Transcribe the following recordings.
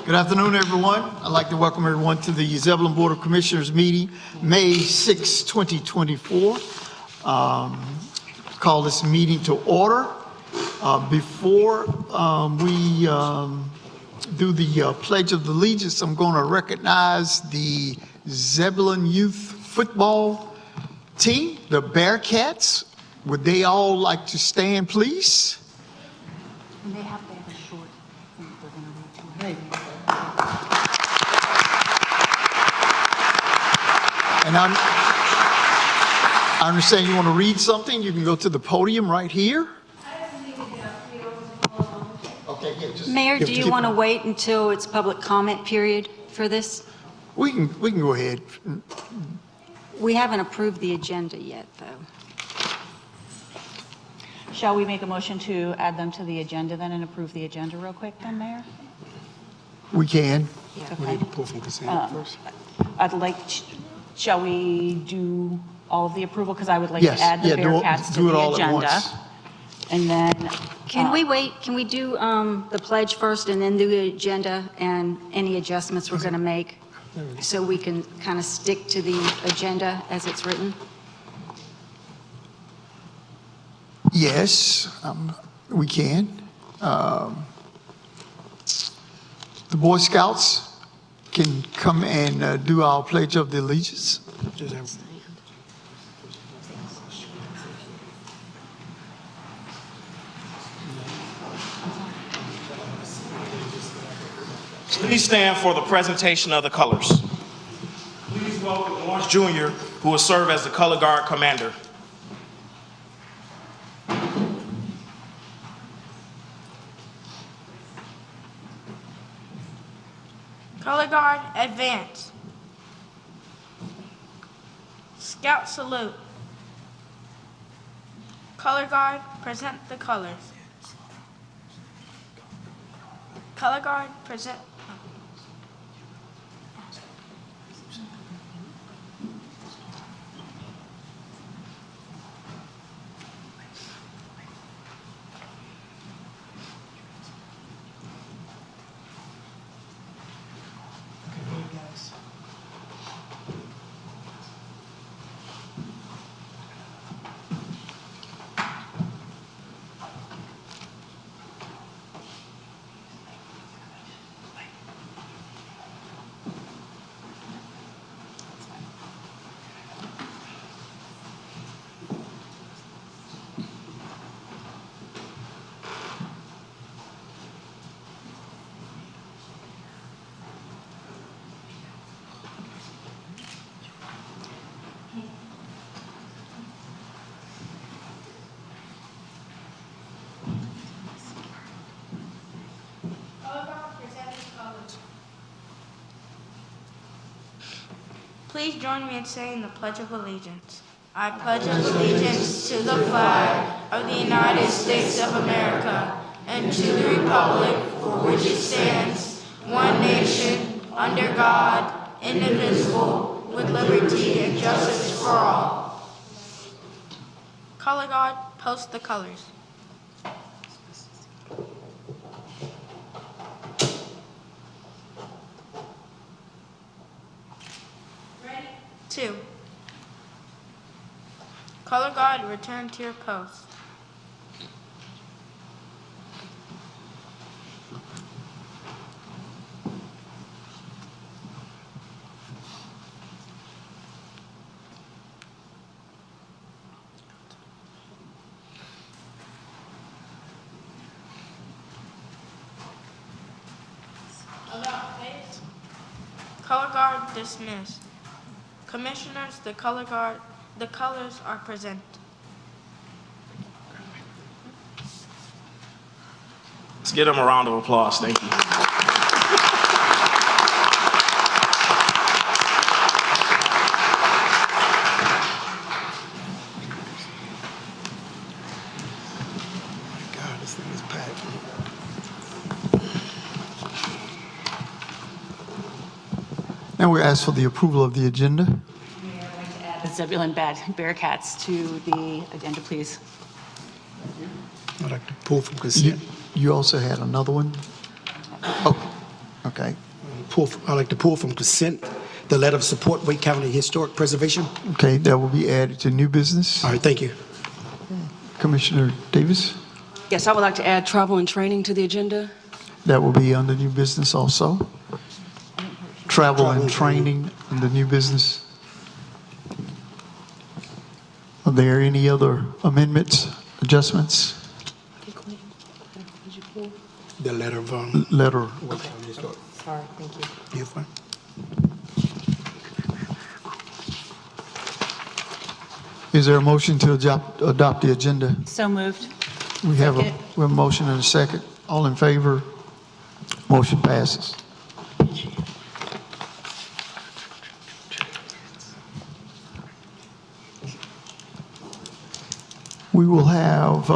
Good afternoon, everyone. I'd like to welcome everyone to the Zebulon Board of Commissioners meeting, May 6, 2024. Call this meeting to order. Before we do the Pledge of Allegiance, I'm going to recognize the Zebulon Youth Football team, the Bearcats. Would they all like to stand, please? And they have to have a short thing they're going to read to us. And I understand you want to read something. You can go to the podium right here. Okay, yeah, just Mayor, do you want to wait until it's public comment period for this? we can go ahead. We haven't approved the agenda yet, though. Shall we make a motion to add them to the agenda then and approve the agenda real quick then, Mayor? We can. Okay. We need to pull from consent first. I'd like, shall we do all of the approval? Because I would like Yes, to add the yeah, Bearcats to do it the all at agenda. once. And then, Can we wait? Can we do the pledge first and then do the agenda and any adjustments we're going to make so we can kind of stick to the agenda as it's written? Yes, we can. The Boy Scouts can come and do our Pledge of the Allegiance. Just have- Please stand for the presentation of the colors. Please welcome Lawrence Jr., who will serve as the Color Guard Commander. Color Guard, advance. Scout salute. Color Guard, present the colors. Color Guard, present. Color Guard, present the colors. Please join me in saying the Pledge of Allegiance. I pledge allegiance to the flag of the United States of America and to the republic for which it stands, one nation, under God, indivisible, with liberty and justice for all. Color Guard, post the colors. Ready? 2. Color Guard, return to your post. About face. Color Guard, dismiss. Commissioners, the colors are present. Let's give them a round of applause. Thank you. God, this thing is packed. Now we ask for the approval of the agenda. Mayor, I'd like to add the Zebulon Bearcats to the agenda, please. I'd like to pull from You, consent. you also had another one? Oh, Okay. I'd like to pull from consent the letter of support, Wake County Historic Preservation. Okay, that will be added to new business. All right, thank you. Commissioner Davis, Yes, I would like to add travel and training to the agenda. that will be under new business also. Travel and training under new business. Are there any other amendments, adjustments? The letter of, Letter, Wake County Historic. Sorry, thank you. You're fine. is there a motion to adopt the agenda? So moved. We have Second. a motion and a second. All in favor? Motion passes. We will have,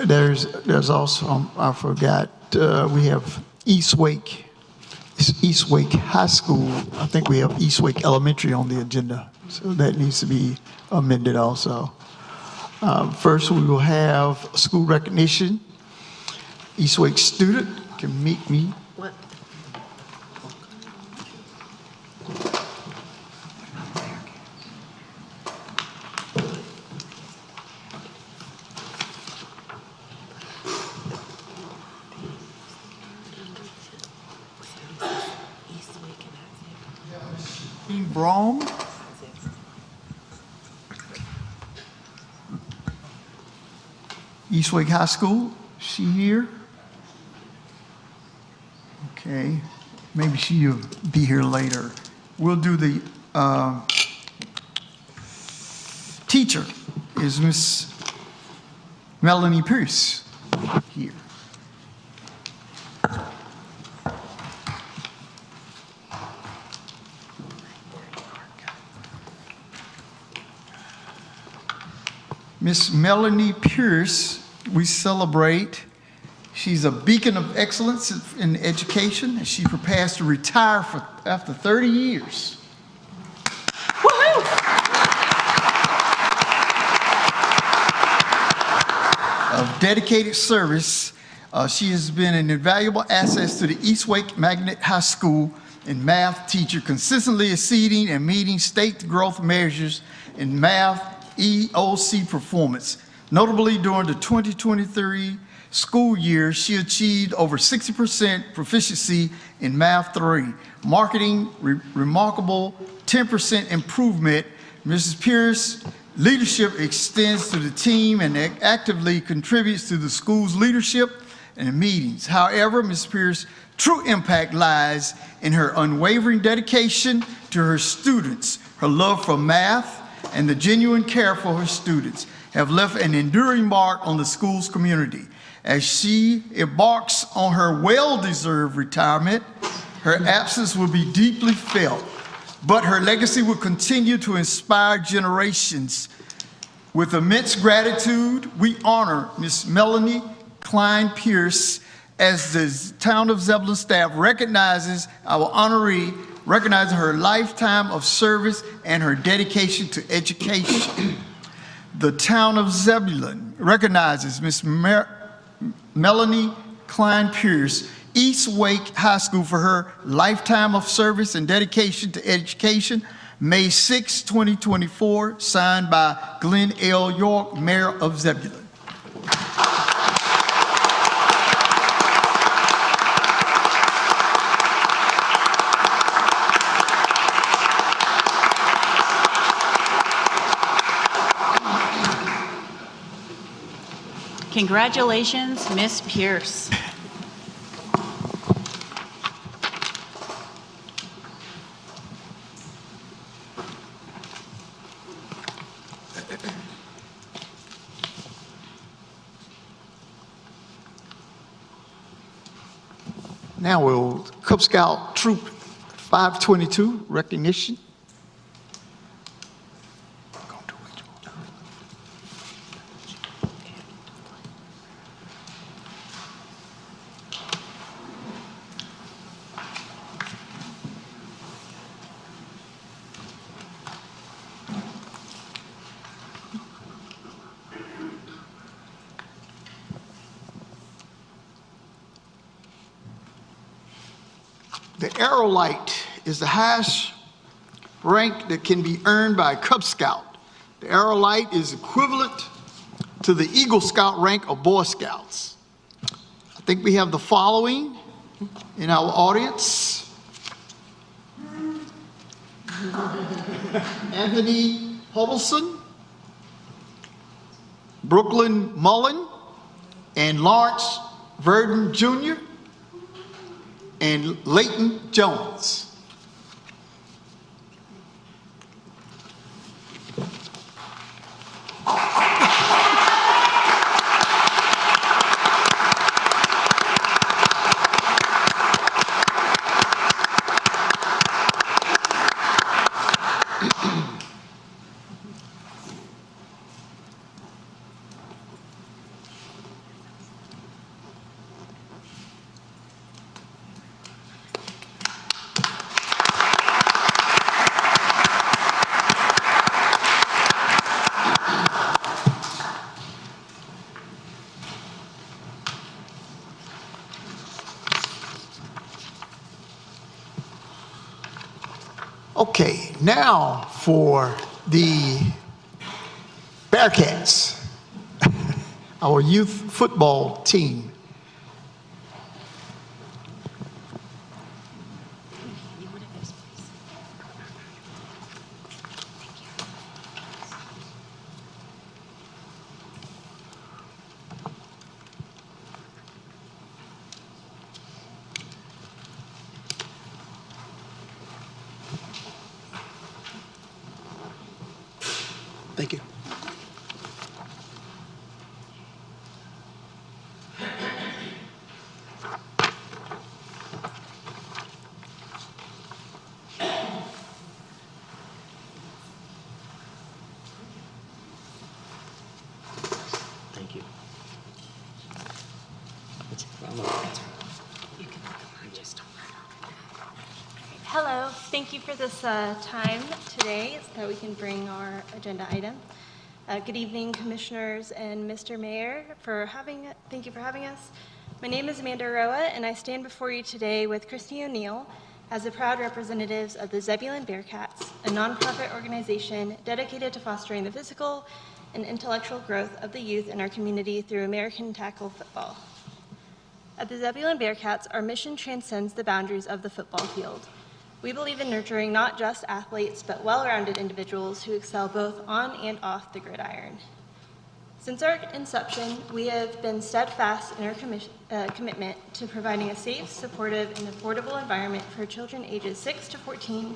there's also, I forgot, we have East Wake. It's East Wake High School. I think we have East Wake Elementary on the agenda, so that needs to be amended also. First, we will have school recognition. East Wake student can meet me. What? Brom. East Wake High School, she here? Okay, maybe she'll be here later. We'll do the teacher is Miss Melanie Pierce here. Miss Melanie Pierce, we celebrate. She's a beacon of excellence in education, and she prepares to retire after 30 years. Of dedicated service, she has been an invaluable asset to the East Wake Magnet High School and math teacher, consistently exceeding and meeting state growth measures in math EOC performance. Notably, during the 2023 school year, she achieved over 60% proficiency in Math 3, marking remarkable 10% improvement. Mrs. Pierce's leadership extends to the team and actively contributes to the school's leadership and meetings. However, Mrs. Pierce's true impact lies in her unwavering dedication to her students. Her love for math and the genuine care for her students have left an enduring mark on the school's community. As she embarks on her well-deserved retirement, her absence will be deeply felt, but her legacy will continue to inspire generations. With immense gratitude, we honor Miss Melanie Klein Pierce as the Town of Zebulon staff recognizes our honoree, recognizing her lifetime of service and her dedication to education. The Town of Zebulon recognizes Miss Melanie Klein Pierce, East Wake High School, for her lifetime of service and dedication to education. May 6, 2024, signed by Glenn L. York, Mayor of Zebulon. Congratulations, Miss Pierce. Now we'll Cub Scout Troop 522 recognition. The Aerolite is the highest rank that can be earned by a Cub Scout. The Aerolite is equivalent to the Eagle Scout rank of Boy Scouts. I think we have the following in our audience. Anthony Hubbleson, Brooklyn Mullen, and Lawrence Verdon Jr., and Leighton Jones. Okay, now for the Bearcats, our youth football team. Thank you. Thank you. Hello, thank you for this time today so that we can bring our agenda item. Good evening, Commissioners and Mr. Mayor, thank you for having us. My name is Amanda Roa, and I stand before you today with Christy O'Neill as the proud representatives of the Zebulon Bearcats, a nonprofit organization dedicated to fostering the physical and intellectual growth of the youth in our community through American tackle football. At the Zebulon Bearcats, our mission transcends the boundaries of the football field. We believe in nurturing not just athletes, but well-rounded individuals who excel both on and off the gridiron. Since our inception, we have been steadfast in our commitment to providing a safe, supportive, and affordable environment for children ages 6 to 14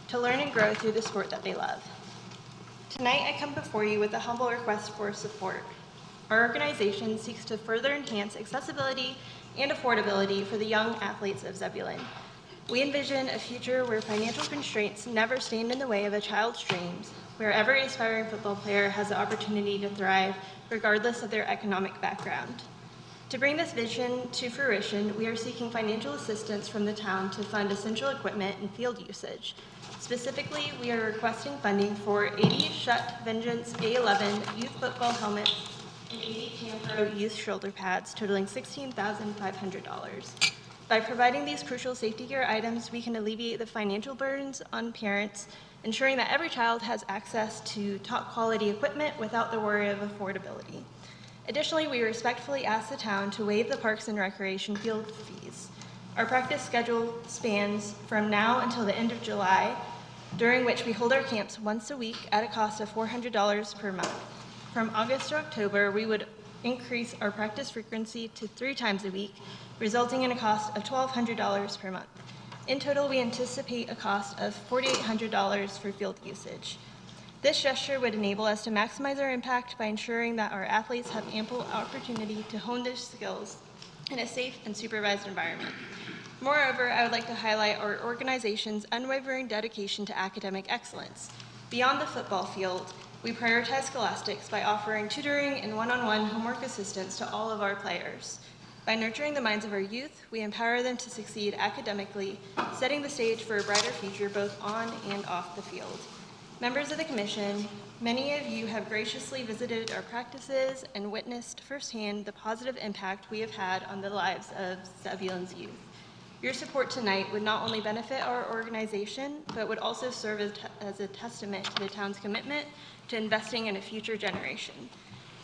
to learn and grow through the sport that they love. Tonight, I come before you with a humble request for support. Our organization seeks to further enhance accessibility and affordability for the young athletes of Zebulon. We envision a future where financial constraints never stand in the way of a child's dreams, where every aspiring football player has the opportunity to thrive regardless of their economic background. To bring this vision to fruition, we are seeking financial assistance from the town to fund essential equipment and field usage. Specifically, we are requesting funding for 80 Shutt Vengeance A11 youth football helmets and 80 Tampro youth shoulder pads totaling $16,500. By providing these crucial safety gear items, we can alleviate the financial burdens on parents, ensuring that every child has access to top quality equipment without the worry of affordability. Additionally, we respectfully ask the town to waive the Parks and Recreation field fees. Our practice schedule spans from now until the end of July, during which we hold our camps once a week at a cost of $400 per month. From August to October, we would increase our practice frequency to 3 times a week, resulting in a cost of $1,200 per month. In total, we anticipate a cost of $4,800 for field usage. This gesture would enable us to maximize our impact by ensuring that our athletes have ample opportunity to hone their skills in a safe and supervised environment. Moreover, I would like to highlight our organization's unwavering dedication to academic excellence. Beyond the football field, we prioritize scholastics by offering tutoring and one-on-one homework assistance to all of our players. By nurturing the minds of our youth, we empower them to succeed academically, setting the stage for a brighter future both on and off the field. Members of the Commission, many of you have graciously visited our practices and witnessed firsthand the positive impact we have had on the lives of Zebulon's youth. Your support tonight would not only benefit our organization, but would also serve as a testament to the town's commitment to investing in a future generation.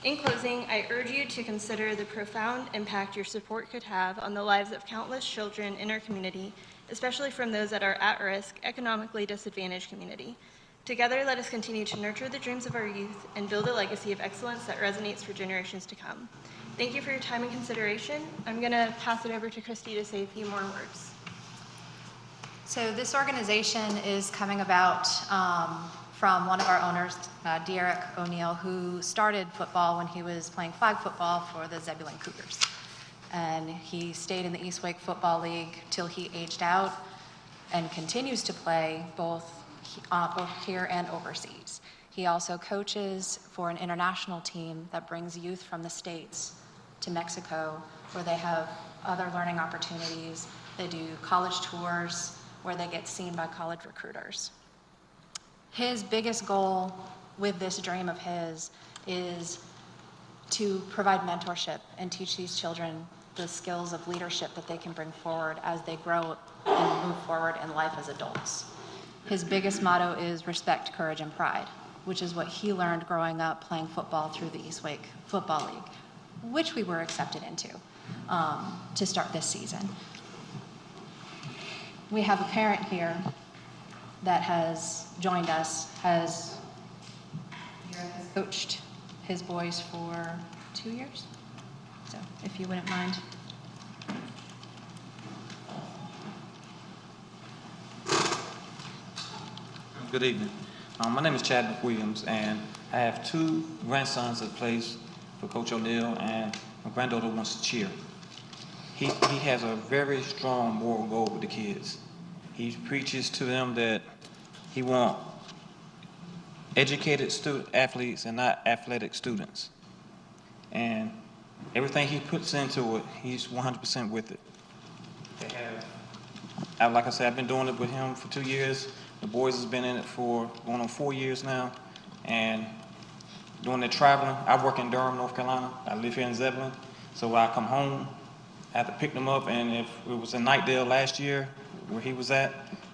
In closing, I urge you to consider the profound impact your support could have on the lives of countless children in our community, especially from those that are at-risk, economically disadvantaged community. Together, let us continue to nurture the dreams of our youth and build a legacy of excellence that resonates for generations to come. Thank you for your time and consideration. I'm going to pass it over to Christy to say a few more words. So this organization is coming about from one of our owners, Derek O'Neill, who started football when he was playing flag football for the Zebulon Cougars. And he stayed in the East Wake Football League till he aged out and continues to play both here and overseas. He also coaches for an international team that brings youth from the States to Mexico, where they have other learning opportunities. They do college tours where they get seen by college recruiters. His biggest goal with this dream of his is to provide mentorship and teach these children the skills of leadership that they can bring forward as they grow and move forward in life as adults. His biggest motto is respect, courage, and pride, which is what he learned growing up playing football through the East Wake Football League, which we were accepted into to start this season. We have a parent here that has joined us, has coached his boys for 2 years. So if you wouldn't mind. Good evening. My name is Chadwick Williams, and I have 2 grandsons that plays for Coach O'Neill, and my granddaughter wants to cheer. He has a very strong moral goal with the kids. He preaches to them that he wants educated athletes and not athletic students. And everything he puts into it, he's 100% with it. Like I said, I've been doing it with him for 2 years. The boys has been in it for going on 4 years now. And doing the traveling, I work in Durham, North Carolina. I live here in Zebulon. So when I come home, I have to pick them up. And if it was in Nightdale last year, where he was at,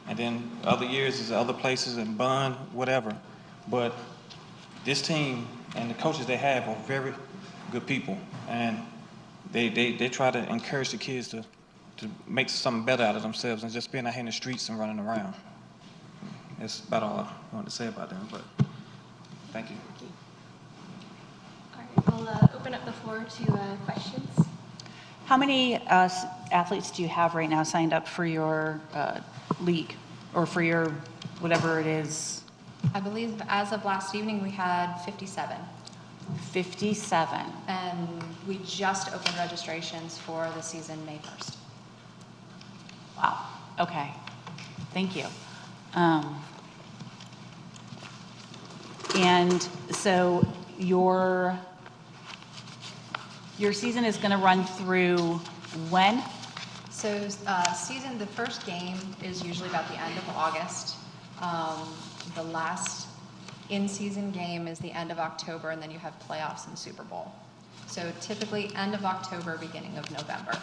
and then other years is other places in Bun, whatever. But this team and the coaches they have are very good people. And they try to encourage the kids to make something better out of themselves and just being out here in the streets and running around. That's about all I wanted to say about them, but thank you. All right, I'll open up the floor to questions. How many athletes do you have right now signed up for your league or for your whatever it is? I believe as of last evening, we had 57. 57. And we just opened registrations for the season May 1st. Wow. Okay. Thank you. And so your season is going to run through when? So the first game is usually about the end of August. The last in-season game is the end of October, and then you have playoffs and Super Bowl. So typically end of October, beginning of November.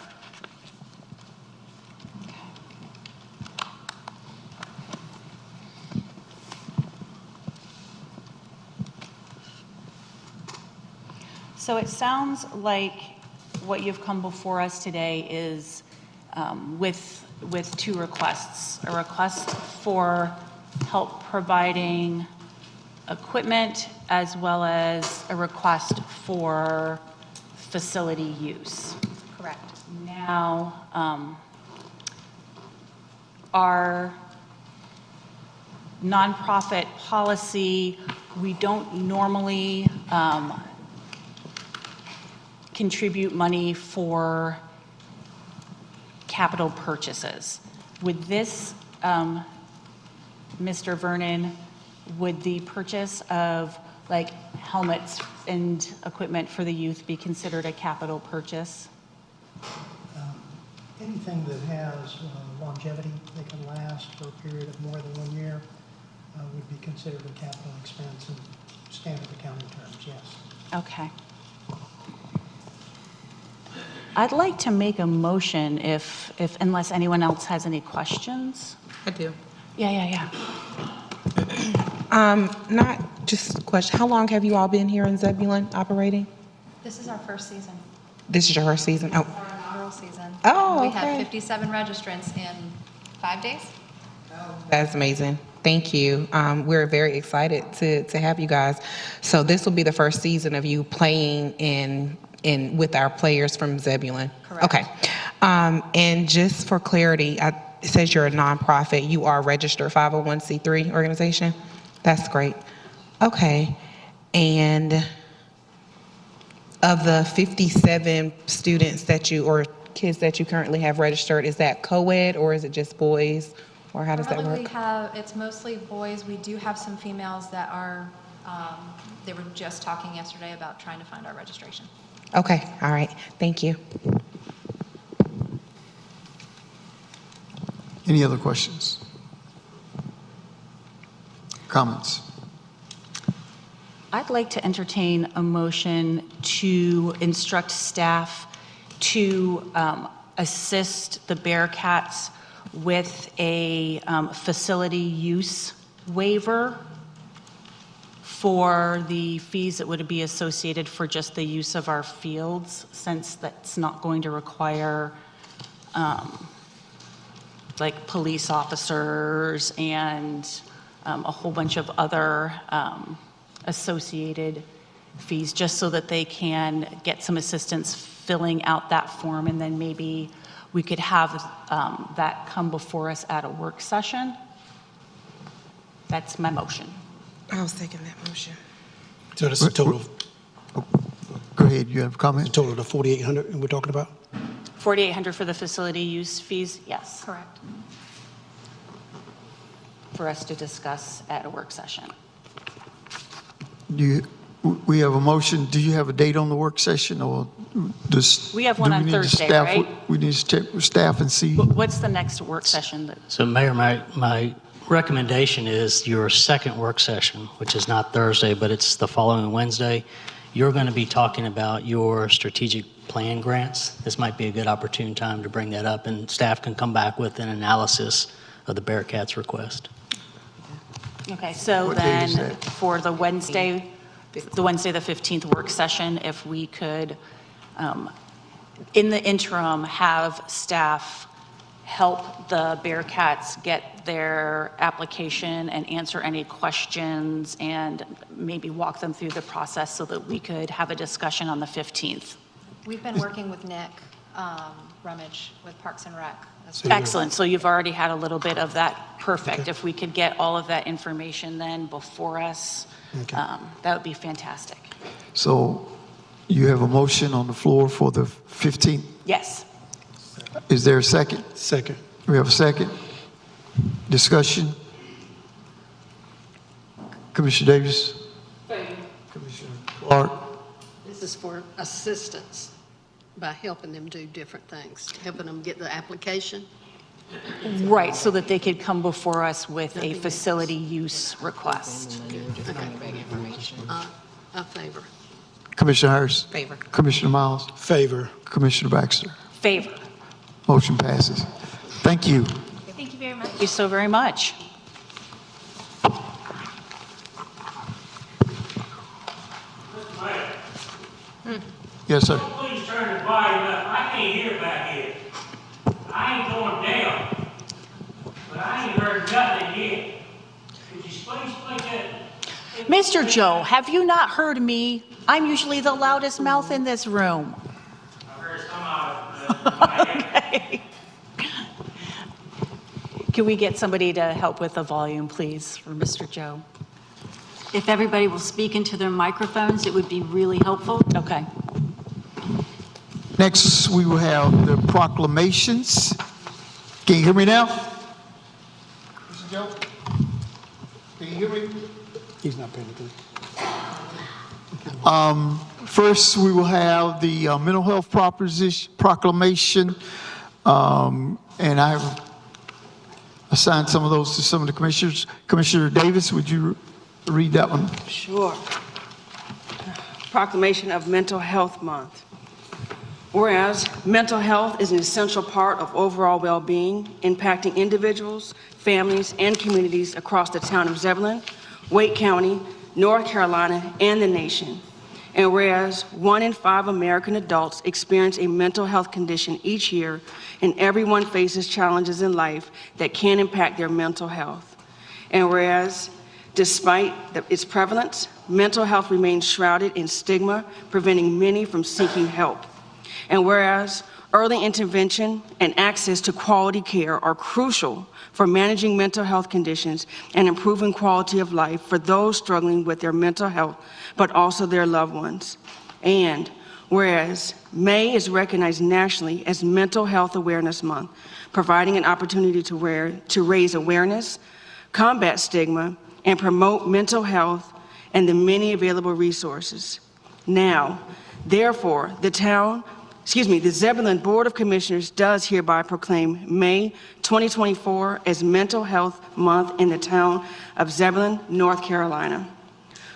So it sounds like what you've come before us today is with 2 requests. A request for help providing equipment as well as a request for facility use. Correct. Now, our nonprofit policy, we don't normally contribute money for capital purchases. Would this, Mr. Vernon, would the purchase of like helmets and equipment for the youth be considered a capital purchase? Anything that has longevity, that can last for a period of more than 1 year, would be considered a capital expense in standard accounting terms, yes. Okay. I'd like to make a motion unless anyone else has any questions. I do. Yeah. Not just a question. How long have you all been here in Zebulon operating? This is our first season, This is your first season? Oh, our inaugural season. Oh, We had okay. 57 registrants in 5 days. that's amazing. Thank you. We're very excited to have you guys. So this will be the first season of you playing in with our players from Zebulon. Correct. Okay. And just for clarity, it says you're a nonprofit. You are a registered 501c3 organization. That's great. Okay. And of the 57 students or kids that you currently have registered, is that co-ed or is it just boys? Or how does that Currently, work? it's mostly boys. We do have some females that are, they were just talking yesterday about trying to find our registration. Okay. All right. Thank you. Any other questions? Comments? I'd like to entertain a motion to instruct staff to assist the Bearcats with a facility use waiver for the fees that would be associated for just the use of our fields, since that's not going to require like police officers and a whole bunch of other associated fees, just so that they can get some assistance filling out that form, and then maybe we could have that come before us at a work session. That's my motion. I was taking that motion. So that's a total, Go ahead, you have a a comment? total of the 4,800 we're talking about? $4,800 for the facility use fees, yes, Correct. for us to discuss at a work session. We have a motion. Do you have a date on the work session, or just? We have one on Thursday, right? We need to check with staff and see. What's the next work session? So Mayor, my recommendation is your second work session, which is not Thursday, but it's the following Wednesday. You're going to be talking about your strategic plan grants. This might be a good opportune time to bring that up, and staff can come back with an analysis of the Bearcats request. Okay, so What date is then that? for the Wednesday the 15th work session, if we could, in the interim, have staff help the Bearcats get their application and answer any questions and maybe walk them through the process so that we could have a discussion on the 15th. We've been working with Nick Rummage with Parks and Rec. Excellent, so you've already had a little bit of that. Perfect. If we could get all of that information then before us, that would be fantastic. So you have a motion on the floor for the 15th. Yes. Is there a second? Second. We have a second. Discussion. Commissioner Davis. Commissioner Clark. This is for assistance by helping them do different things, helping them get the application. Right, so that they could come before us with a facility use request. A favor. Commissioner Harris. Favor. Commissioner Miles. Favor. Commissioner Baxter. Favor. Motion passes. Thank you. Thank you very much. Thank you so very much. Yes, sir. Please turn the volume up. I can't hear back here. I ain't going down, but I ain't heard nothing yet. Could you please play that? Mr. Joe, have you not heard me? I'm usually the loudest mouth in this room. I heard some of it. Okay. Can we get somebody to help with the volume, please, for Mr. Joe? If everybody will speak into their microphones, it would be really helpful. Okay. Next, we will have the proclamations. Can you hear me now? Mr. Joe? Can you hear me? He's not paying attention. First, we will have the mental health proclamation, and I have assigned some of those to some of the commissioners. Commissioner Davis, would you read that one? Sure. Proclamation of Mental Health Month. Whereas mental health is an essential part of overall well-being, impacting individuals, families, and communities across the town of Zebulon, Wake County, North Carolina, and the nation. And whereas 1 in 5 American adults experience a mental health condition each year, and everyone faces challenges in life that can impact their mental health. And whereas, despite its prevalence, mental health remains shrouded in stigma, preventing many from seeking help. And whereas early intervention and access to quality care are crucial for managing mental health conditions and improving quality of life for those struggling with their mental health, but also their loved ones. And whereas May is recognized nationally as Mental Health Awareness Month, providing an opportunity to raise awareness, combat stigma, and promote mental health and the many available resources. Now, therefore, the Zebulon Board of Commissioners does hereby proclaim May 2024 as Mental Health Month in the town of Zebulon, North Carolina.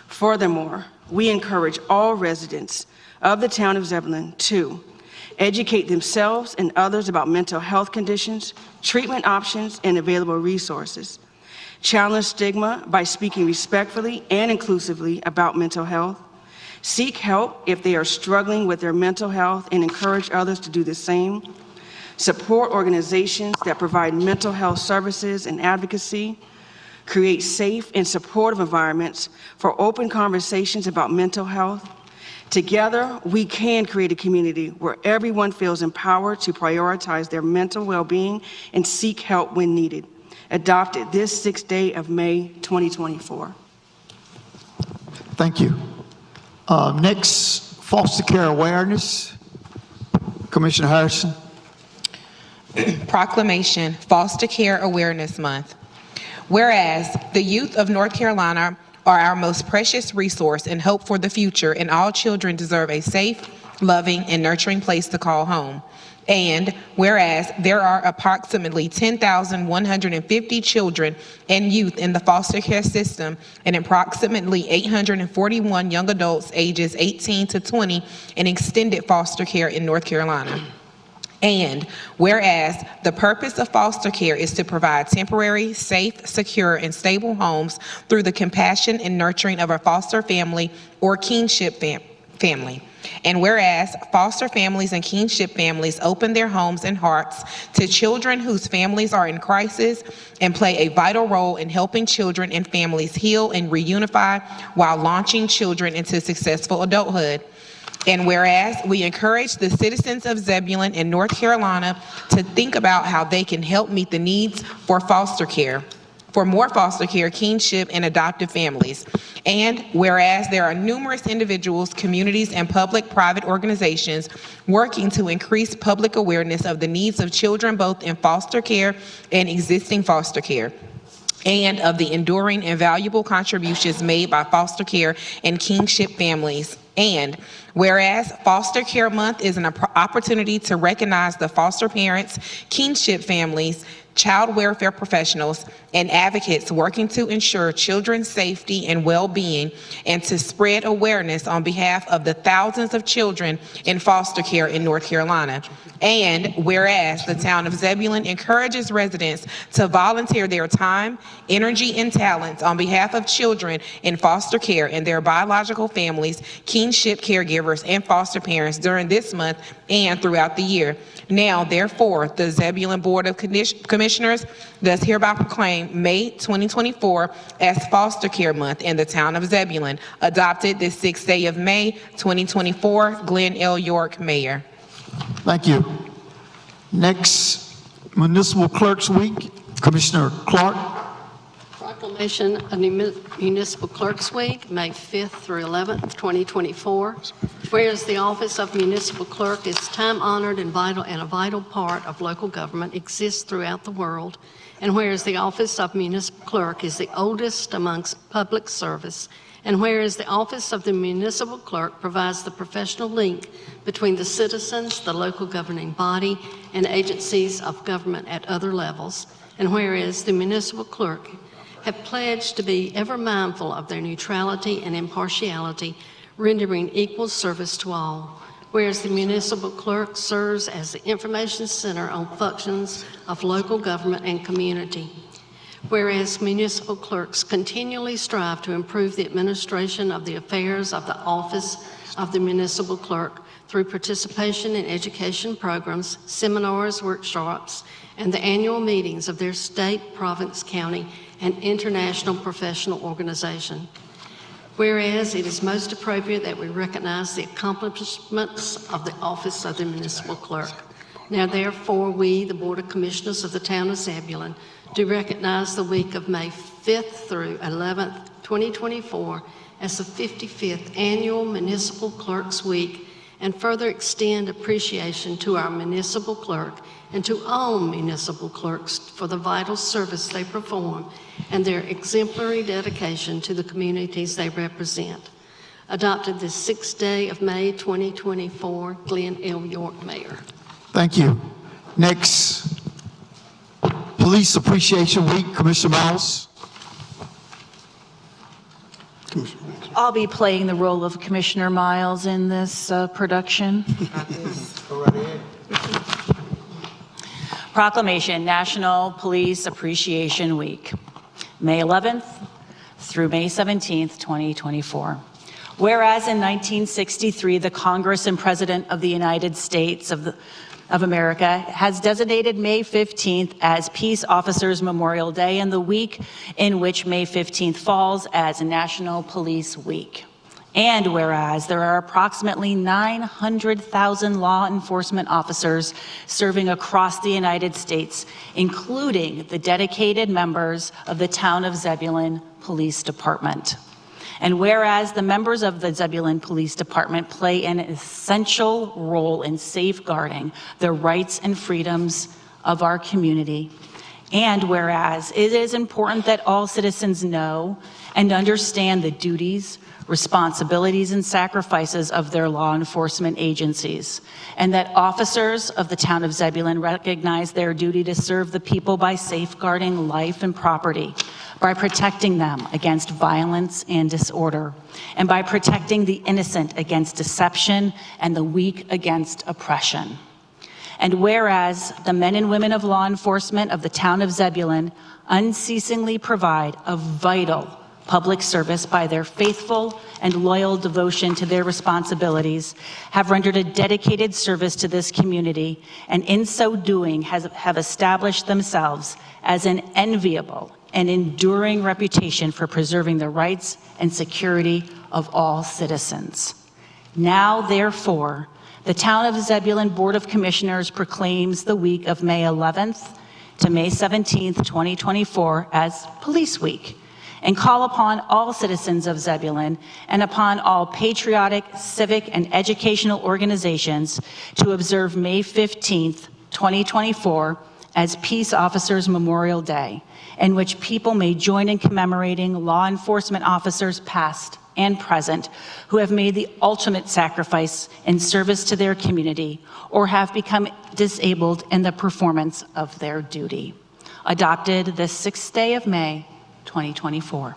Furthermore, we encourage all residents of the town of Zebulon to educate themselves and others about mental health conditions, treatment options, and available resources. Challenge stigma by speaking respectfully and inclusively about mental health. Seek help if they are struggling with their mental health and encourage others to do the same. Support organizations that provide mental health services and advocacy. Create safe and supportive environments for open conversations about mental health. Together, we can create a community where everyone feels empowered to prioritize their mental well-being and seek help when needed. Adopted this 6th day of May 2024. Thank you. Next, foster care awareness. Commissioner Harrison. Proclamation, Foster Care Awareness Month. Whereas the youth of North Carolina are our most precious resource and hope for the future, and all children deserve a safe, loving, and nurturing place to call home. And whereas there are approximately 10,150 children and youth in the foster care system and approximately 841 young adults ages 18 to 20 in extended foster care in North Carolina. And whereas the purpose of foster care is to provide temporary, safe, secure, and stable homes through the compassion and nurturing of a foster family or kinship family. And whereas foster families and kinship families open their homes and hearts to children whose families are in crisis and play a vital role in helping children and families heal and reunify while launching children into successful adulthood. And whereas we encourage the citizens of Zebulon and North Carolina to think about how they can help meet the needs for foster care, for more foster care, kinship, and adoptive families. And whereas there are numerous individuals, communities, and public-private organizations working to increase public awareness of the needs of children both in foster care and existing foster care, and of the enduring and valuable contributions made by foster care and kinship families. And whereas Foster Care Month is an opportunity to recognize the foster parents, kinship families, child welfare professionals, and advocates working to ensure children's safety and well-being, and to spread awareness on behalf of the thousands of children in foster care in North Carolina. And whereas the town of Zebulon encourages residents to volunteer their time, energy, and talents on behalf of children in foster care and their biological families, kinship caregivers, and foster parents during this month and throughout the year. Now, therefore, the Zebulon Board of Commissioners does hereby proclaim May 2024 as Foster Care Month in the town of Zebulon, adopted this 6th day of May 2024. Glenn L. York, Mayor. Thank you. Next, Municipal Clerks Week. Commissioner Clark. Proclamation of Municipal Clerks Week, May 5th through 11th, 2024. Whereas the office of municipal clerk is time-honored and a vital part of local government, exists throughout the world, and whereas the office of municipal clerk is the oldest amongst public service, and whereas the office of the municipal clerk provides the professional link between the citizens, the local governing body, and agencies of government at other levels, and whereas the municipal clerk have pledged to be ever mindful of their neutrality and impartiality, rendering equal service to all. Whereas the municipal clerk serves as the information center on functions of local government and community. Whereas municipal clerks continually strive to improve the administration of the affairs of the office of the municipal clerk through participation in education programs, seminars, workshops, and the annual meetings of their state, province, county, and international professional organization. Whereas it is most appropriate that we recognize the accomplishments of the office of the municipal clerk. Now therefore, we, the Board of Commissioners of the town of Zebulon, do recognize the week of May 5th through 11th, 2024 as the 55th Annual Municipal Clerks Week, and further extend appreciation to our municipal clerk and to all municipal clerks for the vital service they perform and their exemplary dedication to the communities they represent. Adopted this 6th day of May 2024, Glenn L. York, Mayor. Thank you. Next, Police Appreciation Week, Commissioner Miles. I'll be playing the role of Commissioner Miles in this production. Proclamation, National Police Appreciation Week, May 11th through May 17th, 2024. Whereas in 1963, the Congress and President of the United States of America has designated May 15th as Peace Officers Memorial Day and the week in which May 15th falls as National Police Week. And whereas there are approximately 900,000 law enforcement officers serving across the United States, including the dedicated members of the Town of Zebulon Police Department. And whereas the members of the Zebulon Police Department play an essential role in safeguarding the rights and freedoms of our community, and whereas it is important that all citizens know and understand the duties, responsibilities, and sacrifices of their law enforcement agencies, and that officers of the Town of Zebulon recognize their duty to serve the people by safeguarding life and property, by protecting them against violence and disorder, and by protecting the innocent against deception and the weak against oppression. And whereas the men and women of law enforcement of the Town of Zebulon unceasingly provide a vital public service by their faithful and loyal devotion to their responsibilities, have rendered a dedicated service to this community, and in so doing have established themselves as an enviable and enduring reputation for preserving the rights and security of all citizens. Now, therefore, the Town of Zebulon Board of Commissioners proclaims the week of May 11th to May 17th, 2024 as Police Week, and call upon all citizens of Zebulon and upon all patriotic, civic, and educational organizations to observe May 15th, 2024 as Peace Officers Memorial Day, in which people may join in commemorating law enforcement officers past and present who have made the ultimate sacrifice in service to their community or have become disabled in the performance of their duty. Adopted this 6th day of May, 2024.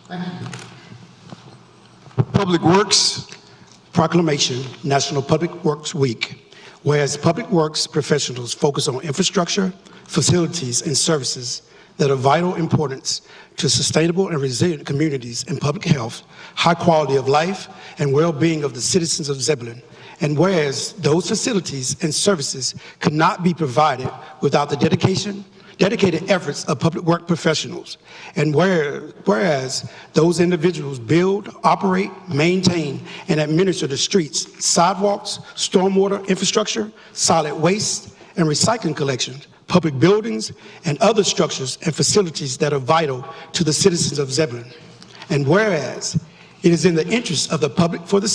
Thank you. Public Works. Proclamation, National Public Works Week. Whereas public works professionals focus on infrastructure, facilities, and services that are of vital importance to sustainable and resilient communities and public health, high quality of life, and well-being of the citizens of Zebulon. And whereas those facilities and services could not be provided without the dedicated efforts of public work professionals. And whereas those individuals build, operate, maintain, and administer the streets, sidewalks, stormwater infrastructure, solid waste, and recycling collections, public buildings, and other structures and facilities that are vital to the citizens of Zebulon. And whereas it is in the interest of the public for the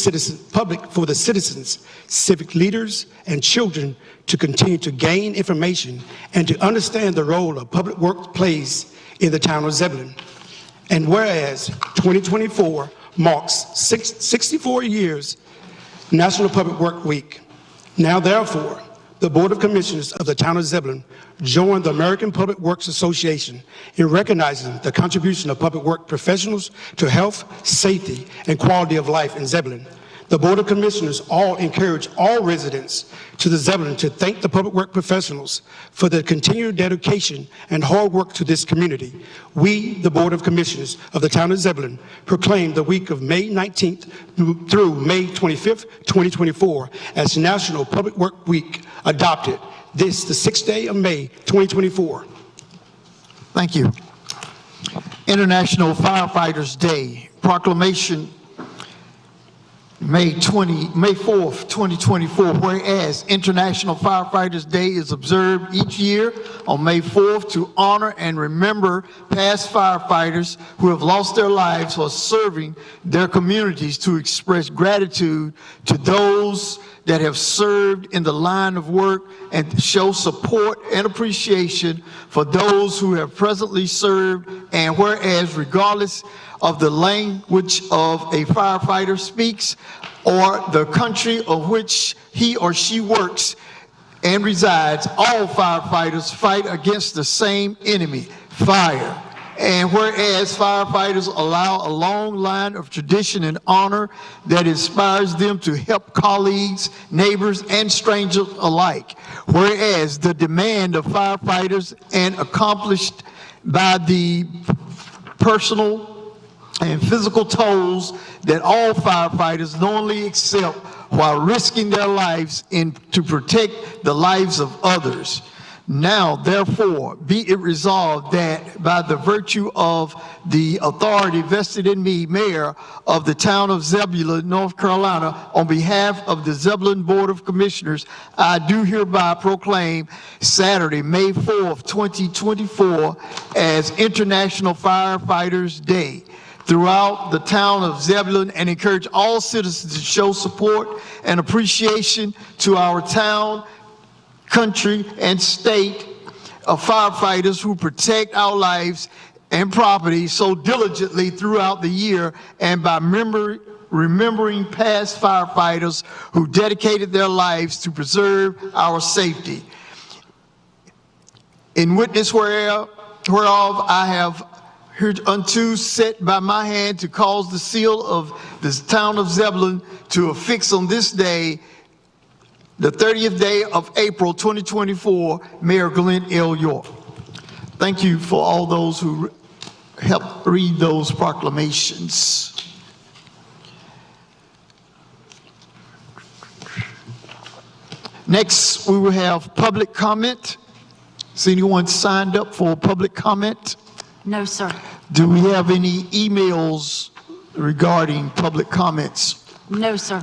citizens, civic leaders, and children to continue to gain information and to understand the role of public works plays in the town of Zebulon. And whereas 2024 marks 64 years National Public Work Week, now therefore, the Board of Commissioners of the town of Zebulon joined the American Public Works Association in recognizing the contribution of public work professionals to health, safety, and quality of life in Zebulon. The Board of Commissioners all encourage all residents to the Zebulon to thank the public work professionals for their continued dedication and hard work to this community. We, the Board of Commissioners of the town of Zebulon, proclaim the week of May 19th through May 25th, 2024 as National Public Work Week, adopted this, the 6th day of May, 2024. Thank you. International Firefighters Day, proclamation May 4th, 2024, whereas International Firefighters Day is observed each year on May 4th to honor and remember past firefighters who have lost their lives for serving their communities, to express gratitude to those that have served in the line of work, and to show support and appreciation for those who have presently served, and whereas regardless of the language of a firefighter speaks or the country of which he or she works and resides, all firefighters fight against the same enemy, fire. And whereas firefighters allow a long line of tradition and honor that inspires them to help colleagues, neighbors, and strangers alike. Whereas the demand of firefighters and accomplished by the personal and physical tolls that all firefighters knowingly accept while risking their lives to protect the lives of others. Now, therefore, be it resolved that by the virtue of the authority vested in me, Mayor of the town of Zebulon, North Carolina, on behalf of the Zebulon Board of Commissioners, I do hereby proclaim Saturday, May 4th, 2024, as International Firefighters Day throughout the town of Zebulon, and encourage all citizens to show support and appreciation to our town, country, and state of firefighters who protect our lives and property so diligently throughout the year, and by remembering past firefighters who dedicated their lives to preserve our safety. In witness whereof I have hereunto set by my hand to cause the seal of the town of Zebulon to affix on this day, the 30th day of April 2024, Mayor Glenn L. York. Thank you for all those who helped read those proclamations. Next, we will have public comment. Is anyone signed up for public comment? No, sir. Do we have any emails regarding public comments? No, sir.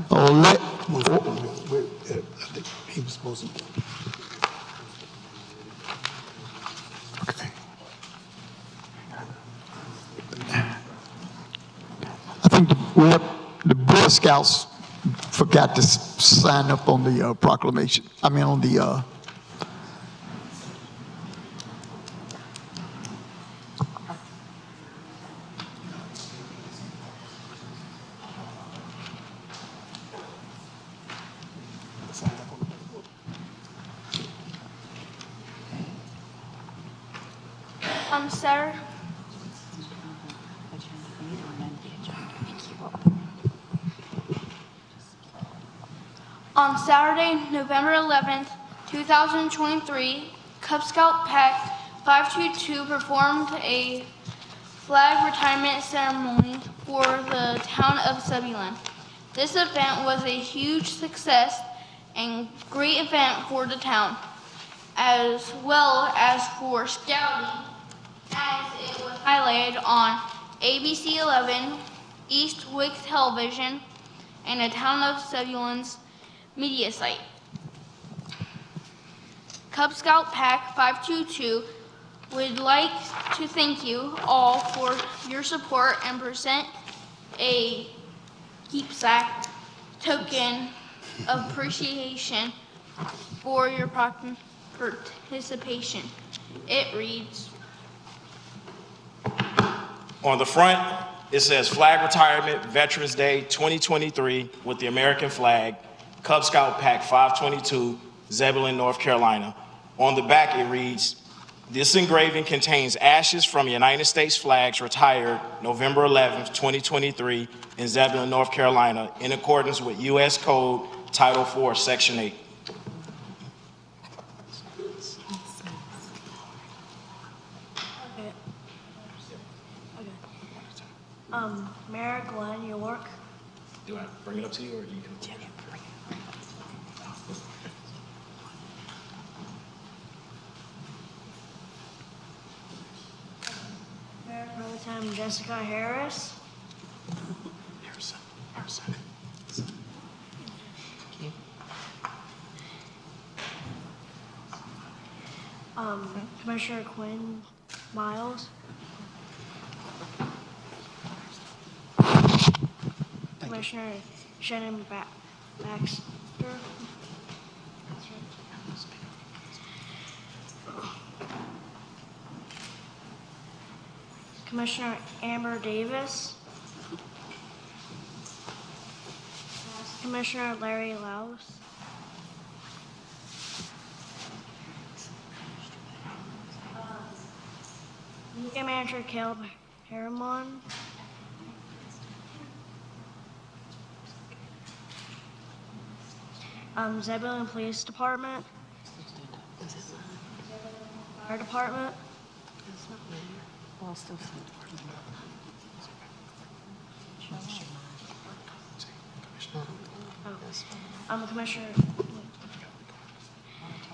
He was supposed to. Okay. I think the Boy Scouts forgot to sign up on the proclamation. I mean, on the Sarah. On Saturday, November 11th, 2023, Cub Scout Pack 522 performed a flag retirement ceremony for the town of Zebulon. This event was a huge success and great event for the town, as well as for scouting, as it was highlighted on ABC 11, East Wick Television, and the town of Zebulon's media site. Cub Scout Pack 522 would like to thank you all for your support and present a keepsake token of appreciation for your participation. It reads, on the front, it says Flag Retirement Veterans Day 2023 with the American flag, Cub Scout Pack 522, Zebulon, North Carolina. On the back, it reads, This engraving contains ashes from United States flags retired November 11, 2023 in Zebulon, North Carolina, in accordance with U.S. Code Title IV, Section 8. Mayor Glenn York. Do I bring it up to you, or you can? Mayor Pro Tem Jessica Harris. Commissioner Quinn Miles. Commissioner Shannon Baxter. Commissioner Amber Davis. Commissioner Larry Laus. Media Manager Caleb Harriman. Zebulon Police Department. Fire Department.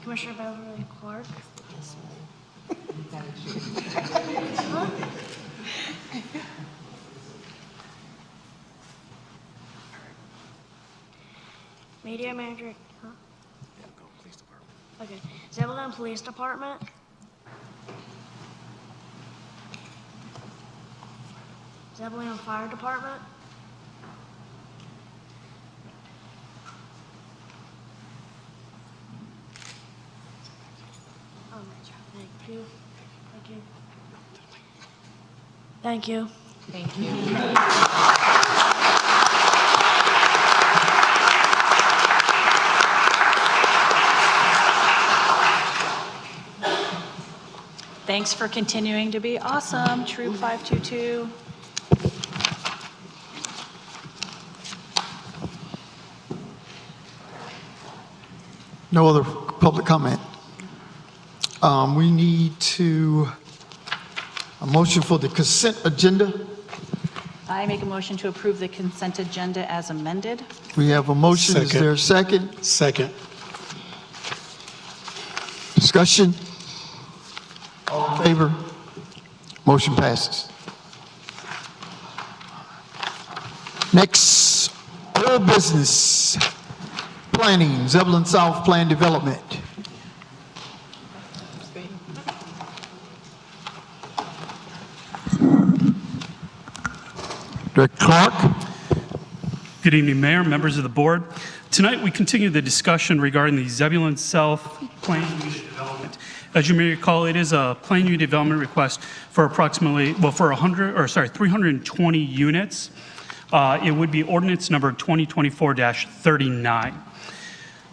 Commissioner Beverly Clark. Media Manager. Okay. Zebulon Police Department. Zebulon Fire Department. Thank you. Thank you. Thank you. Thanks for continuing to be awesome, Troop 522. No other public comment. We need a motion for the consent agenda. I make a motion to approve the consent agenda as amended. We have a motion. Is Second. there a second? Second. Discussion? All in favor? Motion passes. Next, old business. Planning, Zebulon South Plan Development. Director Clark. Good evening, Mayor, members of the board. Tonight, we continue the discussion regarding the Zebulon South Plan Unit Development. As you may recall, it is a plan unit development request for approximately, well, for 320 units. It would be ordinance number 2024-39.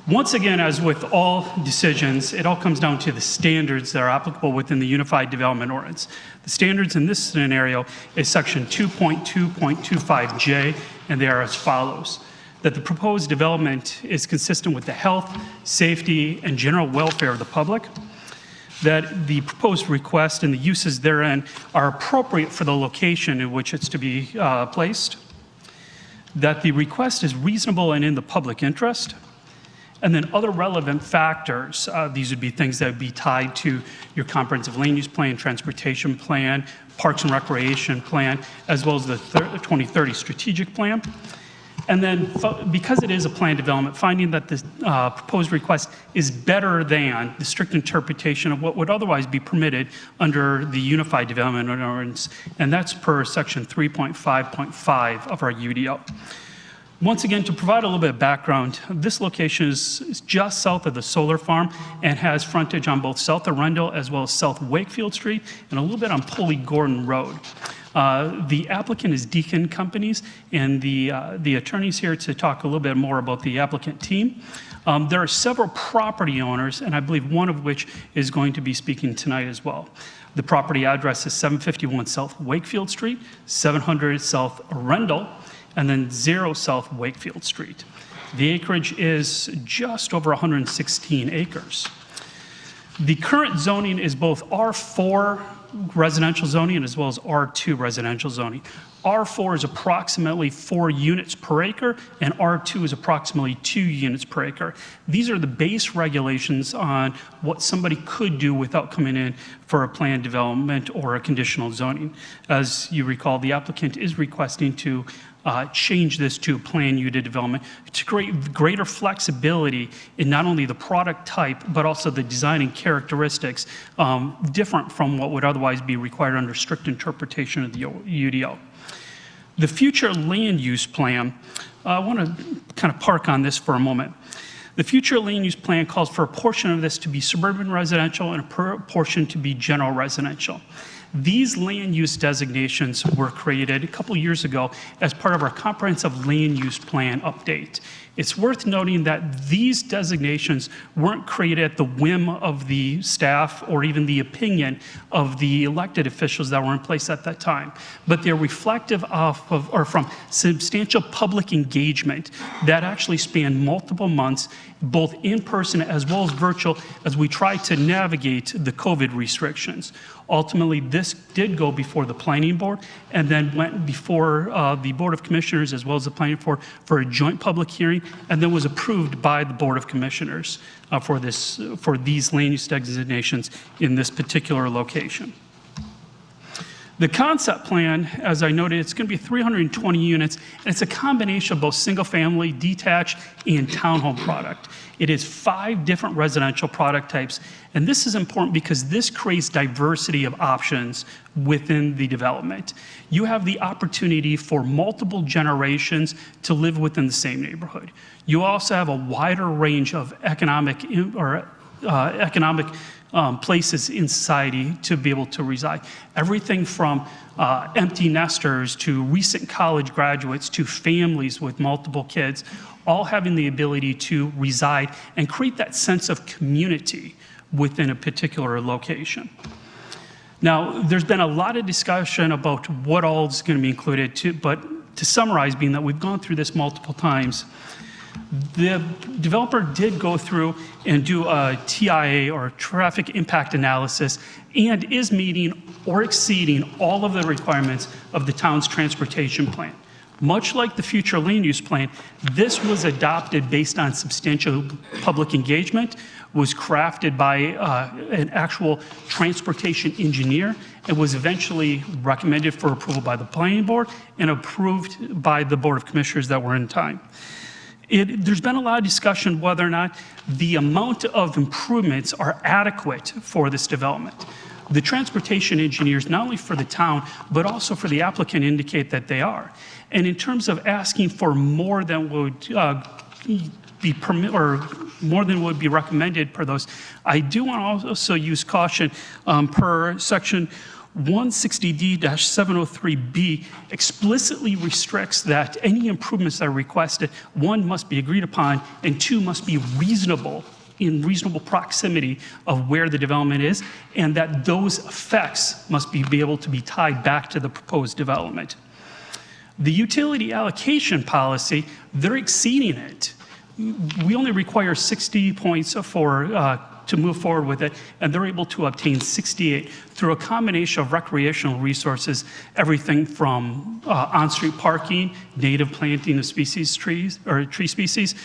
Once again, as with all decisions, it all comes down to the standards that are applicable within the Unified Development Ordinance. The standards in this scenario is section 2.2.25J, and they are as follows: that the proposed development is consistent with the health, safety, and general welfare of the public, that the proposed request and the uses therein are appropriate for the location in which it's to be placed, that the request is reasonable and in the public interest, and then other relevant factors. These would be things that would be tied to your comprehensive land use plan, transportation plan, parks and recreation plan, as well as the 2030 strategic plan. And then because it is a plan development, finding that the proposed request is better than the strict interpretation of what would otherwise be permitted under the Unified Development Ordinance, and that's per section 3.5.5 of our UDO. Once again, to provide a little bit of background, this location is just south of the solar farm and has frontage on both South Arundel as well as South Wakefield Street and a little bit on Pulley Gordon Road. The applicant is Deacon Companies, and the attorney's here to talk a little bit more about the applicant team. There are several property owners, and I believe one of which is going to be speaking tonight as well. The property address is 751 South Wakefield Street, 700 South Arundel, and then 0 South Wakefield Street. The acreage is just over 116 acres. The current zoning is both R4 residential zoning as well as R2 residential zoning. R4 is approximately 4 units per acre, and R2 is approximately 2 units per acre. These are the base regulations on what somebody could do without coming in for a planned development or a conditional zoning. As you recall, the applicant is requesting to change this to plan unit development to create greater flexibility in not only the product type, but also the design and characteristics different from what would otherwise be required under strict interpretation of the UDO. The future land use plan, I want to kind of park on this for a moment. The future land use plan calls for a portion of this to be suburban residential and a portion to be general residential. These land use designations were created a couple years ago as part of our comprehensive land use plan update. It's worth noting that these designations weren't created at the whim of the staff or even the opinion of the elected officials that were in place at that time, but they're reflective of or from substantial public engagement that actually spanned multiple months, both in person as well as virtual, as we tried to navigate the COVID restrictions. Ultimately, this did go before the Planning Board and then went before the Board of Commissioners as well as the Planning Board for a joint public hearing, and then was approved by the Board of Commissioners for these land use designations in this particular location. The concept plan, as I noted, it's going to be 320 units, and it's a combination of both single-family, detached, and townhome product. It is 5 different residential product types, and this is important because this creates diversity of options within the development. You have the opportunity for multiple generations to live within the same neighborhood. You also have a wider range of economic places in society to be able to reside. Everything from empty nesters to recent college graduates to families with multiple kids, all having the ability to reside and create that sense of community within a particular location. Now, there's been a lot of discussion about what all is going to be included, but to summarize, being that we've gone through this multiple times, the developer did go through and do a TIA, or traffic impact analysis, and is meeting or exceeding all of the requirements of the town's transportation plan. Much like the future land use plan, this was adopted based on substantial public engagement, was crafted by an actual transportation engineer, and was eventually recommended for approval by the Planning Board and approved by the Board of Commissioners that were in time. There's been a lot of discussion whether or not the amount of improvements are adequate for this development. The transportation engineers, not only for the town, but also for the applicant, indicate that they are. And in terms of asking for more than would be permit, or more than would be recommended per those, I do want to also use caution per section 160D-703B explicitly restricts that any improvements that are requested, 1, must be agreed upon, and 2, must be reasonable, in reasonable proximity of where the development is, and that those effects must be able to be tied back to the proposed development. The utility allocation policy, they're exceeding it. We only require 60 points to move forward with it, and they're able to obtain 68 through a combination of recreational resources, everything from on-street parking, native planting of species trees, or tree species,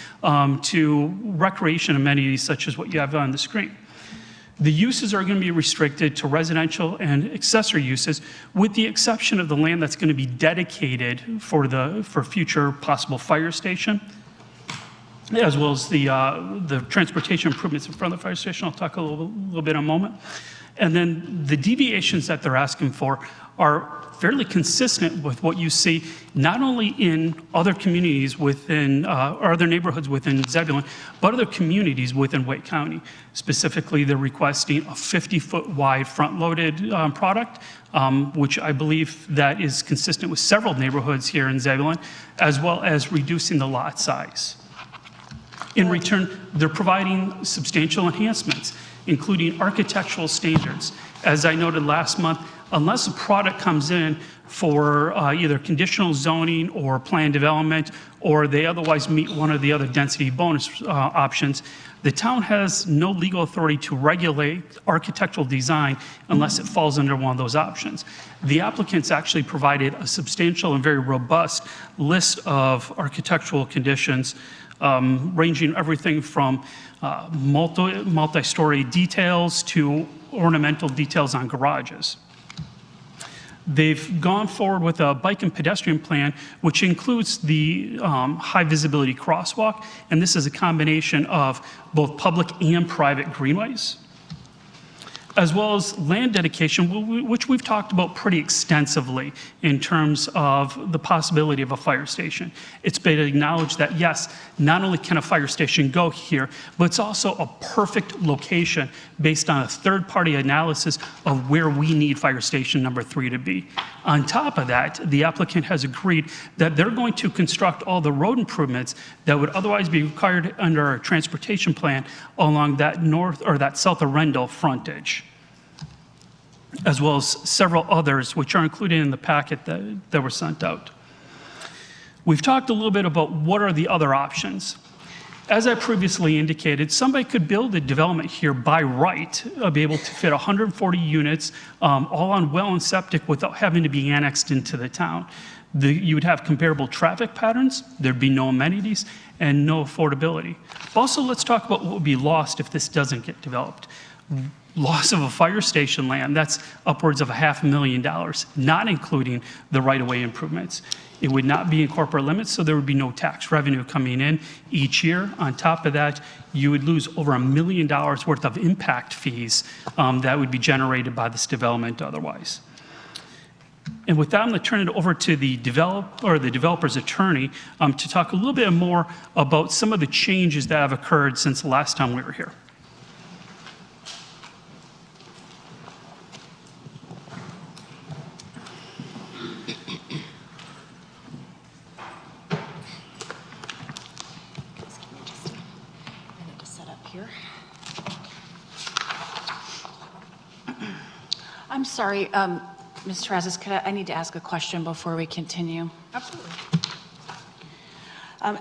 to recreation amenities such as what you have on the screen. The uses are going to be restricted to residential and accessory uses, with the exception of the land that's going to be dedicated for future possible fire station, as well as the transportation improvements in front of the fire station. I'll talk a little bit in a moment. And then the deviations that they're asking for are fairly consistent with what you see not only in other communities within, or other neighborhoods within Zebulon, but other communities within Wake County. Specifically, they're requesting a 50-foot wide front-loaded product, which I believe that is consistent with several neighborhoods here in Zebulon, as well as reducing the lot size. In return, they're providing substantial enhancements, including architectural standards. As I noted last month, unless a product comes in for either conditional zoning or planned development, or they otherwise meet one of the other density bonus options, the town has no legal authority to regulate architectural design unless it falls under one of those options. The applicants actually provided a substantial and very robust list of architectural conditions, ranging everything from multi-story details to ornamental details on garages. They've gone forward with a bike and pedestrian plan, which includes the high visibility crosswalk, and this is a combination of both public and private greenways, as well as land dedication, which we've talked about pretty extensively in terms of the possibility of a fire station. It's been acknowledged that, yes, not only can a fire station go here, but it's also a perfect location based on a third-party analysis of where we need fire station number 3 to be. On top of that, the applicant has agreed that they're going to construct all the road improvements that would otherwise be required under our transportation plan along that north or that south Arundel frontage, as well as several others which are included in the packet that were sent out. We've talked a little bit about what are the other options. As I previously indicated, somebody could build a development here by right, be able to fit 140 units, all on well and septic without having to be annexed into the town. You would have comparable traffic patterns, there'd be no amenities, and no affordability. Also, let's talk about what would be lost if this doesn't get developed. Loss of a fire station land, that's upwards of $500,000, not including the right-of-way improvements. It would not be in corporate limits, so there would be no tax revenue coming in each year. On top of that, you would lose over $1 million worth of impact fees that would be generated by this development otherwise. And with that, I'm going to turn it over to the developer's attorney to talk a little bit more about some of the changes that have occurred since the last time we were here. I'm sorry, Ms. Terrazas, I need to ask a question before we continue. Absolutely.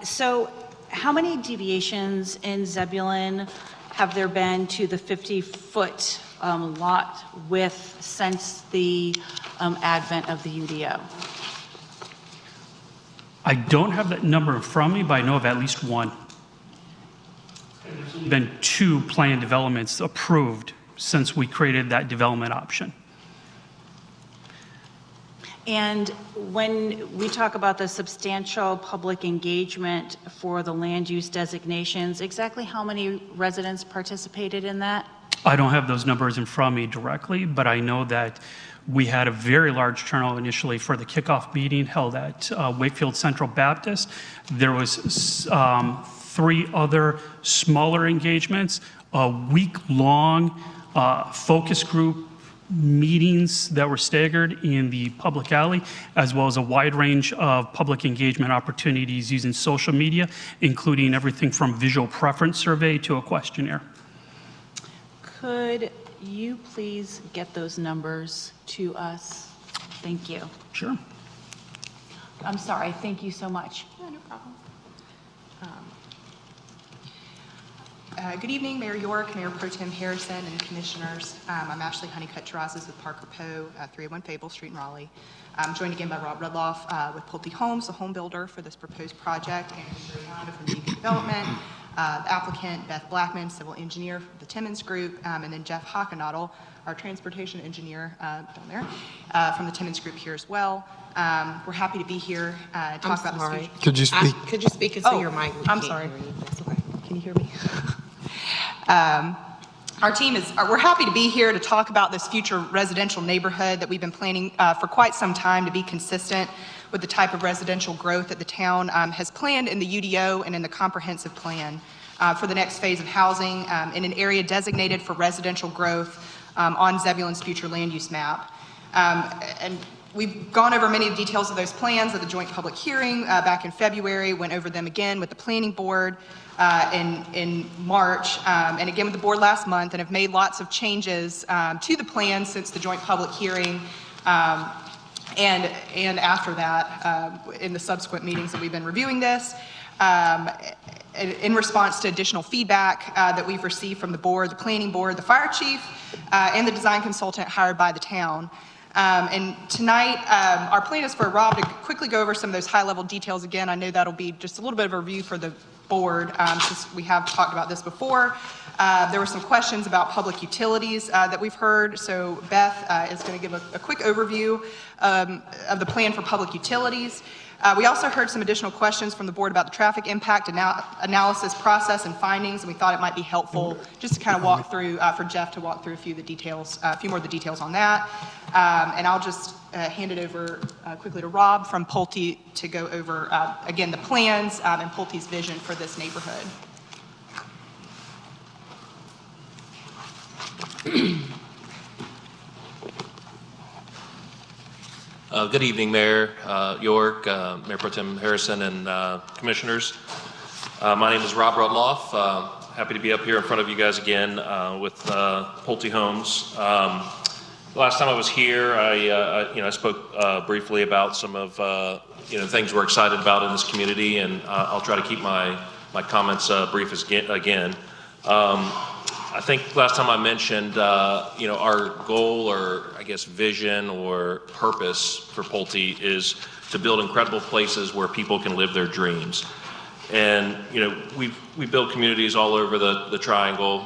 So how many deviations in Zebulon have there been to the 50-foot lot width since the advent of the UDO? I don't have that number in front of me, but I know of at least one. There's been 2 planned developments approved since we created that development option. And when we talk about the substantial public engagement for the land use designations, exactly how many residents participated in that? I don't have those numbers in front of me directly, but I know that we had a very large turnout initially for the kickoff meeting held at Wakefield Central Baptist. There was 3 other smaller engagements, a week-long focus group meetings that were staggered in the public alley, as well as a wide range of public engagement opportunities using social media, including everything from visual preference survey to a questionnaire. Could you please get those numbers to us? Thank you. Sure. I'm sorry, thank you so much. Yeah, no problem. Good evening, Mayor York, Mayor Pro Tem Harrison, and Commissioners. I'm Ashley Honeycutt-Terrazas with Parker Poe, 301 Fable Street in Raleigh. I'm joined again by Rob Rudloff with Pulte Homes, the home builder for this proposed project, and Jerry Honda from DB Development, the applicant, Beth Blackman, civil engineer for the Timmons Group, and then Jeff Hockenottle, our transportation engineer down there, from the Timmons Group here as well. We're happy to be here to talk about this future. Could you speak? Could you speak into your mic? We I'm can't sorry. hear you. That's okay. Can you hear me? Our team we're happy to be here to talk about this future residential neighborhood that we've been planning for quite some time to be consistent with the type of residential growth that the town has planned in the UDO and in the comprehensive plan for the next phase of housing in an area designated for residential growth on Zebulon's future land use map. And we've gone over many of the details of those plans at the joint public hearing back in February, went over them again with the planning board in March, and again with the board last month, and have made lots of changes to the plan since the joint public hearing and after that in the subsequent meetings that we've been reviewing this. In response to additional feedback that we've received from the board, the planning board, the fire chief, and the design consultant hired by the town. And tonight, our plan is for Rob to quickly go over some of those high-level details again. I know that'll be just a little bit of a review for the board, since we have talked about this before. There were some questions about public utilities that we've heard, so Beth is going to give a quick overview of the plan for public utilities. We also heard some additional questions from the board about the traffic impact analysis process and findings, and we thought it might be helpful just to kind of walk through, for Jeff to walk through a few more of the details on that. And I'll just hand it over quickly to Rob from Pulte to go over, again, the plans and Pulte's vision for this neighborhood. Good evening, Mayor York, Mayor Pro Tem Harrison, and Commissioners. My name is Rob Rudloff. Happy to be up here in front of you guys again with Pulte Homes. The last time I was here, I spoke briefly about some of things we're excited about in this community, and I'll try to keep my comments brief again. I think last time I mentioned, our goal, or I guess vision or purpose for Pulte is to build incredible places where people can live their dreams. And, we build communities all over the Triangle,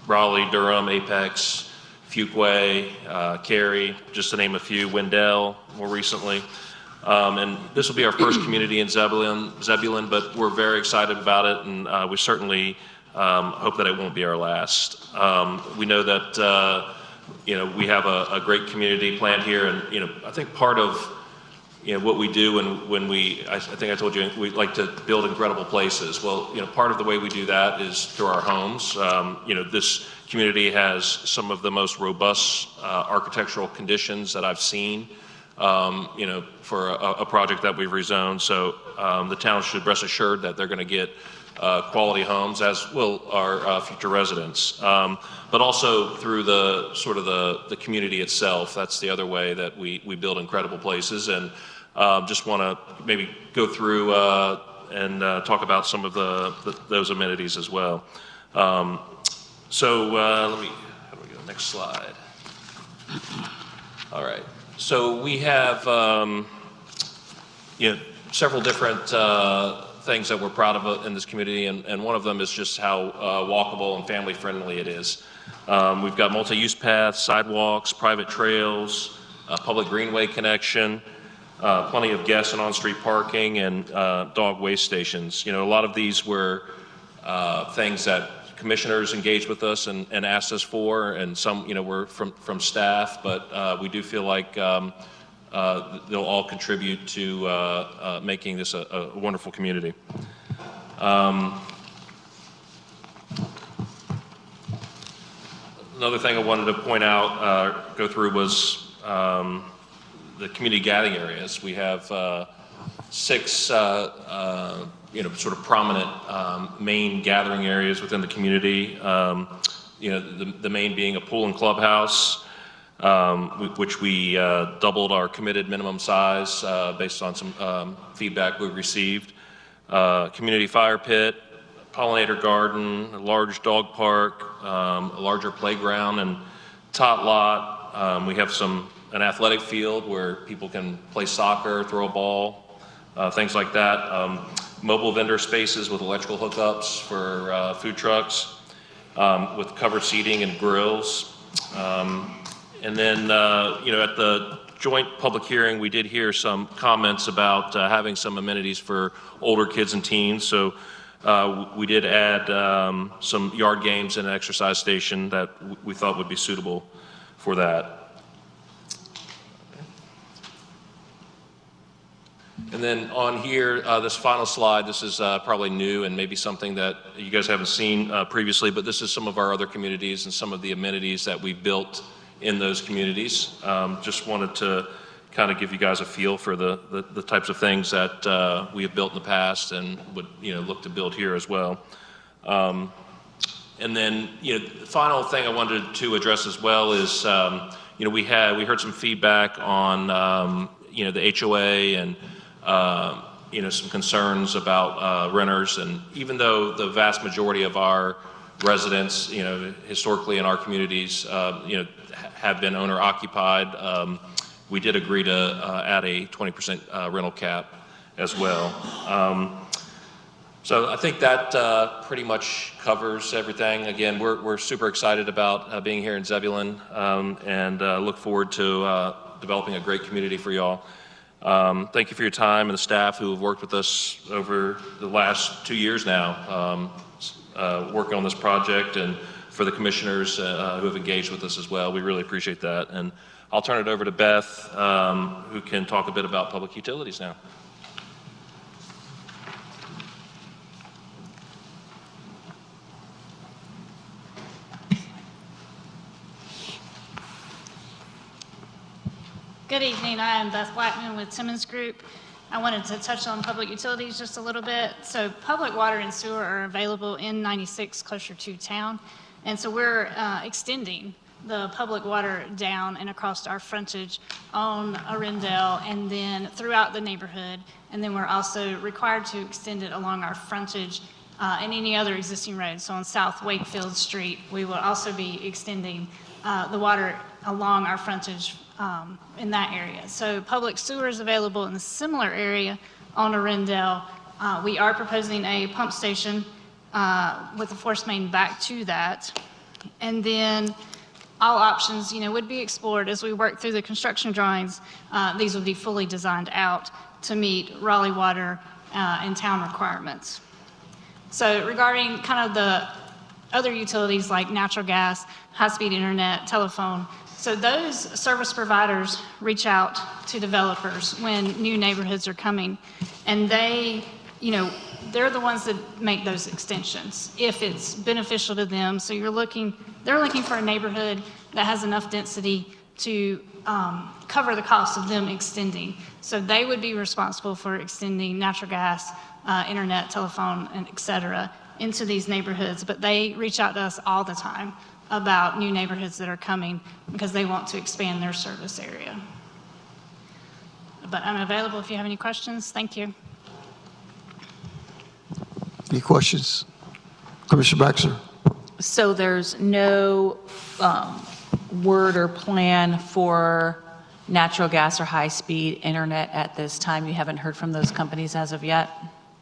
Raleigh, Durham, Apex, Fuquay, Cary, just to name a few, Wendell more recently. And this will be our first community in Zebulon, but we're very excited about it, and we certainly hope that it won't be our last. We know that we have a great community planned here, and I think part of what we do when I think I told you we like to build incredible places. Well, part of the way we do that is through our homes. This community has some of the most robust architectural conditions that I've seen. For a project that we've rezoned, so the town should rest assured that they're going to get quality homes, as will our future residents, but also through the community itself. That's the other way that we build incredible places, and just want to maybe go through and talk about some of those amenities as well. How do we go? Next slide. All right. So we have several different things that we're proud of in this community, and one of them is just how walkable and family friendly it is. We've got multi-use paths, sidewalks, private trails, public greenway connection, plenty of guest and on-street parking, and dog waste stations. A lot of these were things that commissioners engaged with us and asked us for, and some were from staff, but we do feel like they'll all contribute to making this a wonderful community. Another thing I wanted to point out, go through, was the community gathering areas. We have 6 sort of prominent main gathering areas within the community. The main being a pool and clubhouse, which we doubled our committed minimum size based on some feedback we received. Community fire pit, pollinator garden, a large dog park, a larger playground and tot lot. We have an athletic field where people can play soccer, throw a ball, things like that. Mobile vendor spaces with electrical hookups for food trucks, with covered seating and grills. And then, at the joint public hearing, we did hear some comments about having some amenities for older kids and teens. So we did add some yard games and an exercise station that we thought would be suitable for that. And then on here, this final slide, this is probably new and maybe something that you guys haven't seen previously, but this is some of our other communities and some of the amenities that we built in those communities. Just wanted to kind of give you guys a feel for the types of things that we have built in the past and would look to build here as well. And then the final thing I wanted to address as well is we heard some feedback on the HOA and some concerns about renters, and even though the vast majority of our residents historically in our communities have been owner occupied, we did agree to add a 20% rental cap as well. So I think that pretty much covers everything. Again, we're super excited about being here in Zebulon, and look forward to developing a great community for y'all. Thank you for your time and the staff who have worked with us over the last 2 years now, working on this project, and for the commissioners who have engaged with us as well. We really appreciate that. And I'll turn it over to Beth, who can talk a bit about public utilities now. Good evening. I am Beth Blackman with Timmons Group. I wanted to touch on public utilities just a little bit. So public water and sewer are available in 96 closer to town. And so we're extending the public water down and across our frontage on Arundel and then throughout the neighborhood. And then we're also required to extend it along our frontage and any other existing roads. So on South Wakefield Street, we will also be extending the water along our frontage in that area. So public sewer is available in a similar area on Arundel. We are proposing a pump station with a force main back to that. And then all options, would be explored as we work through the construction drawings. These will be fully designed out to meet Raleigh water and town requirements. So regarding kind of the other utilities like natural gas, high-speed internet, telephone, so those service providers reach out to developers when new neighborhoods are coming, and they, they're the ones that make those extensions if it's beneficial to them. So they're looking for a neighborhood that has enough density to cover the cost of them extending. So they would be responsible for extending natural gas, internet, telephone, and et cetera into these neighborhoods. But they reach out to us all the time about new neighborhoods that are coming because they want to expand their service area. But I'm available if you have any questions. Thank you. Any questions? Commissioner Baxter? So there's no word or plan for natural gas or high-speed internet at this time? You haven't heard from those companies as of yet?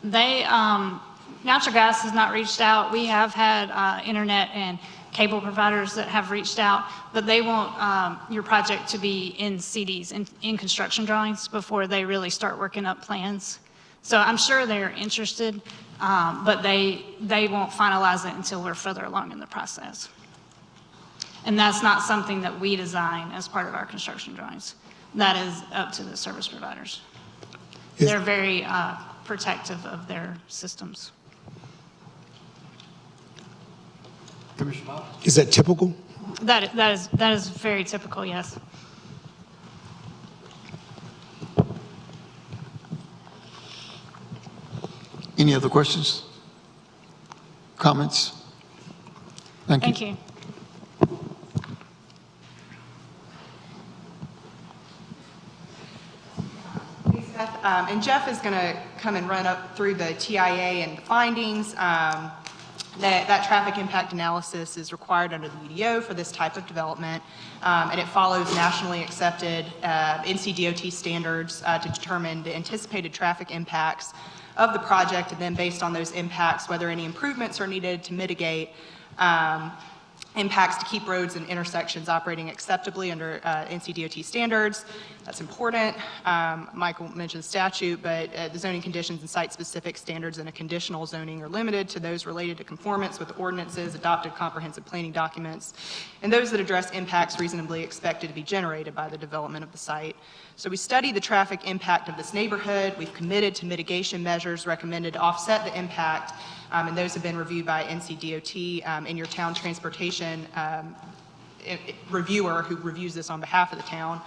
Natural gas has not reached out. We have had internet and cable providers that have reached out, but they want your project to be in CDs, in construction drawings, before they really start working up plans. So I'm sure they're interested, but they won't finalize it until we're further along in the process. And that's not something that we design as part of our construction drawings. That is up to the service providers. They're very protective of their systems. Is that typical? That is very typical, yes. Any other questions? Comments? Thank you. Thanks, Beth. And Jeff is going to come and run up through the TIA and the findings. That traffic impact analysis is required under the UDO for this type of development, and it follows nationally accepted NCDOT standards to determine the anticipated traffic impacts of the project, and then based on those impacts, whether any improvements are needed to mitigate impacts to keep roads and intersections operating acceptably under NCDOT standards. That's important. Michael mentioned statute, but the zoning conditions and site-specific standards in a conditional zoning are limited to those related to conformance with ordinances, adopted comprehensive planning documents, and those that address impacts reasonably expected to be generated by the development of the site. So we studied the traffic impact of this neighborhood. We've committed to mitigation measures recommended to offset the impact, and those have been reviewed by NCDOT in your town transportation reviewer who reviews this on behalf of the town,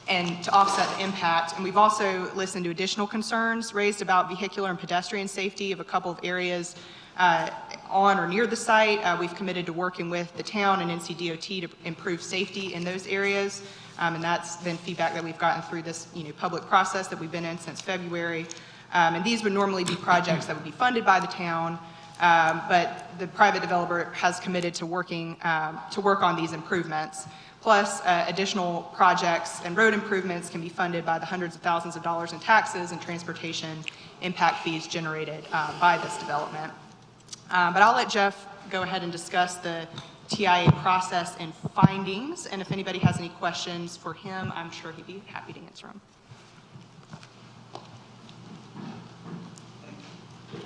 and to offset the impact. And we've also listened to additional concerns raised about vehicular and pedestrian safety of a couple of areas on or near the site. We've committed to working with the town and NCDOT to improve safety in those areas. And that's been feedback that we've gotten through this public process that we've been in since February. And these would normally be projects that would be funded by the town, but the private developer has committed to work on these improvements. Plus, additional projects and road improvements can be funded by the hundreds of thousands of dollars in taxes and transportation impact fees generated by this development. But I'll let Jeff go ahead and discuss the TIA process and findings, and if anybody has any questions for him, I'm sure he'd be happy to answer them.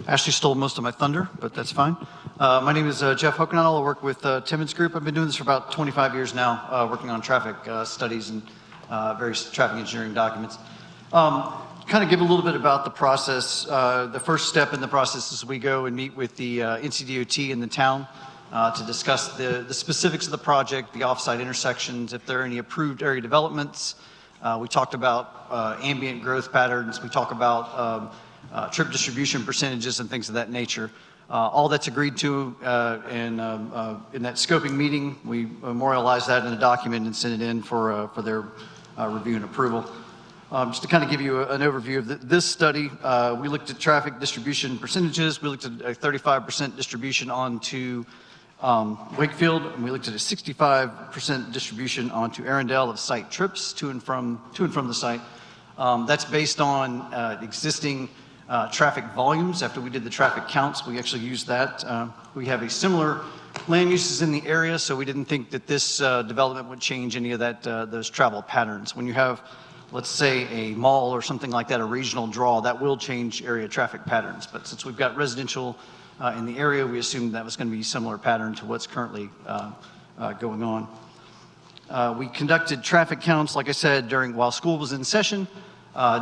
Ashley stole most of my thunder, but that's fine. My name is Jeff Hokenall. I work with Timmons Group. I've been doing this for about 25 years now, working on traffic studies and various traffic engineering documents. Kind of give a little bit about the process. The first step in the process is we go and meet with the NCDOT in the town to discuss the specifics of the project, the off-site intersections, if there are any approved area developments. We talked about ambient growth patterns. We talk about trip distribution percentages and things of that nature. All that's agreed to in that scoping meeting. We memorialize that in a document and send it in for their review and approval. Just to kind of give you an overview of this study, we looked at traffic distribution percentages. We looked at a 35% distribution onto Wakefield, and we looked at a 65% distribution onto Arundel of site trips to and from the site. That's based on existing traffic volumes. After we did the traffic counts, we actually used that. We have a similar land uses in the area, so we didn't think that this development would change any of that those travel patterns. When you have, let's say, a mall or something like that, a regional draw, that will change area traffic patterns. But since we've got residential in the area, we assumed that was going to be a similar pattern to what's currently going on. We conducted traffic counts, like I said, while school was in session.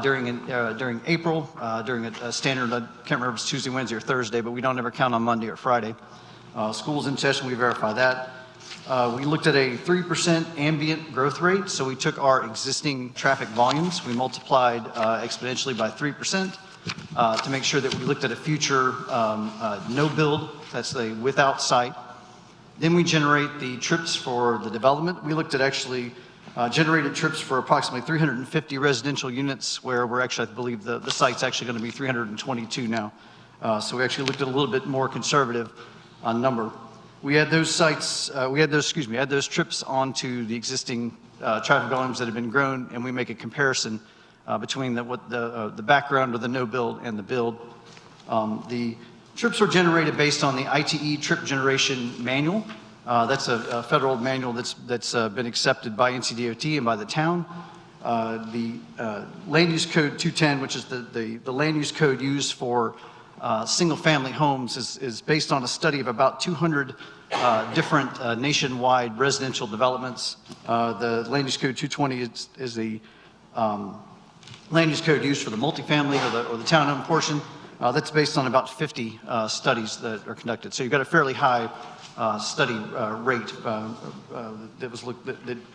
During April, during a standard, I can't remember if it's Tuesday, Wednesday, or Thursday, but we don't ever count on Monday or Friday. School's in session, we verify that. We looked at a 3% ambient growth rate, so we took our existing traffic volumes, we multiplied exponentially by 3% to make sure that we looked at a future no build, that's the without site. Then we generate the trips for the development. We looked at actually generated trips for approximately 350 residential units, where we're actually, I believe the site's actually going to be 322 now. So we actually looked at a little bit more conservative number. We had those sites, we had those trips onto the existing traffic volumes that have been grown, and we make a comparison between the background of the no build and the build. The trips were generated based on the ITE trip generation manual. That's a federal manual that's been accepted by NCDOT and by the town. The Land Use Code 210, which is the land use code used for single-family homes, is based on a study of about 200 different nationwide residential developments. The Land Use Code 220 is the land use code used for the multifamily or the town-owned portion. That's based on about 50 studies that are conducted. So you've got a fairly high study rate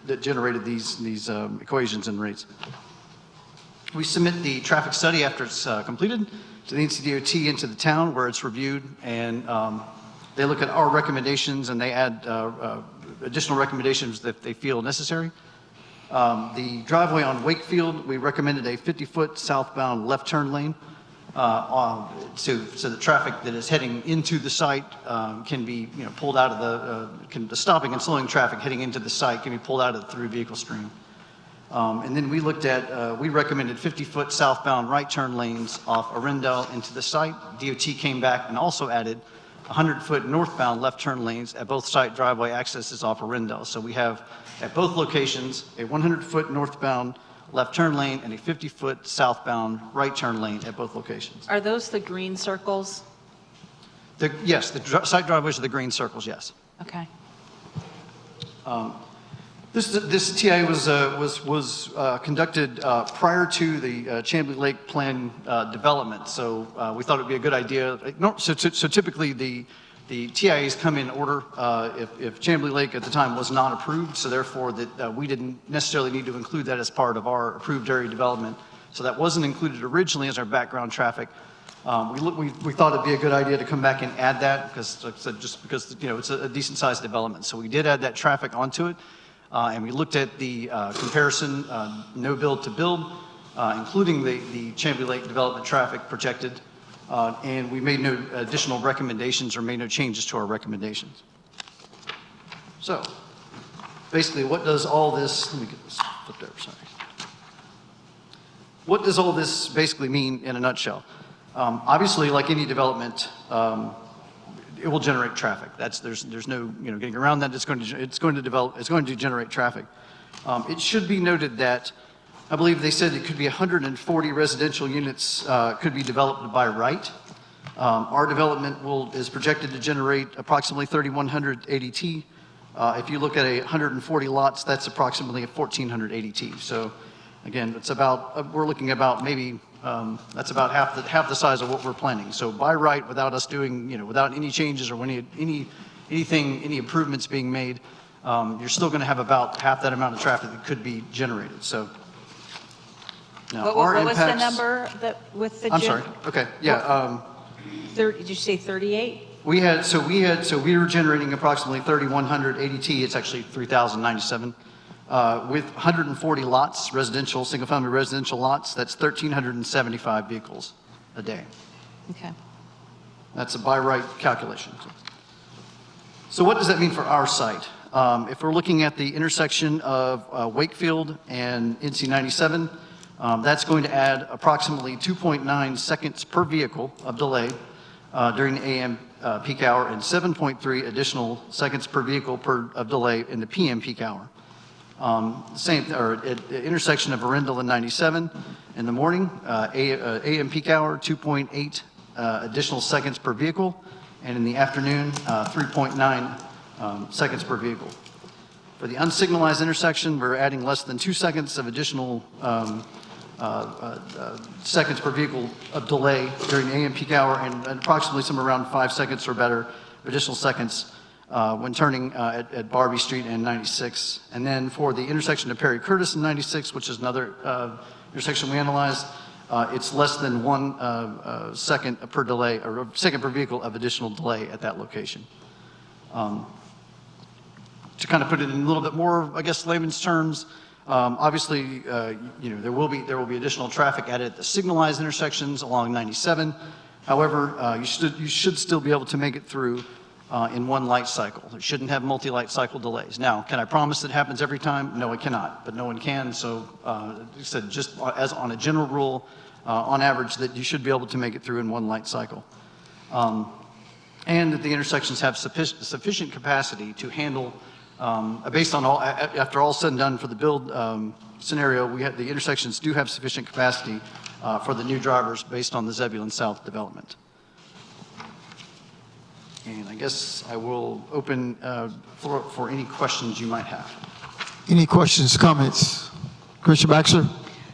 that generated these equations and rates. We submit the traffic study after it's completed to the NCDOT and to the town, where it's reviewed, and they look at our recommendations and they add additional recommendations that they feel necessary. The driveway on Wakefield, we recommended a 50-foot southbound left turn lane. So the traffic that is heading into the site can be pulled out of the stopping and slowing traffic heading into the site can be pulled out of the through vehicle stream. And then we looked at, we recommended 50-foot southbound right turn lanes off Arundel into the site. DOT came back and also added 100-foot northbound left turn lanes at both site driveway accesses off Arundel. So we have at both locations a 100-foot northbound left turn lane and a 50-foot southbound right turn lane at both locations. Are those the green circles? Yes, the site driveways are the green circles, yes. Okay. This TIA was conducted prior to the Chamblee Lake Plan development, so we thought it would be a good idea. So typically the the TIAs come in order if Chamblee Lake at the time was not approved, so therefore that we didn't necessarily need to include that as part of our approved area development. So that wasn't included originally as our background traffic. We thought it'd be a good idea to come back and add that because, like I said, just because it's a decent sized development. So we did add that traffic onto it, and we looked at the comparison, no build to build, including the Chamblee Lake development traffic projected. And we made no additional recommendations or made no changes to our recommendations. So basically, what does all this, let me get this flipped over, sorry. What does all this basically mean in a nutshell? Obviously, like any development, it will generate traffic. There's no getting around that. It's going to generate traffic. It should be noted that I believe they said it could be 140 residential units could be developed by right. Our development is projected to generate approximately 3,100 ADT. If you look at 140 lots, that's approximately 1,400 ADT. So again, it's about we're looking about maybe that's about half the size of what we're planning. So by right, without us doing without any changes or any improvements being made, you're still going to have about half that amount of traffic that could be generated. So. Now, What was the number that with the? I'm sorry. Okay. Yeah. 30, did you say 38? We were generating approximately 3,100 ADT. It's actually 3,097 with 140 lots, residential, single-family residential lots. That's 1,375 vehicles a day. Okay. That's a by right calculation. So what does that mean for our site? If we're looking at the intersection of Wakefield and NC 97. That's going to add approximately 2.9 seconds per vehicle of delay during the AM peak hour and 7.3 additional seconds per vehicle of delay in the PM peak hour. At the intersection of Arundel and 97 in the morning, AM peak hour, 2.8 additional seconds per vehicle, and in the afternoon, 3.9 seconds per vehicle. For the unsignalized intersection, we're adding less than 2 seconds of additional seconds per vehicle of delay during the AM peak hour and approximately somewhere around 5 seconds or better additional seconds when turning at Barbie Street and 96. And then for the intersection of Perry Curtis and 96, which is another intersection we analyzed, it's less than 1 second per delay or second per vehicle of additional delay at that location. To kind of put it in a little bit more, I guess, layman's terms, obviously, there will be additional traffic added at the signalized intersections along 97. However, you should still be able to make it through in one light cycle. It shouldn't have multi-light cycle delays. Now, can I promise it happens every time? No, it cannot, but no one can. So, like I said, just as on a general rule, on average, that you should be able to make it through in one light cycle. And that the intersections have sufficient capacity to handle based on after all said and done for the build scenario, the intersections do have sufficient capacity for the new drivers based on the Zebulon South development. And I guess I will open for any questions you might have. Any questions, comments? Commissioner Baxter?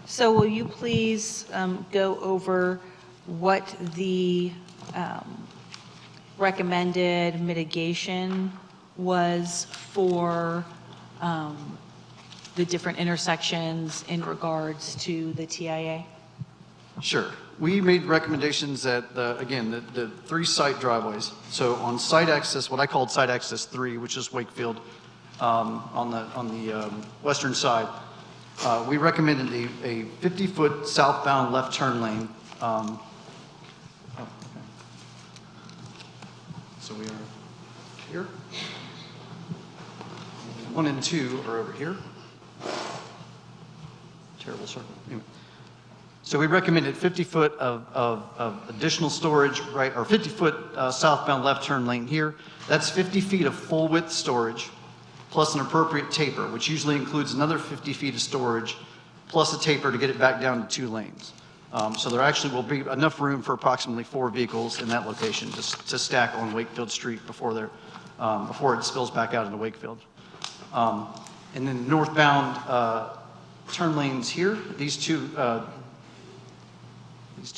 So will you please go over what the recommended mitigation was for the different intersections in regards to the TIA? Sure. We made recommendations that, the 3 site driveways. So on site access, what I called site access 3, which is Wakefield on the western side, we recommended a 50-foot southbound left turn lane. So we are here. 1 and 2 are over here. Terrible circle. Anyway. So we recommended 50-foot of additional storage, right, or 50-foot southbound left turn lane here. That's 50 feet of full width storage, plus an appropriate taper, which usually includes another 50 feet of storage, plus a taper to get it back down to 2 lanes. So there actually will be enough room for approximately 4 vehicles in that location to stack on Wakefield Street before it spills back out into Wakefield. And then northbound turn lanes here, these two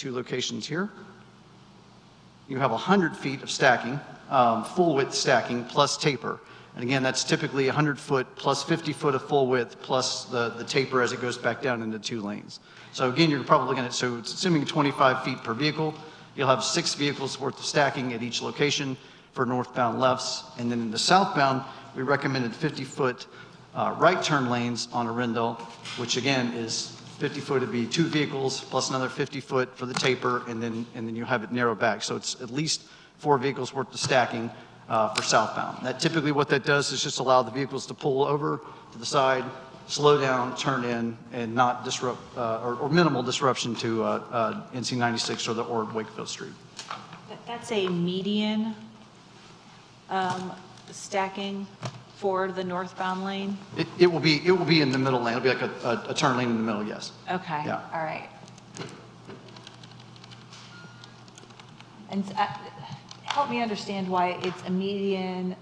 locations here. you have 100 feet of stacking, full width stacking plus taper. And again, that's typically 100 foot plus 50 foot of full width plus the taper as it goes back down into 2 lanes. So again, you're probably looking at, so it's assuming 25 feet per vehicle. You'll have 6 vehicles worth of stacking at each location for northbound lefts. And then in the southbound, we recommended 50 foot right turn lanes on Arundel, which again is 50 foot would be 2 vehicles plus another 50 foot for the taper, and then you have it narrow back. So it's at least 4 vehicles worth of stacking for southbound. That typically what that does is just allow the vehicles to pull over to the side, slow down, turn in, and not disrupt or minimal disruption to NC 96 or Wakefield Street. That's a median stacking for the northbound lane? It will be in the middle lane. It'll be like a turn lane in the middle, yes. Okay, Yeah. all right. And help me understand why it's a median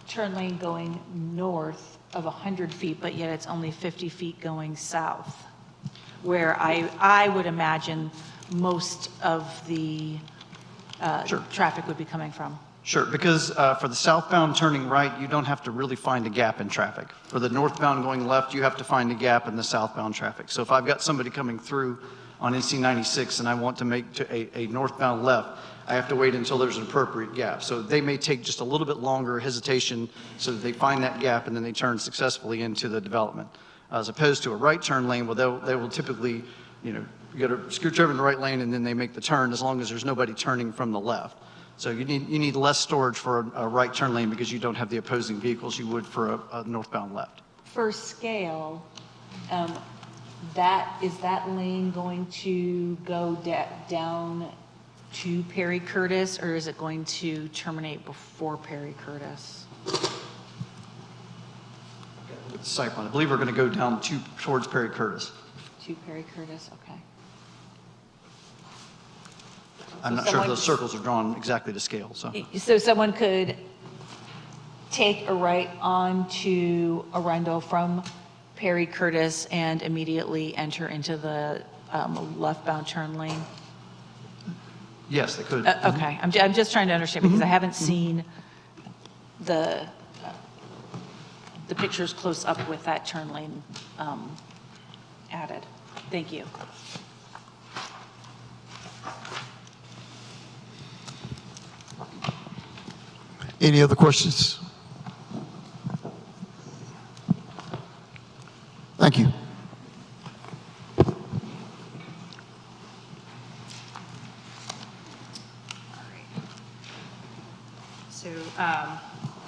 turn lane going north of 100 feet, but yet it's only 50 feet going south, where I would imagine most of the traffic would be coming from. Sure, because for the southbound turning right, you don't have to really find a gap in traffic. For the northbound going left, you have to find a gap in the southbound traffic. So if I've got somebody coming through on NC 96 and I want to make to a northbound left, I have to wait until there's an appropriate gap. So they may take just a little bit longer hesitation so that they find that gap and then they turn successfully into the development. As opposed to a right turn lane, well, they will typically, you got to scooch over in the right lane and then they make the turn as long as there's nobody turning from the left. So you need less storage for a right turn lane because you don't have the opposing vehicles you would for a northbound left. For scale, is that lane going to go down to Perry Curtis, or is it going to terminate before Perry Curtis? With the site plan, I believe we're going to go down towards Perry Curtis. To Perry Curtis, okay. I'm not sure if those circles are drawn exactly to scale. So someone could take a right onto Arundel from Perry Curtis and immediately enter into the leftbound turn lane? Yes, they could. Okay, I'm just trying to understand because I haven't seen the pictures close up with that turn lane added. Thank you. Any other questions? Thank you. So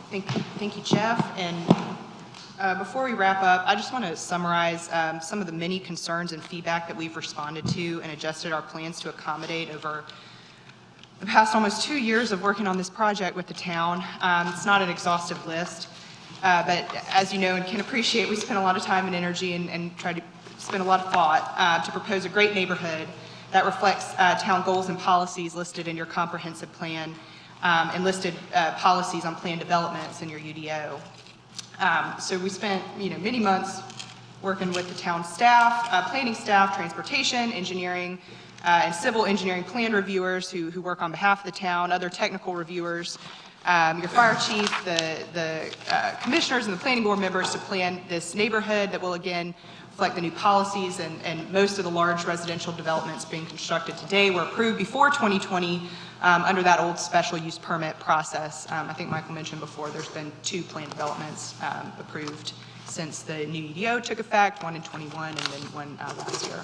thank you, Jeff. And before we wrap up, I just want to summarize some of the many concerns and feedback that we've responded to and adjusted our plans to accommodate over the past almost 2 years of working on this project with the town. It's not an exhaustive list, but as you know and can appreciate, we spent a lot of time and energy and tried to spend a lot of thought to propose a great neighborhood that reflects town goals and policies listed in your comprehensive plan and listed policies on planned developments in your UDO. So we spent many months working with the town staff, planning staff, transportation, engineering, and civil engineering plan reviewers who work on behalf of the town, other technical reviewers, your fire chief, the commissioners and the planning board members to plan this neighborhood that will again reflect the new policies, and most of the large residential developments being constructed today were approved before 2020 under that old special use permit process. I think Michael mentioned before there's been 2 planned developments approved since the new UDO took effect, one in 21 and then one last year.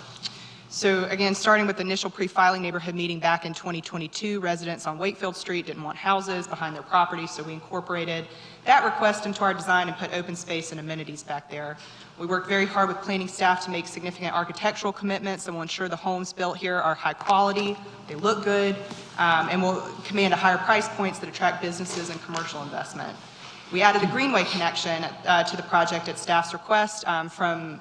So again, starting with the initial pre-filing neighborhood meeting back in 2022, residents on Wakefield Street didn't want houses behind their property, so we incorporated that request into our design and put open space and amenities back there. We worked very hard with planning staff to make significant architectural commitments that will ensure the homes built here are high quality, they look good, and will command a higher price points that attract businesses and commercial investment. We added the Greenway connection to the project at staff's request from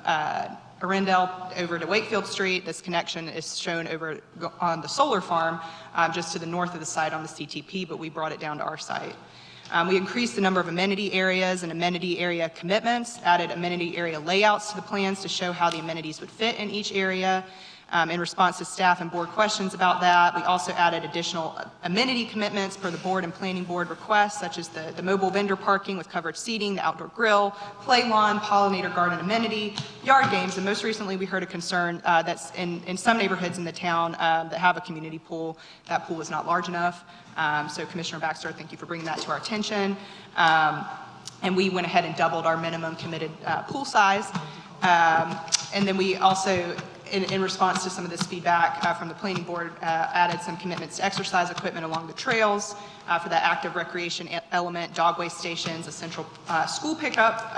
Arundel over to Wakefield Street. This connection is shown over on the solar farm just to the north of the site on the CTP, but we brought it down to our site. We increased the number of amenity areas and amenity area commitments, added amenity area layouts to the plans to show how the amenities would fit in each area, In response to staff and board questions about that, we also added additional amenity commitments per the board and planning board requests, such as the mobile vendor parking with covered seating, the outdoor grill, play lawn, pollinator garden amenity, yard games, and most recently we heard a concern that's in some neighborhoods in the town that have a community pool. That pool is not large enough. So Commissioner Baxter, thank you for bringing that to our attention. And we went ahead and doubled our minimum committed pool size. And then we also, in response to some of this feedback from the planning board, added some commitments to exercise equipment along the trails for that active recreation element, dog waste stations, a central school pickup,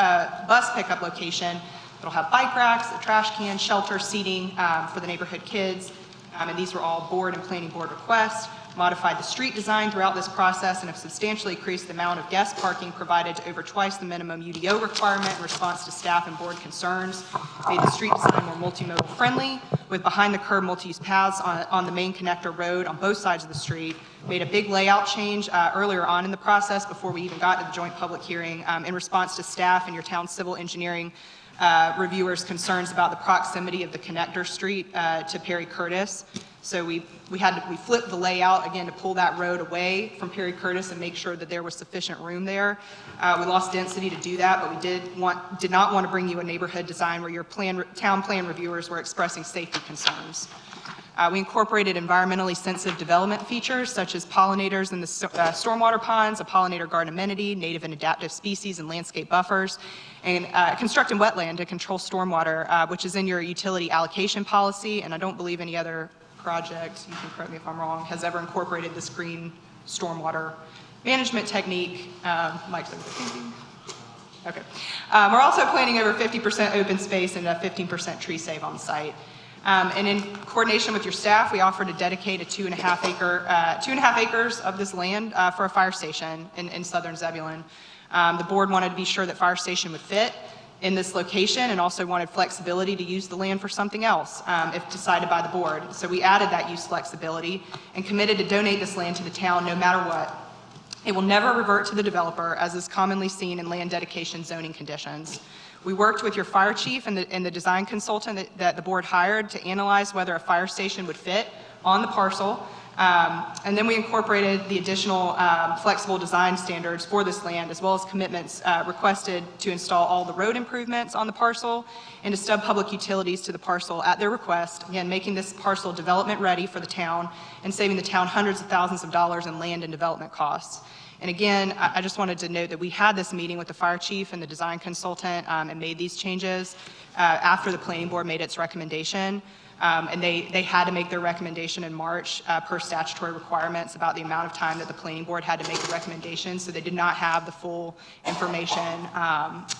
bus pickup location. It'll have bike racks, a trash can, shelter, seating for the neighborhood kids. And these were all board and planning board requests. Modified the street design throughout this process and have substantially increased the amount of guest parking provided to over twice the minimum UDO requirement in response to staff and board concerns. Made the street design more multimodal friendly with behind the curb multi-use paths on the main connector road on both sides of the street. Made a big layout change earlier on in the process before we even got to the joint public hearing in response to staff and your town civil engineering reviewers' concerns about the proximity of the connector street to Perry Curtis. So we flipped the layout again to pull that road away from Perry Curtis and make sure that there was sufficient room there. We lost density to do that, but we did not want to bring you a neighborhood design where your town plan reviewers were expressing safety concerns. We incorporated environmentally sensitive development features such as pollinators in the stormwater ponds, a pollinator garden amenity, native and adaptive species and landscape buffers, and constructing wetland to control stormwater, which is in your utility allocation policy, and I don't believe any other project, you can correct me if I'm wrong, has ever incorporated this green stormwater management technique. Mike's over there thinking. Okay. We're also planning over 50% open space and a 15% tree save on site. And in coordination with your staff, we offered to dedicate a 2.5 acres of this land for a fire station in southern Zebulon. The board wanted to be sure that fire station would fit in this location and also wanted flexibility to use the land for something else if decided by the board. So we added that use flexibility and committed to donate this land to the town no matter what. It will never revert to the developer, as is commonly seen in land dedication zoning conditions. We worked with your fire chief and the design consultant that the board hired to analyze whether a fire station would fit on the parcel. And then we incorporated the additional flexible design standards for this land, as well as commitments requested to install all the road improvements on the parcel and to stub public utilities to the parcel at their request, again, making this parcel development ready for the town and saving the town hundreds of thousands of dollars in land and development costs. And again, I just wanted to note that we had this meeting with the fire chief and the design consultant and made these changes after the planning board made its recommendation. And they had to make their recommendation in March per statutory requirements about the amount of time that the planning board had to make a recommendation. So they did not have the full information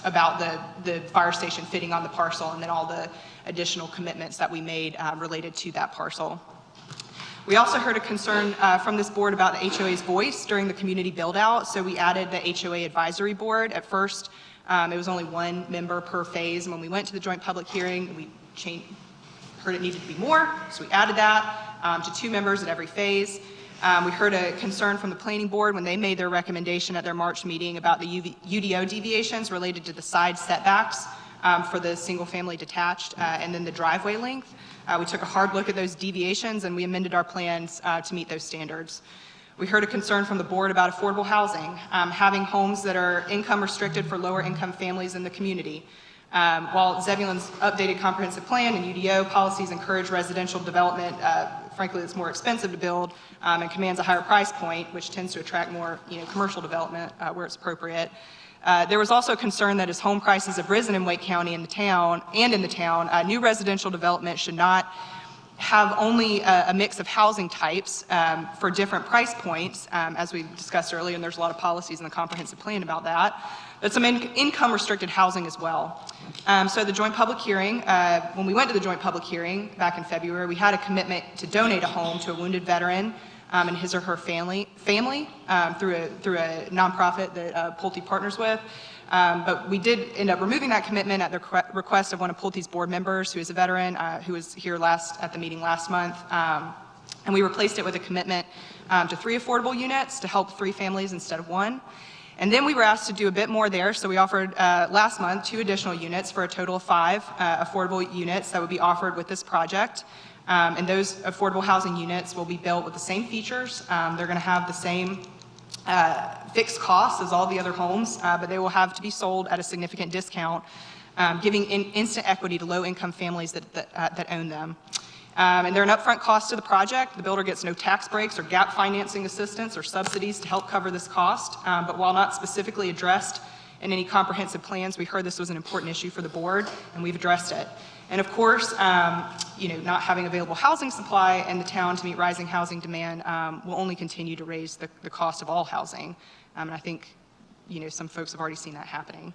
about the fire station fitting on the parcel and then all the additional commitments that we made related to that parcel. We also heard a concern from this board about the HOA's voice during the community build out. So we added the HOA advisory board. At first, it was only one member per phase. And when we went to the joint public hearing, we heard it needed to be more. So we added that to 2 members at every phase. We heard a concern from the planning board when they made their recommendation at their March meeting about the UDO deviations related to the side setbacks for the single family detached and then the driveway length. We took a hard look at those deviations and we amended our plans to meet those standards. We heard a concern from the board about affordable housing, having homes that are income restricted for lower income families in the community. While Zebulon's updated comprehensive plan and UDO policies encourage residential development, frankly, it's more expensive to build and commands a higher price point, which tends to attract more commercial development where it's appropriate. There was also concern that as home prices have risen in Wake County and in the town, new residential development should not have only a mix of housing types for different price points, as we discussed earlier, and there's a lot of policies in the comprehensive plan about that, but some income restricted housing as well. So the joint public hearing, when we went to the joint public hearing back in February, we had a commitment to donate a home to a wounded veteran and his or her family through a nonprofit that Pulte partners with. But we did end up removing that commitment at the request of one of Pulte's board members, who is a veteran, who was here at the meeting last month. And we replaced it with a commitment to 3 affordable units to help 3 families instead of 1. And then we were asked to do a bit more there, so we offered last month 2 additional units for a total of 5 affordable units that would be offered with this project. And those affordable housing units will be built with the same features. They're going to have the same fixed costs as all the other homes, but they will have to be sold at a significant discount, giving instant equity to low-income families that own them. And they're an upfront cost to the project. The builder gets no tax breaks or gap financing assistance or subsidies to help cover this cost. But while not specifically addressed in any comprehensive plans, we heard this was an important issue for the board, and we've addressed it. And of course, not having available housing supply in the town to meet rising housing demand will only continue to raise the cost of all housing. And I think, some folks have already seen that happening.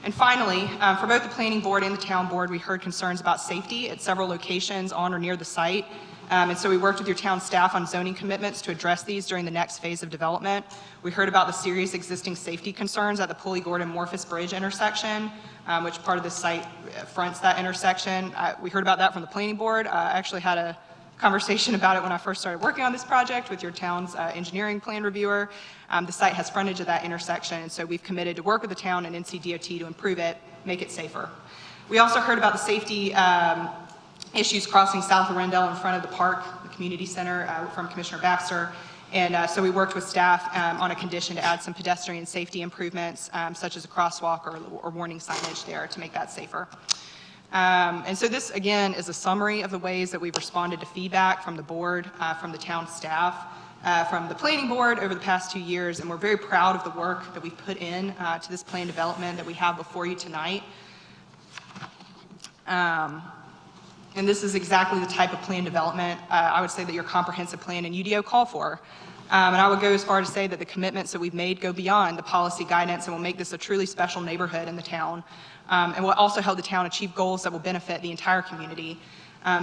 And finally, for both the planning board and the town board, we heard concerns about safety at several locations on or near the site. And so we worked with your town staff on zoning commitments to address these during the next phase of development. We heard about the serious existing safety concerns at the Pulley Gordon-Morphus Bridge intersection, which part of the site fronts that intersection. We heard about that from the planning board. I actually had a conversation about it when I first started working on this project with your town's engineering plan reviewer. The site has frontage at that intersection, and so we've committed to work with the town and NCDOT to improve it, make it safer. We also heard about the safety issues crossing South Arundel in front of the park, the community center, from Commissioner Baxter. And so we worked with staff on a condition to add some pedestrian safety improvements, such as a crosswalk or warning signage there to make that safer. And so this, again, is a summary of the ways that we've responded to feedback from the board, from the town staff, from the planning board over the past 2 years, and we're very proud of the work that we've put in to this plan development that we have before you tonight. And this is exactly the type of plan development I would say that your comprehensive plan and UDO call for. And I would go as far to say that the commitments that we've made go beyond the policy guidance and will make this a truly special neighborhood in the town, and will also help the town achieve goals that will benefit the entire community.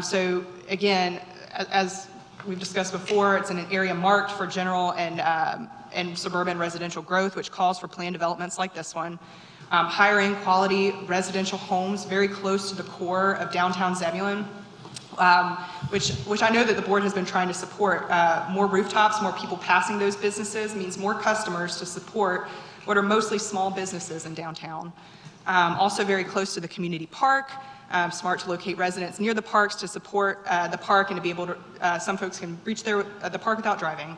So again, as we've discussed before, it's in an area marked for general and suburban residential growth, which calls for plan developments like this one. Hiring quality residential homes very close to the core of downtown Zebulon, which I know that the board has been trying to support. More rooftops, more people passing those businesses means more customers to support what are mostly small businesses in downtown. Also very close to the community park, smart to locate residents near the parks to support the park and to be able to, some folks can reach the park without driving.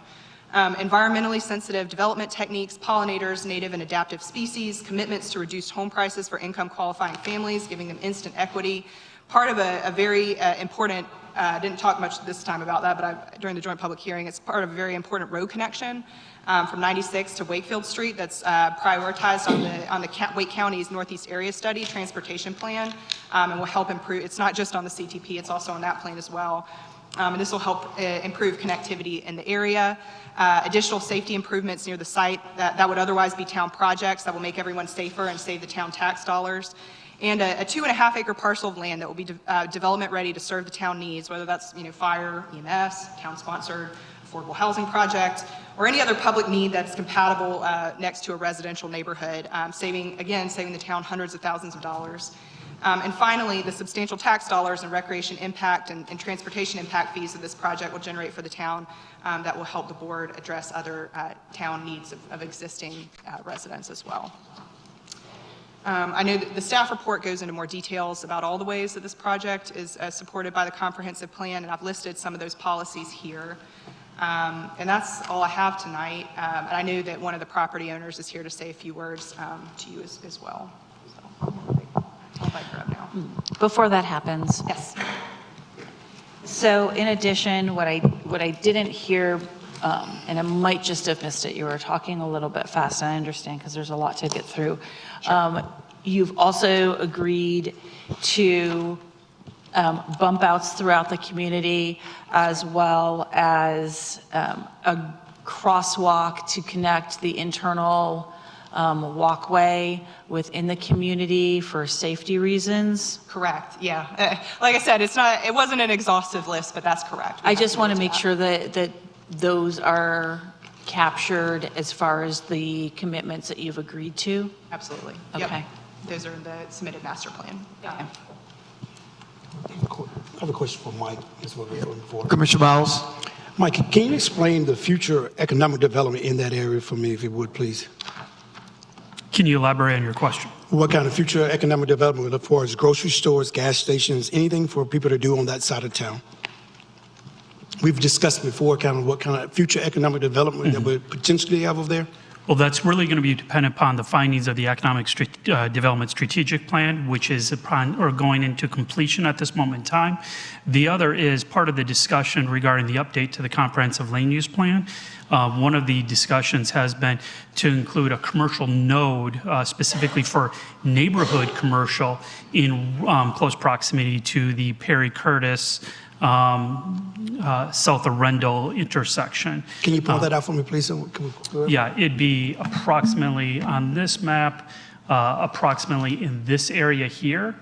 Environmentally sensitive development techniques, pollinators, native and adaptive species, commitments to reduce home prices for income qualifying families, giving them instant equity. Part of a very important, I didn't talk much this time about that, but during the joint public hearing, it's part of a very important road connection from 96 to Wakefield Street that's prioritized on the Wake County's Northeast Area Study Transportation Plan, and will help improve. It's not just on the CTP, it's also on that plan as well. And this will help improve connectivity in the area. Additional safety improvements near the site that would otherwise be town projects that will make everyone safer and save the town tax dollars. And a 2.5 acre parcel of land that will be development ready to serve the town needs, whether that's fire, EMS, town sponsored affordable housing project, or any other public need that's compatible next to a residential neighborhood, saving the town hundreds of thousands of dollars. And finally, the substantial tax dollars and recreation impact and transportation impact fees that this project will generate for the town that will help the board address other town needs of existing residents as well. I know that the staff report goes into more details about all the ways that this project is supported by the comprehensive plan, and I've listed some of those policies here. And that's all I have tonight. And I know that one of the property owners is here to say a few words to you as well. So I'll invite her up now. Before that happens. Yes. So in addition, what I didn't hear, and I might just have missed it, you were talking a little bit fast, and I understand because there's a lot to get through. Sure. You've also agreed to bump outs throughout the community, as well as a crosswalk to connect the internal walkway within the community for safety reasons? Correct, yeah. Like I said, it wasn't an exhaustive list, but that's correct. I just want to make sure that those are captured as far as the commitments that you've agreed to? Absolutely. Okay. Yep. Those are in the submitted master plan. Okay. I have a question for Mike, is what we're going for. Commissioner Miles. Mike, can you explain the future economic development in that area for me, if you would, please? Can you elaborate on your question? What kind of future economic development we look for as grocery stores, gas stations, anything for people to do on that side of town? we've discussed before kind of what kind of future economic development that we potentially have over there? Well, that's really going to be dependent upon the findings of the Economic Development Strategic Plan, which is upon or going into completion at this moment in time. The other is part of the discussion regarding the update to the Comprehensive Land Use Plan. One of the discussions has been to include a commercial node specifically for neighborhood commercial in close proximity to the Perry Curtis south of Rendell intersection. Can you pull that out for me, please? Yeah, it'd be approximately on this map, approximately in this area here.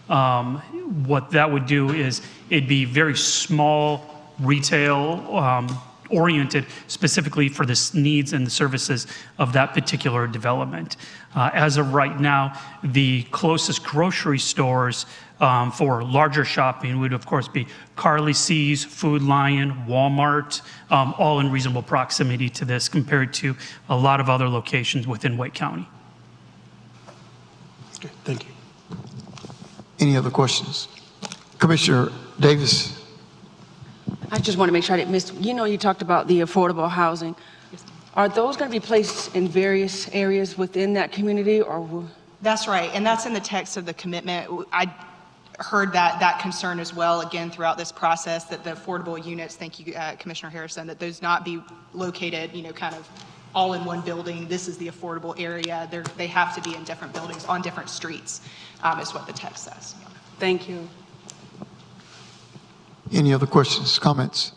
What that would do is it'd be very small retail oriented specifically for the needs and the services of that particular development. As of right now, the closest grocery stores for larger shopping would of course be Carly C's, Food Lion, Walmart, all in reasonable proximity to this compared to a lot of other locations within Wake County. Okay, thank you. Any other questions? Commissioner Davis. I just want to make sure I didn't miss, you talked about the affordable housing. Are those going to be placed in various areas within that community or? That's right, and that's in the text of the commitment. I heard that concern as well, again, throughout this process, that the affordable units, thank you, Commissioner Harrison, that those not be located, kind of all in one building. This is the affordable area. They have to be in different buildings on different streets, is what the text says. Thank you. Any other questions, comments?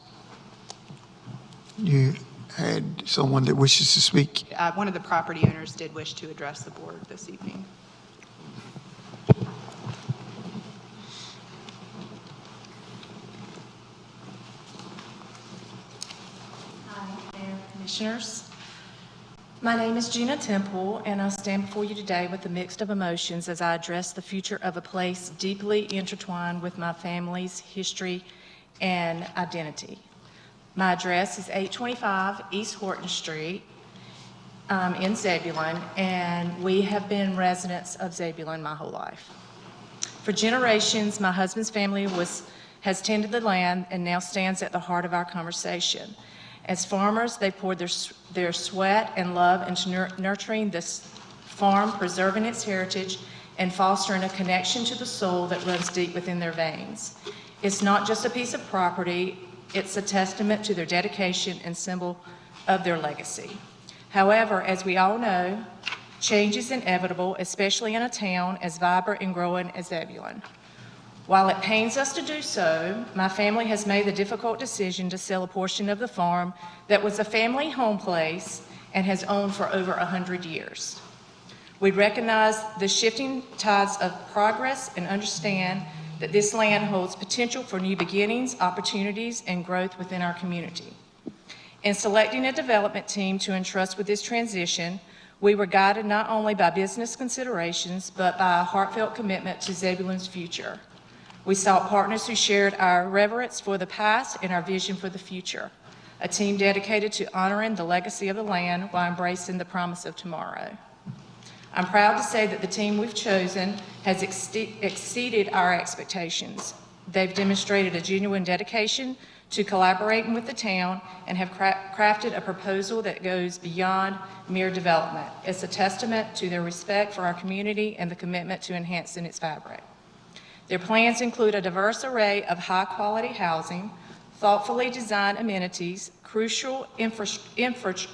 You had someone that wishes to speak. One of the property owners did wish to address the board this evening. Hi, Mayor, Commissioners. My name is Gina Temple, and I stand before you today with a mix of emotions as I address the future of a place deeply intertwined with my family's history and identity. My address is 825 East Horton Street in Zebulon, and we have been residents of Zebulon my whole life. For generations, my husband's family has tended the land and now stands at the heart of our conversation. As farmers, they poured their sweat and love into nurturing this farm, preserving its heritage, and fostering a connection to the soul that runs deep within their veins. It's not just a piece of property, it's a testament to their dedication and symbol of their legacy. However, as we all know, change is inevitable, especially in a town as vibrant and growing as Zebulon. While it pains us to do so, my family has made the difficult decision to sell a portion of the farm that was a family home place and has owned for over 100 years. We recognize the shifting tides of progress and understand that this land holds potential for new beginnings, opportunities, and growth within our community. In selecting a development team to entrust with this transition, we were guided not only by business considerations, but by a heartfelt commitment to Zebulon's future. We sought partners who shared our reverence for the past and our vision for the future, a team dedicated to honoring the legacy of the land while embracing the promise of tomorrow. I'm proud to say that the team we've chosen has exceeded our expectations. They've demonstrated a genuine dedication to collaborating with the town and have crafted a proposal that goes beyond mere development. It's a testament to their respect for our community and the commitment to enhancing its fabric. Their plans include a diverse array of high-quality housing, thoughtfully designed amenities, crucial infrastructure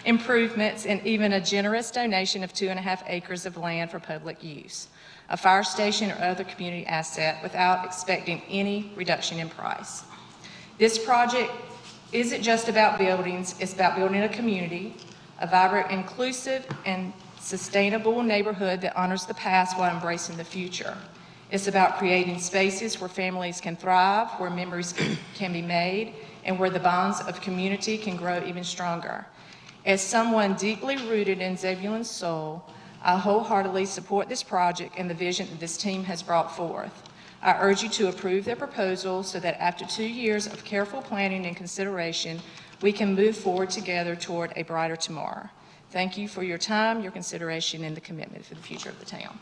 improvements, and even a generous donation of 2.5 acres of land for public use, a fire station or other community asset without expecting any reduction in price. This project isn't just about buildings, it's about building a community, a vibrant, inclusive, and sustainable neighborhood that honors the past while embracing the future. It's about creating spaces where families can thrive, where memories can be made, and where the bonds of community can grow even stronger. As someone deeply rooted in Zebulon's soul, I wholeheartedly support this project and the vision that this team has brought forth. I urge you to approve their proposal so that after 2 years of careful planning and consideration, we can move forward together toward a brighter tomorrow. Thank you for your time, your consideration, and the commitment for the future of the town.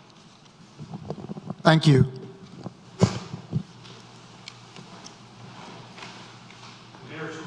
Thank you.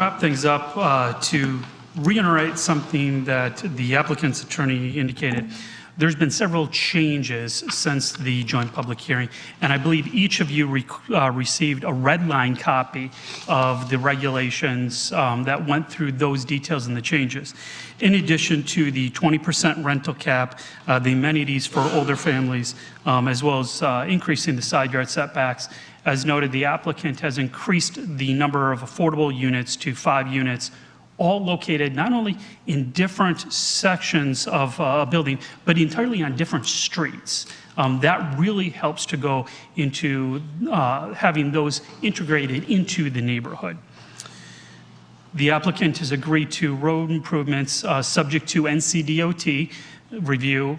Wrap things up, to reiterate something that the applicant's attorney indicated. There's been several changes since the joint public hearing, and I believe each of you received a red line copy of the regulations that went through those details and the changes. In addition to the 20% rental cap, the amenities for older families, as well as increasing the side yard setbacks. As noted, the applicant has increased the number of affordable units to 5 units, all located not only in different sections of a building, but entirely on different streets. That really helps to go into having those integrated into the neighborhood. The applicant has agreed to road improvements subject to NCDOT review,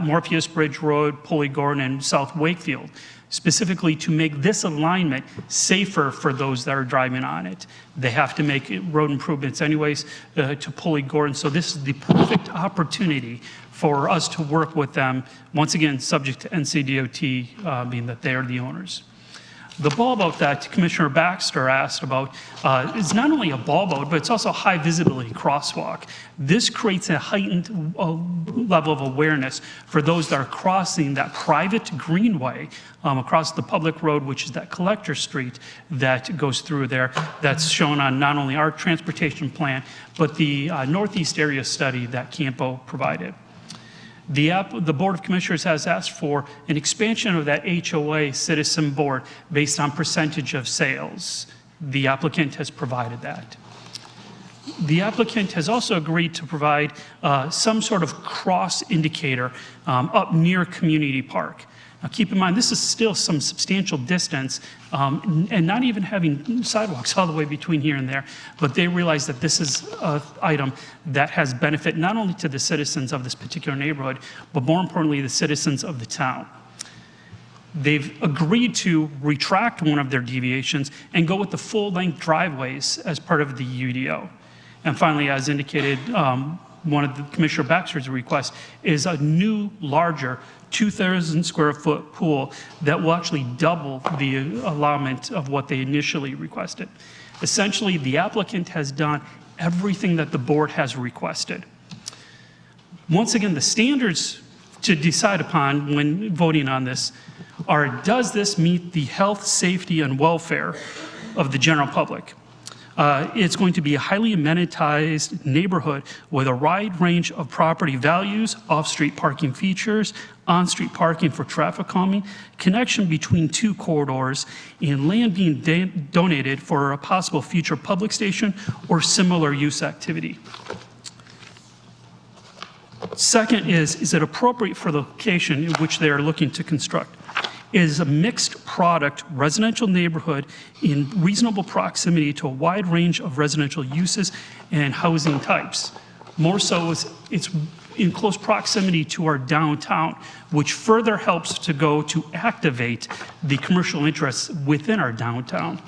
Morpheus Bridge Road, Pulley Gordon, and South Wakefield, specifically to make this alignment safer for those that are driving on it. They have to make road improvements anyways to Pulley Gordon, so this is the perfect opportunity for us to work with them, once again, subject to NCDOT, being that they are the owners. The bulb out that Commissioner Baxter asked about is not only a bulb out, but it's also a high visibility crosswalk. This creates a heightened level of awareness for those that are crossing that private greenway across the public road, which is that collector street that goes through there. That's shown on not only our transportation plan, but the Northeast area study that Campo provided. The Board of Commissioners has asked for an expansion of that HOA citizen board based on percentage of sales. The applicant has provided that. The applicant has also agreed to provide some sort of cross indicator up near Community Park. Now keep in mind, this is still some substantial distance and not even having sidewalks all the way between here and there, but they realize that this is an item that has benefit not only to the citizens of this particular neighborhood, but more importantly, the citizens of the town. They've agreed to retract one of their deviations and go with the full-length driveways as part of the UDO. And finally, as indicated, one of the Commissioner Baxter's requests is a new, larger 2,000 square foot pool that will actually double the allotment of what they initially requested. Essentially, the applicant has done everything that the board has requested. Once again, the standards to decide upon when voting on this are, does this meet the health, safety, and welfare of the general public? It's going to be a highly amenitized neighborhood with a wide range of property values, off-street parking features, on-street parking for traffic calming, connection between 2 corridors, and land being donated for a possible future public station or similar use activity. Second is it appropriate for the location in which they are looking to construct? Is a mixed product residential neighborhood in reasonable proximity to a wide range of residential uses and housing types. More so, it's in close proximity to our downtown, which further helps to go to activate the commercial interests within our downtown.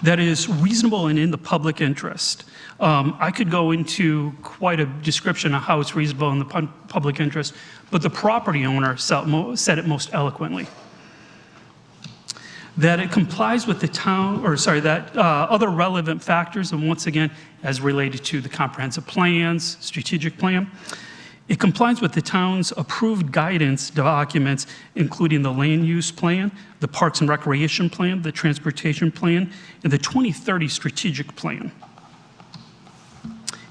That is reasonable and in the public interest. I could go into quite a description of how it's reasonable in the public interest, but the property owner said it most eloquently. That it complies with the town, or sorry, that other relevant factors, and once again, as related to the comprehensive plans, strategic plan, it complies with the town's approved guidance documents, including the land use plan, the parks and recreation plan, the transportation plan, and the 2030 strategic plan.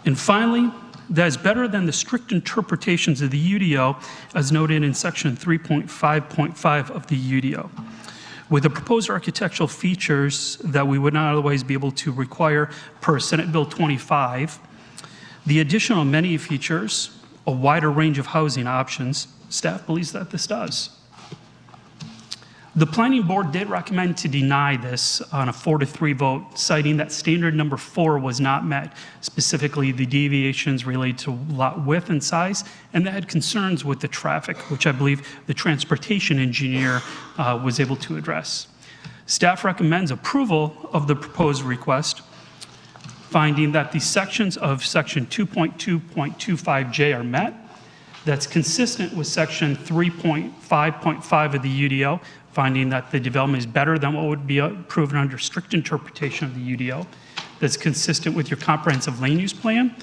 And finally, that is better than the strict interpretations of the UDO as noted in section 3.5.5 of the UDO. With the proposed architectural features that we would not otherwise be able to require per Senate Bill 25, the additional amenity features, a wider range of housing options, staff believes that this does. The planning board did recommend to deny this on a 4-3 vote, citing that standard number 4 was not met, specifically the deviations related to lot width and size, and they had concerns with the traffic, which I believe the transportation engineer was able to address. Staff recommends approval of the proposed request, finding that the sections of section 2.2.25J are met, that's consistent with section 3.5.5 of the UDO, finding that the development is better than what would be proven under strict interpretation of the UDO, that's consistent with your comprehensive land use plan,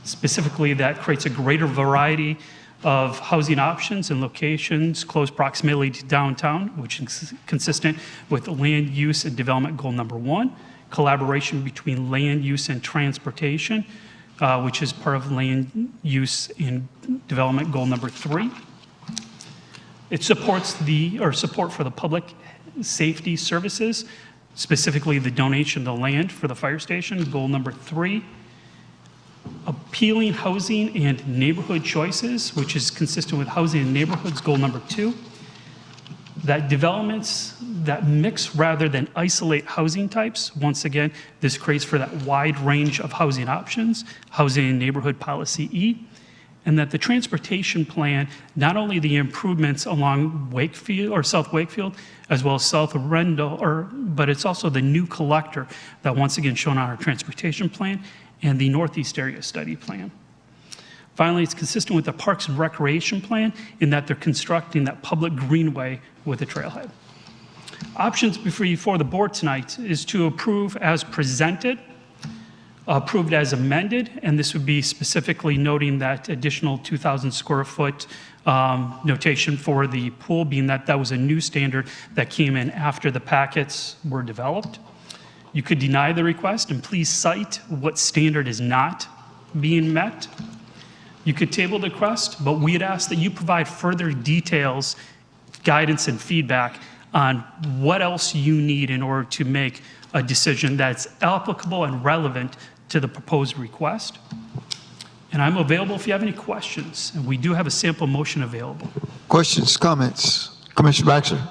specifically that creates a greater variety of housing options and locations, close proximity to downtown, which is consistent with land use and development goal number 1, collaboration between land use and transportation, which is part of land use and development goal number 3. It supports support for the public safety services, specifically the donation of the land for the fire station, goal number 3. Appealing housing and neighborhood choices, which is consistent with housing and neighborhoods, goal number 2. That developments that mix rather than isolate housing types. Once again, this creates for that wide range of housing options, housing and neighborhood policy E. And that the transportation plan, not only the improvements along Wakefield or South Wakefield, as well as South Rendell, but it's also the new collector that once again shown on our transportation plan and the Northeast Area Study Plan. Finally, it's consistent with the Parks and Recreation Plan in that they're constructing that public greenway with a trailhead. Options before the board tonight is to approve as presented, approved as amended, and this would be specifically noting that additional 2,000 square foot notation for the pool, being that that was a new standard that came in after the packets were developed. You could deny the request and please cite what standard is not being met. You could table the request, but we'd ask that you provide further details, guidance, and feedback on what else you need in order to make a decision that's applicable and relevant to the proposed request. And I'm available if you have any questions, and we do have a sample motion available. Questions, comments? Commissioner Baxter?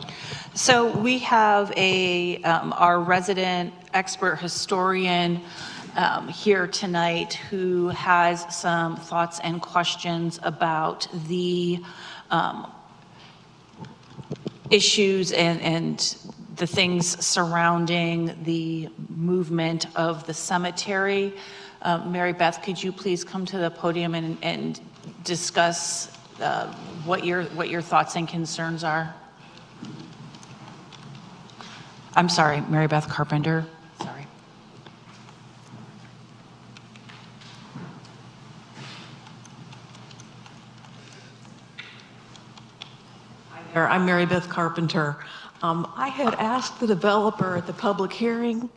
So we have our resident expert historian here tonight who has some thoughts and questions about the issues and the things surrounding the movement of the cemetery. Mary Beth, could you please come to the podium and discuss what your thoughts and concerns are? I'm sorry, Mary Beth Carpenter. Sorry. Hi there, I'm Mary Beth Carpenter. I had asked the developer at the public hearing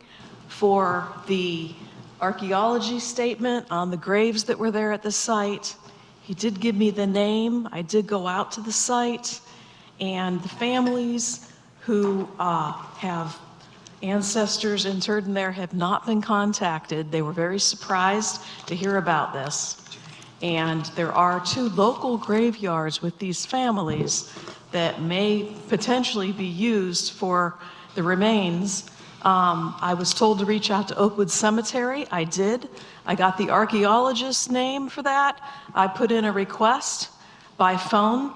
for the archaeology statement on the graves that were there at the site. He did give me the name. I did go out to the site, and the families who have ancestors interred in there have not been contacted. They were very surprised to hear about this. And there are 2 local graveyards with these families that may potentially be used for the remains. I was told to reach out to Oakwood Cemetery. I did. I got the archaeologist's name for that. I put in a request by phone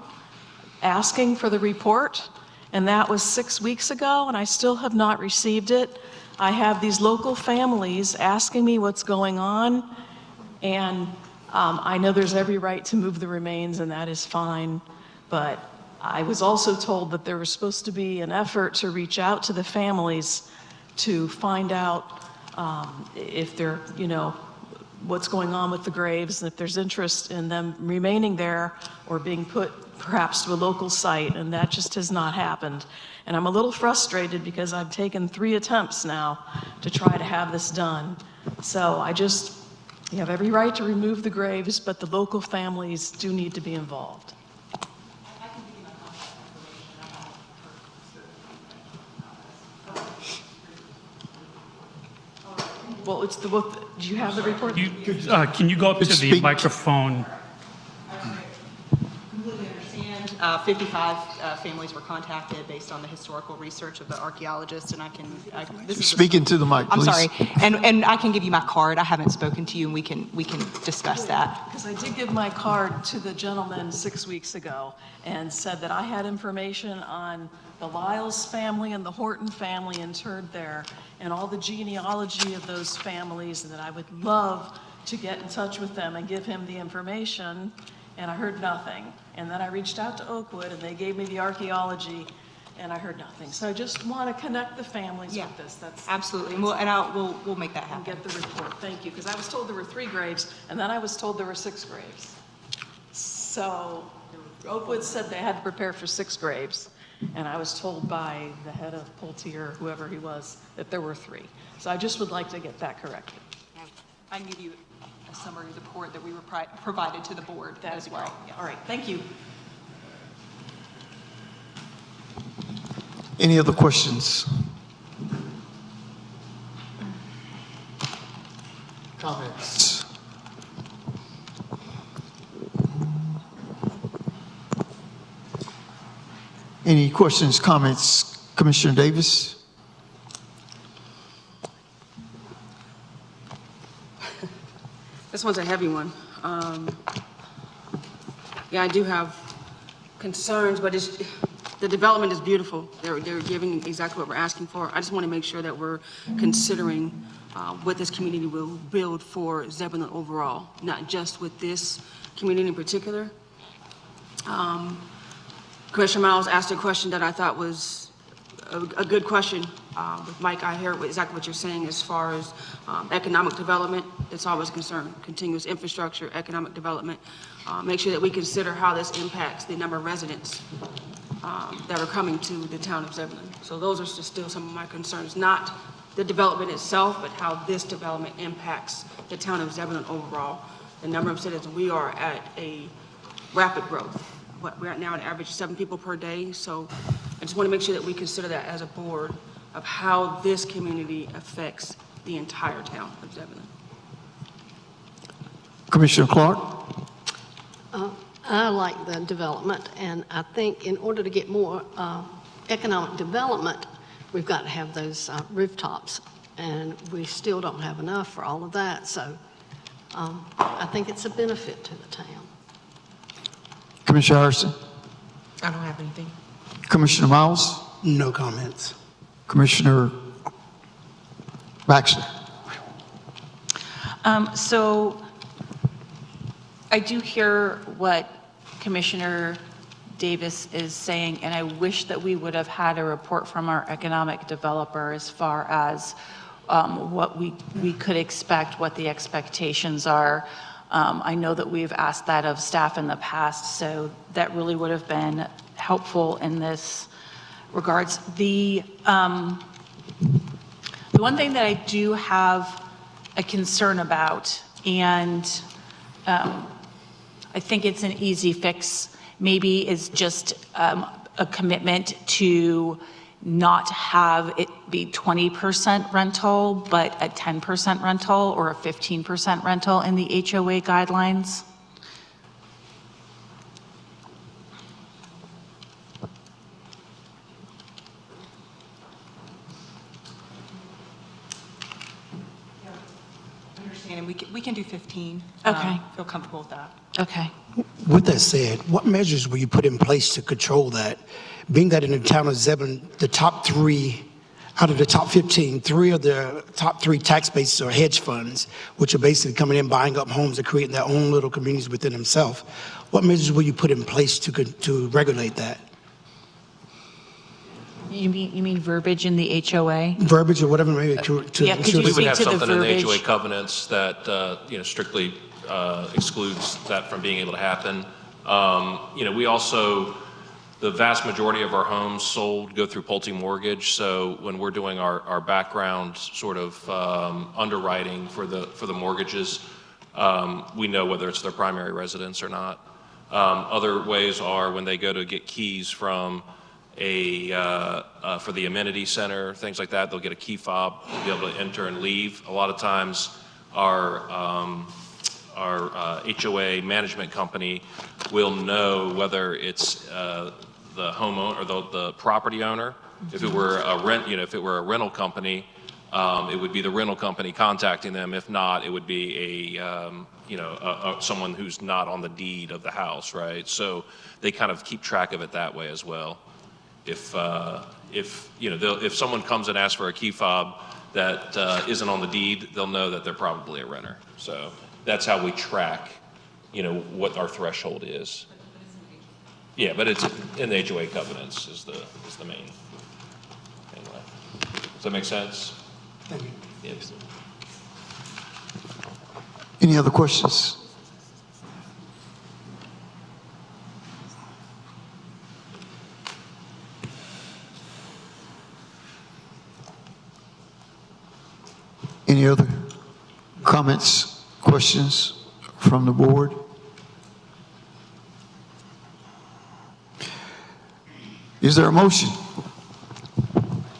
asking for the report, and that was 6 weeks ago, and I still have not received it. I have these local families asking me what's going on, and I know there's every right to move the remains, and that is fine, but I was also told that there was supposed to be an effort to reach out to the families to find out if they're, what's going on with the graves, and if there's interest in them remaining there or being put perhaps to a local site, and that just has not happened. And I'm a little frustrated because I've taken 3 attempts now to try to have this done. So you have every right to remove the graves, but the local families do need to be involved. Well, do you have the report? Can you go up to the microphone? Completely understand. 55 families were contacted based on the historical research of the archaeologist, and Speaking to the mic, I'm please. sorry, and I can give you my card. I haven't spoken to you, and we can discuss that. Because I did give my card to the gentleman 6 weeks ago and said that I had information on the Lyles family and the Horton family interred there, and all the genealogy of those families, and that I would love to get in touch with them and give him the information. and I heard nothing. And then I reached out to Oakwood, and they gave me the archaeology, and I heard nothing. So I just want to connect the families with this. That's Absolutely, and we'll make that happen. and get the report. Thank you, because I was told there were 3 graves, and then I was told there were 6 graves. So Oakwood said they had to prepare for 6 graves, and I was told by the head of Pulte or whoever he was that there were 3. So I just would like to get that corrected. I can give you a summary of the report that we were provided to the board as well. Yes. All right, thank you. Any other questions? Comments? Any questions, comments? Commissioner Davis? This one's a heavy one. Yeah, I do have concerns, but the development is beautiful. They're giving exactly what we're asking for. I just want to make sure that we're considering what this community will build for Zebulon overall, not just with this community in particular. Commissioner Miles asked a question that I thought was a good question. With Mike, I hear exactly what you're saying as far as economic development. It's always a concern, continuous infrastructure, economic development. Make sure that we consider how this impacts the number of residents that are coming to the town of Zebulon. So those are just still some of my concerns, not the development itself, but how this development impacts the town of Zebulon overall. The number of citizens, we are at a rapid growth. We're at now an average of 7 people per day. So I just want to make sure that we consider that as a board of how this community affects the entire town of Zebulon. Commissioner Clark? I like the development, and I think in order to get more economic development, we've got to have those rooftops, and we still don't have enough for all of that. So I think it's a benefit to the town. Commissioner Harrison? I don't have anything. Commissioner Miles? No comments. Commissioner Baxter? So I do hear what Commissioner Davis is saying, and I wish that we would have had a report from our economic developer as far as what we could expect, what the expectations are. I know that we've asked that of staff in the past, so that really would have been helpful in this regards. The one thing that I do have a concern about, and I think it's an easy fix, maybe is just a commitment to not have it be 20% rental, but a 10% rental or a 15% rental in the HOA guidelines. Understanding, we can do 15. Okay. Feel comfortable with that. Okay. With that said, what measures will you put in place to control that? Being that in the town of Zebulon, the top 3, out of the top 15, 3 of the top 3 tax bases are hedge funds, which are basically coming in, buying up homes and creating their own little communities within themselves. What measures will you put in place to regulate that? You mean verbiage in the HOA? Verbiage or whatever, maybe to Yeah, could you We would speak have to the something in the verbiage? HOA covenants that, strictly excludes that from being able to happen. We also, the vast majority of our homes sold go through Pulte Mortgage, so when we're doing our background sort of underwriting for the mortgages, we know whether it's their primary residence or not. Other ways are when they go to get keys from for the amenity center, things like that, they'll get a key fob to be able to enter and leave. A lot of times our HOA management company will know whether it's the homeowner or the property owner. If it were if it were a rental company, it would be the rental company contacting them. If not, it would be someone who's not on the deed of the house, right? So they kind of keep track of it that way as well. If someone comes and asks for a key fob that isn't on the deed, they'll know that they're probably a renter. So that's how we track what our threshold is. Yeah, but it's in the HOA covenants is the main. Anyway, does that make sense? Thank you. Yes. Any other questions? Any other comments, questions from the board? Is there a motion?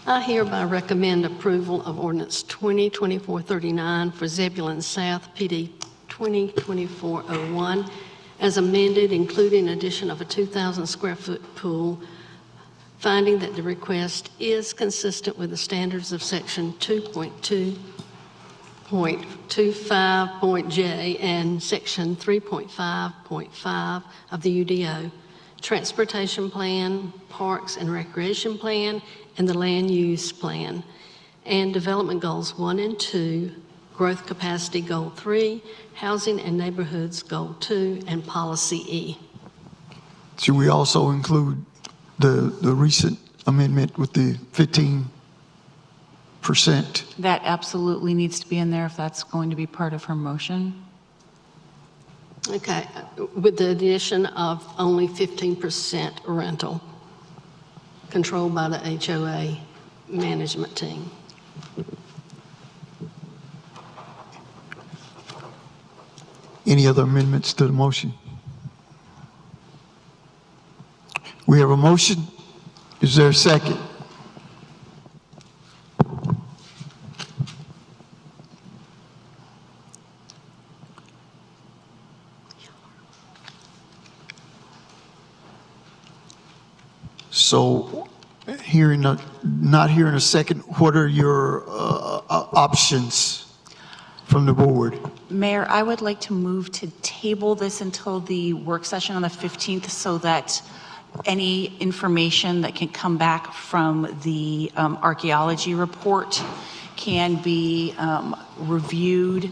I hereby recommend approval of ordinance 2024-39 for Zebulon South PD 2024-01 as amended, including addition of a 2,000 square foot pool, finding that the request is consistent with the standards of section 2.2.25.j and section 3.5.5 of the UDO, transportation plan, parks and recreation plan, and the land use plan, and development goals 1 and 2, growth capacity goal 3, housing and neighborhoods goal 2, and policy E. Should we also include the recent amendment with the 15%? That absolutely needs to be in there if that's going to be part of her motion. Okay, with the addition of only 15% rental, controlled by the HOA management team. Any other amendments to the motion? We have a motion. Is there a second? So, not hearing a second, what are your options from the board? Mayor, I would like to move to table this until the work session on the 15th so that any information that can come back from the archaeology report can be reviewed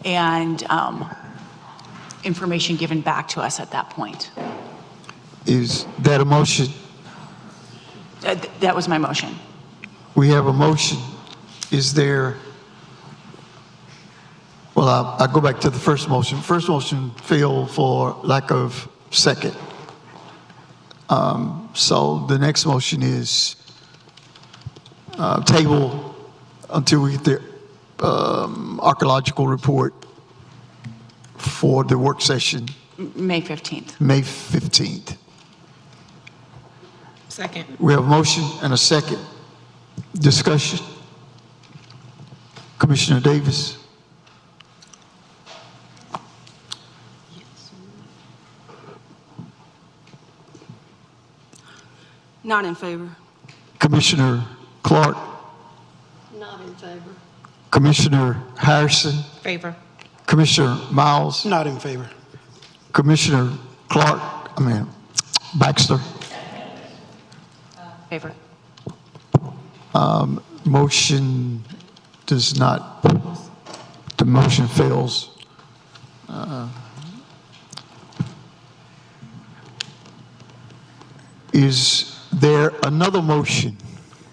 and information given back to us at that point. Is that a motion? That was my motion. We have a motion. Is there, well, I'll go back to the first motion. First motion failed for lack of second. So the next motion is table until we get the archaeological report for the work session. May 15th. May 15th. Second. We have a motion and a second. Discussion. Commissioner Davis. Not in favor. Commissioner Clark. Not in favor. Commissioner Harrison. Favor. Commissioner Miles. Not in favor. Commissioner Baxter. Favor. Motion does not, the motion fails. Is there another motion?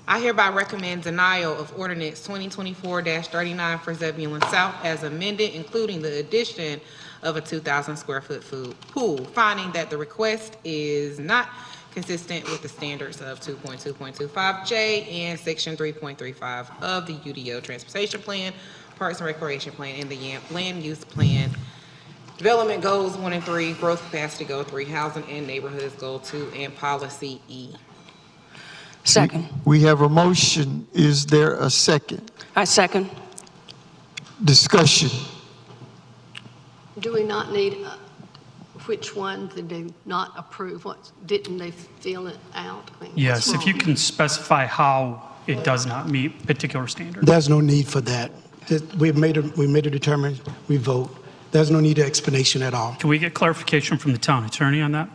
I hereby recommend denial of ordinance 2024-39 for Zebulon South as amended, including the addition of a 2,000 square foot pool, finding that the request is not consistent with the standards of 2.2.25J and section 3.35 of the UDO transportation plan, parks and recreation plan, and the land use plan. Development goals 1 and 3, growth capacity goal 3, housing and neighborhoods goal 2, and policy E. Second. We have a motion. Is there a second? I second. Discussion. Do we not need, which one did they not approve? What, didn't they fill it out? I mean, Yes, what's if you wrong? can specify how it does not meet particular standards. There's no need for that. We made a determination, we vote. There's no need of explanation at all. Can we get clarification from the town attorney on that?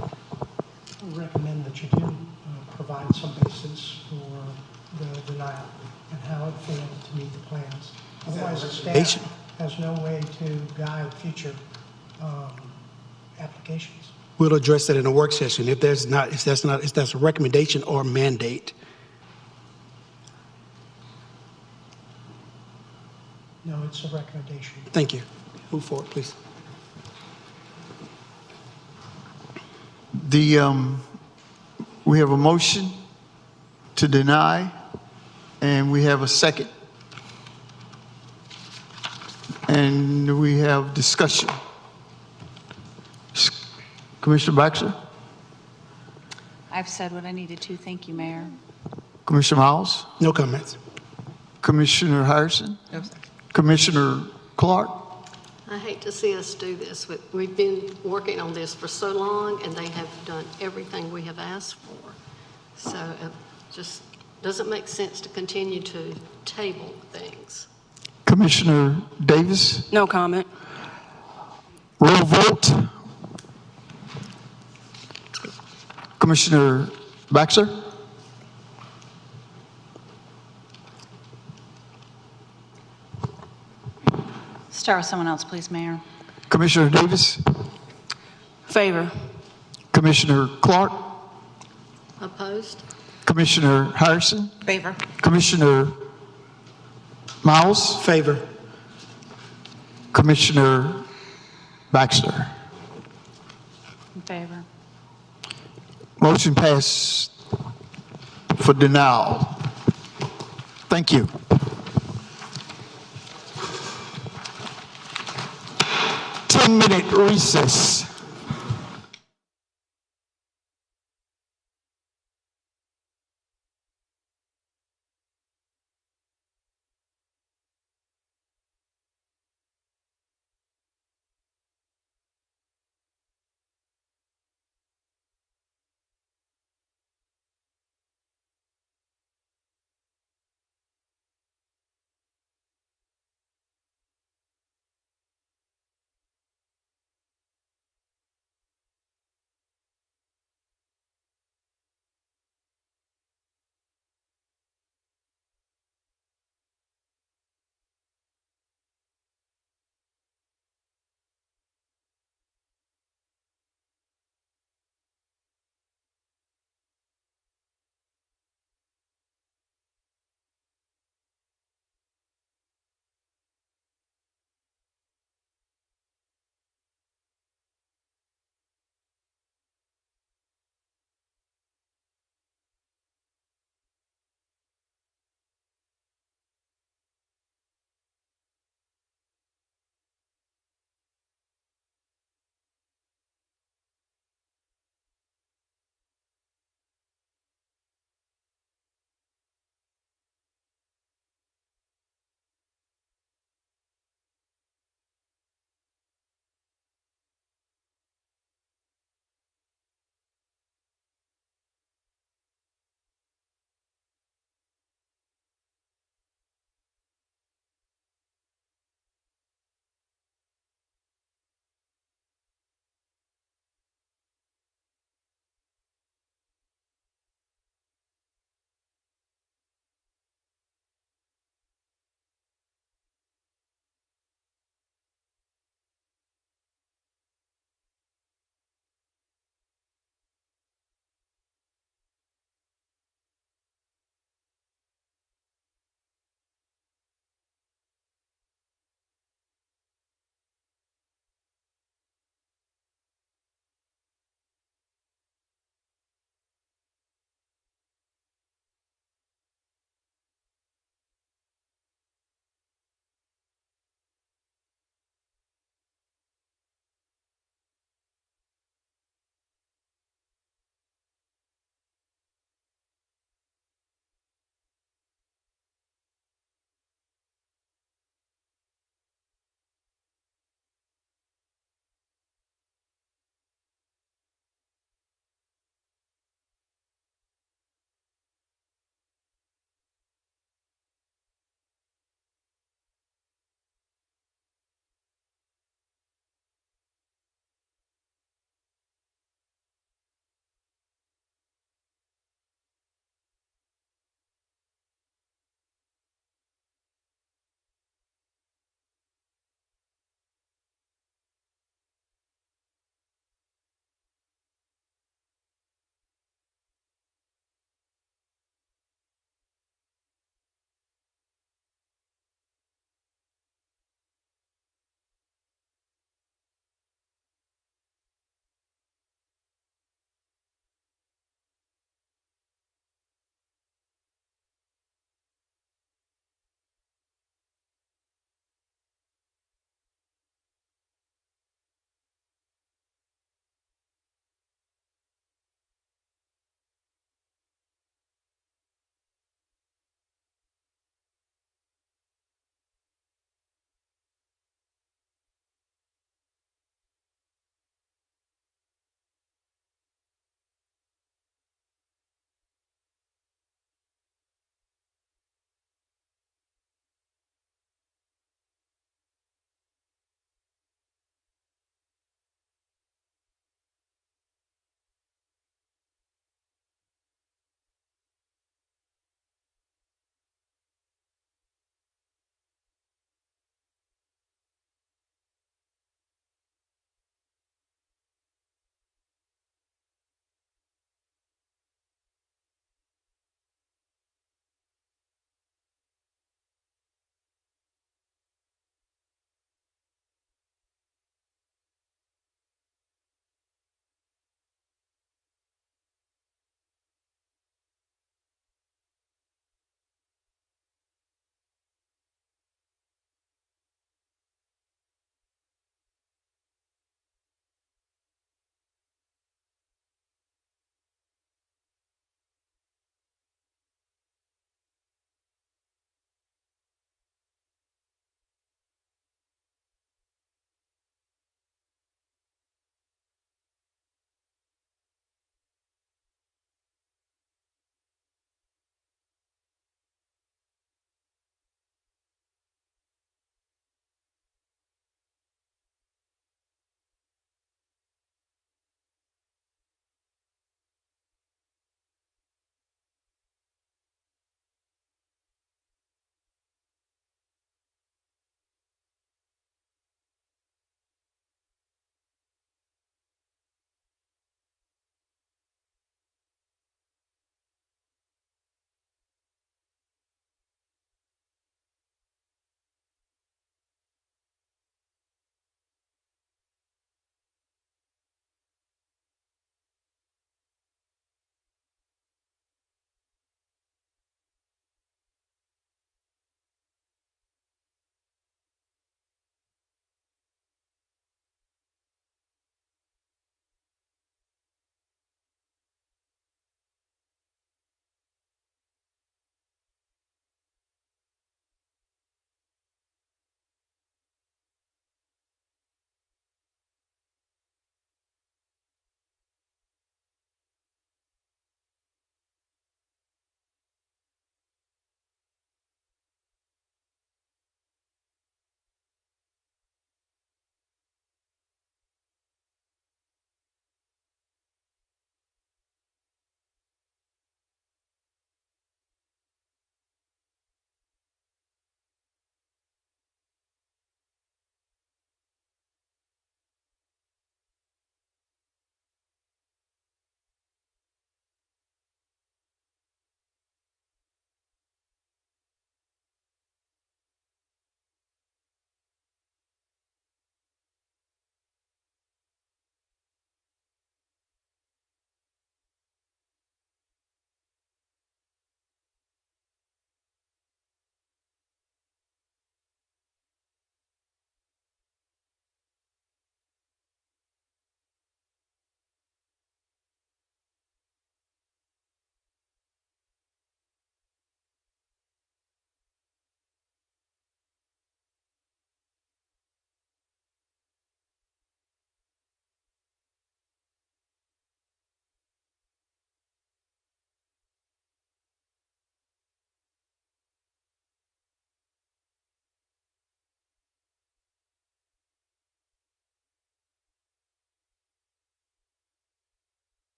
I recommend that you do provide some basis for the denial and how it failed to meet the plans. Otherwise, the staff has no way to guide future applications. We'll address that in a work session if that's a recommendation or mandate. No, it's a recommendation. Thank you. Move forward, please. We have a motion to deny, and we have a second. And we have discussion. Commissioner Baxter? I've said what I needed to. Thank you, Mayor. Commissioner Miles? No comments. Commissioner Harrison? Commissioner Clark? I hate to see us do this. We've been working on this for so long, and they have done everything we have asked for. So it just doesn't make sense to continue to table things. Commissioner Davis? No comment. Roll vote. Commissioner Baxter? Start with someone else, please, Mayor. Commissioner Davis? Favor. Commissioner Clark? Opposed? Commissioner Harrison? Favor. Commissioner Miles? Favor. Commissioner Baxter? In favor. Motion passed for denial. Thank you. 10-minute recess.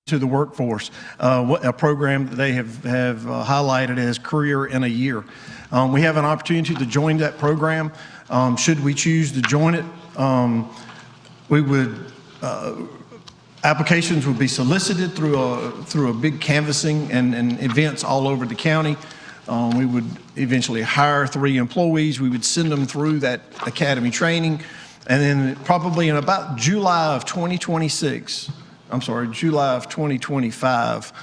to the workforce, a program that they have highlighted as Career in a Year. We have an opportunity to join that program. Should we choose to join it, we would applications would be solicited through a big canvassing and events all over the county. We would eventually hire 3 employees. We would send them through that academy training, and then probably in about July of 2025,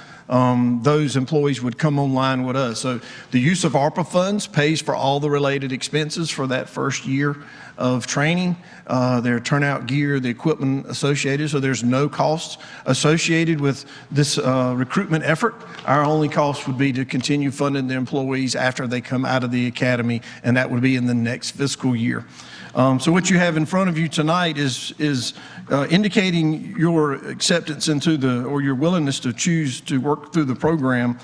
those employees would come online with us. So the use of ARPA funds pays for all the related expenses for that first year of training, their turnout gear, the equipment associated, so there's no costs associated with this recruitment effort. Our only cost would be to continue funding the employees after they come out of the academy, and that would be in the next fiscal year. So what you have in front of you tonight is indicating your acceptance into or your willingness to choose to work through the program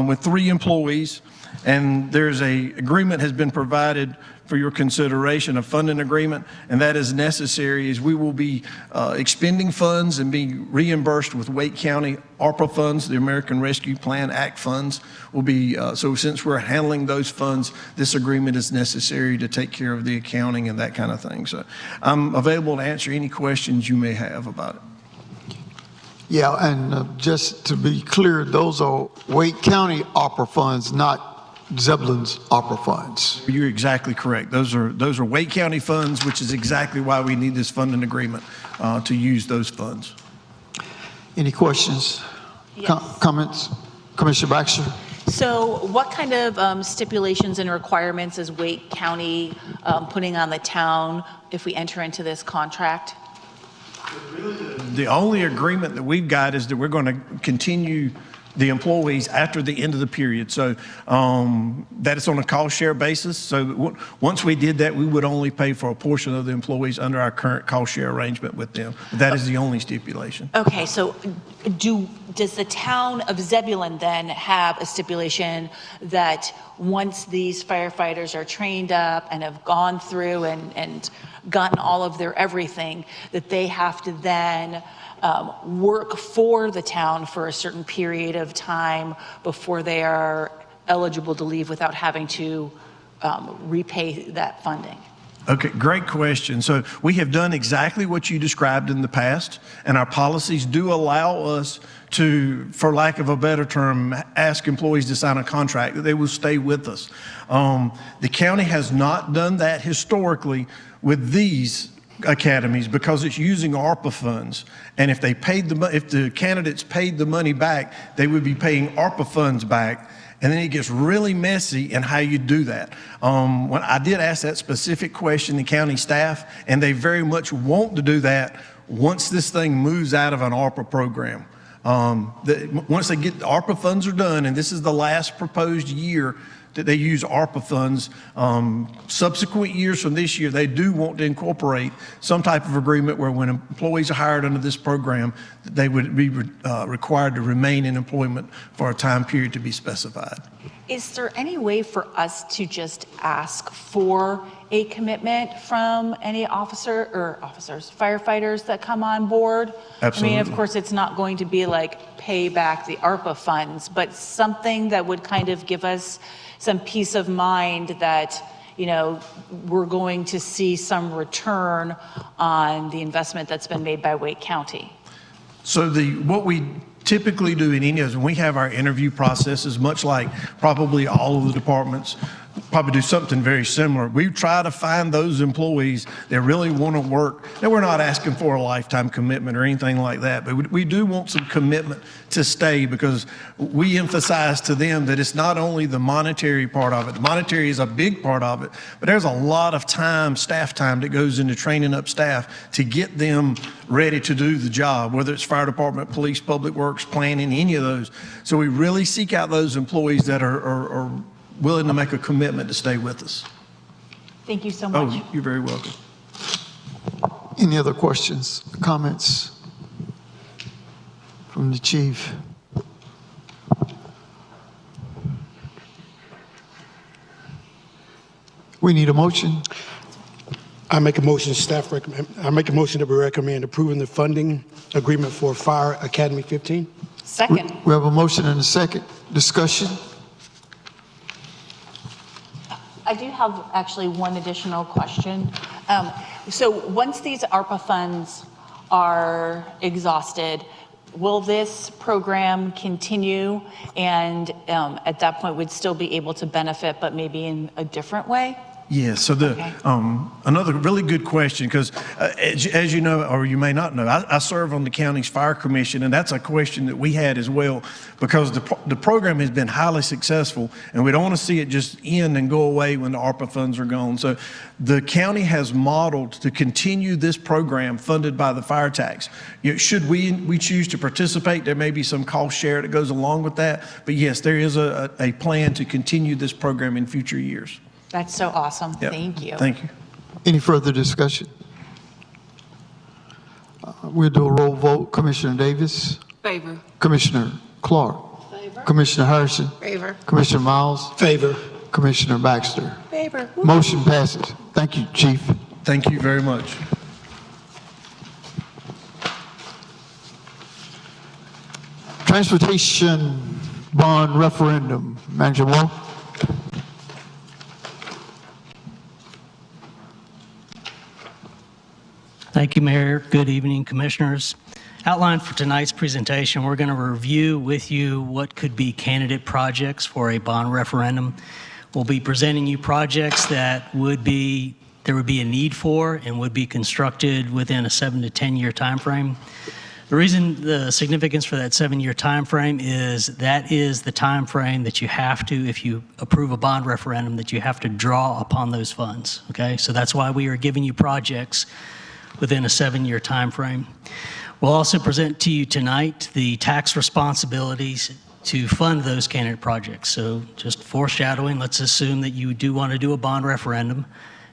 with 3 employees, and there's a agreement has been provided for your consideration, a funding agreement, and that is necessary as we will be expending funds and being reimbursed with Wake County ARPA funds, the American Rescue Plan Act funds will be, so since we're handling those funds, this agreement is necessary to take care of the accounting and that kind of thing. So I'm available to answer any questions you may have about it. Yeah, and just to be clear, those are Wake County ARPA funds, not Zebulon's ARPA funds. You're exactly correct. Those are Wake County funds, which is exactly why we need this funding agreement to use those funds. Any questions? Yes. Comments? Commissioner Baxter? So what kind of stipulations and requirements is Wake County putting on the town if we enter into this contract? The only agreement that we've got is that we're going to continue the employees after the end of the period. So that is on a cost share basis. So once we did that, we would only pay for a portion of the employees under our current cost share arrangement with them. That is the only stipulation. Okay, so does the town of Zebulon then have a stipulation that once these firefighters are trained up and have gone through and gotten all of their everything, that they have to then work for the town for a certain period of time before they are eligible to leave without having to repay that funding? Okay, great question. So we have done exactly what you described in the past, and our policies do allow us to, for lack of a better term, ask employees to sign a contract that they will stay with us. The county has not done that historically with these academies because it's using ARPA funds, and if the candidates paid the money back, they would be paying ARPA funds back, and then it gets really messy in how you do that. When I did ask that specific question to county staff, and they very much want to do that once this thing moves out of an ARPA program. Once they get the ARPA funds are done, and this is the last proposed year that they use ARPA funds. Subsequent years from this year, they do want to incorporate some type of agreement where when employees are hired under this program, they would be required to remain in employment for a time period to be specified. Is there any way for us to just ask for a commitment from any firefighters that come on board? Absolutely. I mean, of course, it's not going to be like pay back the ARPA funds, but something that would kind of give us some peace of mind that, you know, we're going to see some return on the investment that's been made by Wake County. So what we typically do in India is when we have our interview processes, much like probably all of the departments probably do something very similar. We try to find those employees that really want to work. Now, we're not asking for a lifetime commitment or anything like that, but we do want some commitment to stay because we emphasize to them that it's not only the monetary part of it. The monetary is a big part of it, but there's a lot of time, staff time, that goes into training up staff to get them ready to do the job, whether it's fire department, police, public works, planning, any of those. So we really seek out those employees that are willing to make a commitment to stay with us. Thank you so much. Oh, you're very welcome. Any other questions, comments from the chief? We need a motion. I make a motion that we recommend approving the funding agreement for Fire Academy 15. Second. We have a motion and a second. Discussion? I do have actually one additional question. So once these ARPA funds are exhausted, will this program continue? And at that point, we'd still be able to benefit, but maybe in a different way? Yeah, so another really good question, because as you know, or you may not know, I serve on the county's fire commission, and that's a question that we had as well, because the program has been highly successful, and we don't want to see it just end and go away when the ARPA funds are gone. So the county has modeled to continue this program funded by the fire tax. Should we choose to participate, there may be some cost share that goes along with that, but yes, there is a plan to continue this program in future years. That's so awesome. Yep. Thank you. Thank you. Any further discussion? We'll do a roll vote. Commissioner Davis? Favor. Commissioner Clark? Favor. Commissioner Harrison? Favor. Commissioner Miles? Favor. Commissioner Baxter? Favor. Motion passes. Thank you, Chief. Thank you very much. Transportation bond referendum. Manager Wall? Thank you, Mayor. Good evening, Commissioners. Outline for tonight's presentation, we're going to review with you what could be candidate projects for a bond referendum. We'll be presenting you projects that there would be a need for and would be constructed within a 7 to 10 year time frame. The significance for that 7-year time frame is that is the time frame that you have to, if you approve a bond referendum, that you have to draw upon those funds. Okay, so that's why we are giving you projects within a 7-year time frame. We'll also present to you tonight the tax responsibilities to fund those candidate projects. So just foreshadowing, let's assume that you do want to do a bond referendum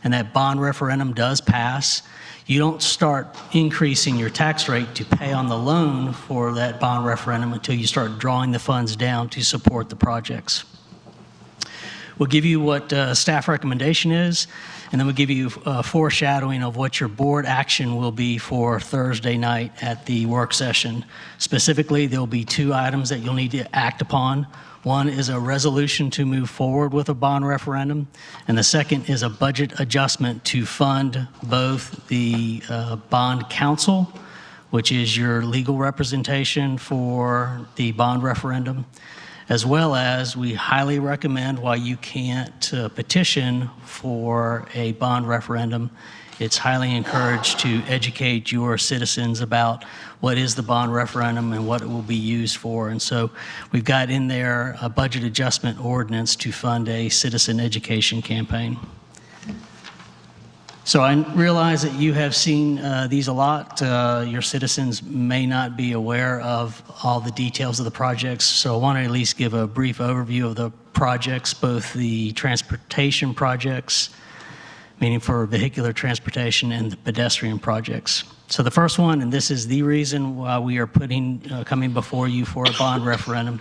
and that bond referendum does pass. You don't start increasing your tax rate to pay on the loan for that bond referendum until you start drawing the funds down to support the projects. We'll give you what staff recommendation is, and then we'll give you a foreshadowing of what your board action will be for Thursday night at the work session. Specifically, there'll be 2 items that you'll need to act upon. One is a resolution to move forward with a bond referendum, and the second is a budget adjustment to fund both the bond counsel, which is your legal representation for the bond referendum, as well as we highly recommend, while you can't petition for a bond referendum, it's highly encouraged to educate your citizens about what is the bond referendum and what it will be used for. And so we've got in there a budget adjustment ordinance to fund a citizen education campaign. So I realize that you have seen these a lot. Your citizens may not be aware of all the details of the projects, so I want to at least give a brief overview of the projects, both the transportation projects, meaning for vehicular transportation, and the pedestrian projects. So the first one, and this is the reason why we are coming before you for a bond referendum,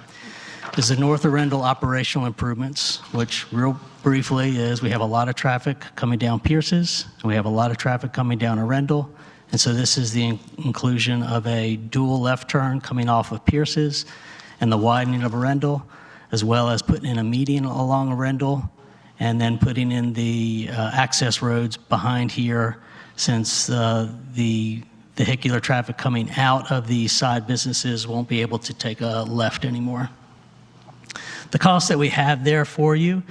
is the North Arundel operational improvements, which real briefly is we have a lot of traffic coming down Pierce's, and we have a lot of traffic coming down Arundel. And so this is the inclusion of a dual left turn coming off of Pierce's and the widening of Arundel, as well as putting in a median along Arundel, and then putting in the access roads behind here, since the vehicular traffic coming out of these side businesses won't be able to take a left anymore. The cost that we have there for you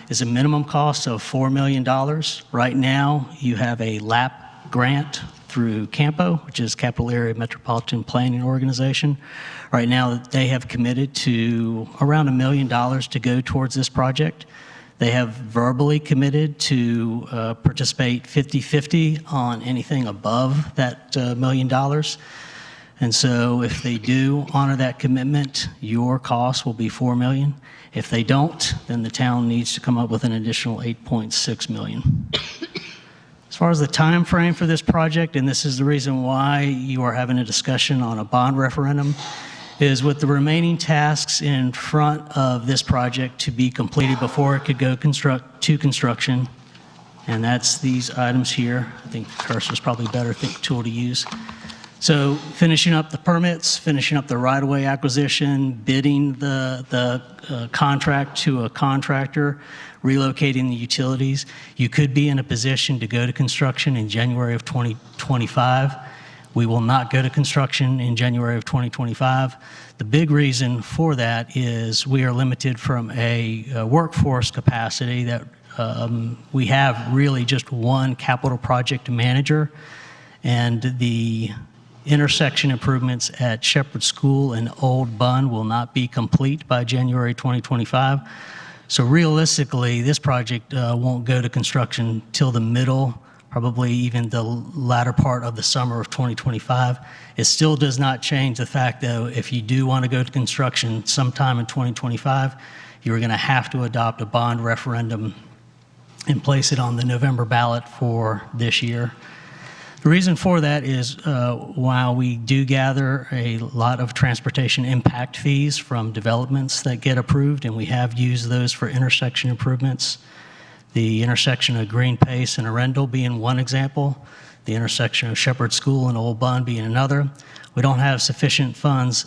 is a minimum cost of $4 million. Right now, you have a LAP grant through CAMPO, which is Capital Area Metropolitan Planning Organization. Right now, they have committed to around $1 million to go towards this project. They have verbally committed to participate 50-50 on anything above that $1 million. And so if they do honor that commitment, your cost will be $4 million. If they don't, then the town needs to come up with an additional $8.6 million. As far as the time frame for this project, and this is the reason why you are having a discussion on a bond referendum, is with the remaining tasks in front of this project to be completed before it could go to construction, and that's these items here. I think the cursor's probably a better tool to use. So finishing up the permits, finishing up the right-of-way acquisition, bidding the contract to a contractor, relocating the utilities. You could be in a position to go to construction in January of 2025. We will not go to construction in January of 2025. The big reason for that is we are limited from a workforce capacity that we have really just one capital project manager, and the intersection improvements at Shepherd School and Old Bun will not be complete by January 2025. So realistically, this project won't go to construction till the middle, probably even the latter part of the summer of 2025. It still does not change the fact, though, if you do want to go to construction sometime in 2025, you're going to have to adopt a bond referendum and place it on the November ballot for this year. The reason for that is while we do gather a lot of transportation impact fees from developments that get approved, and we have used those for intersection improvements, the intersection of Green Pace and Arundel being one example, the intersection of Shepherd School and Old Bun being another, we don't have sufficient funds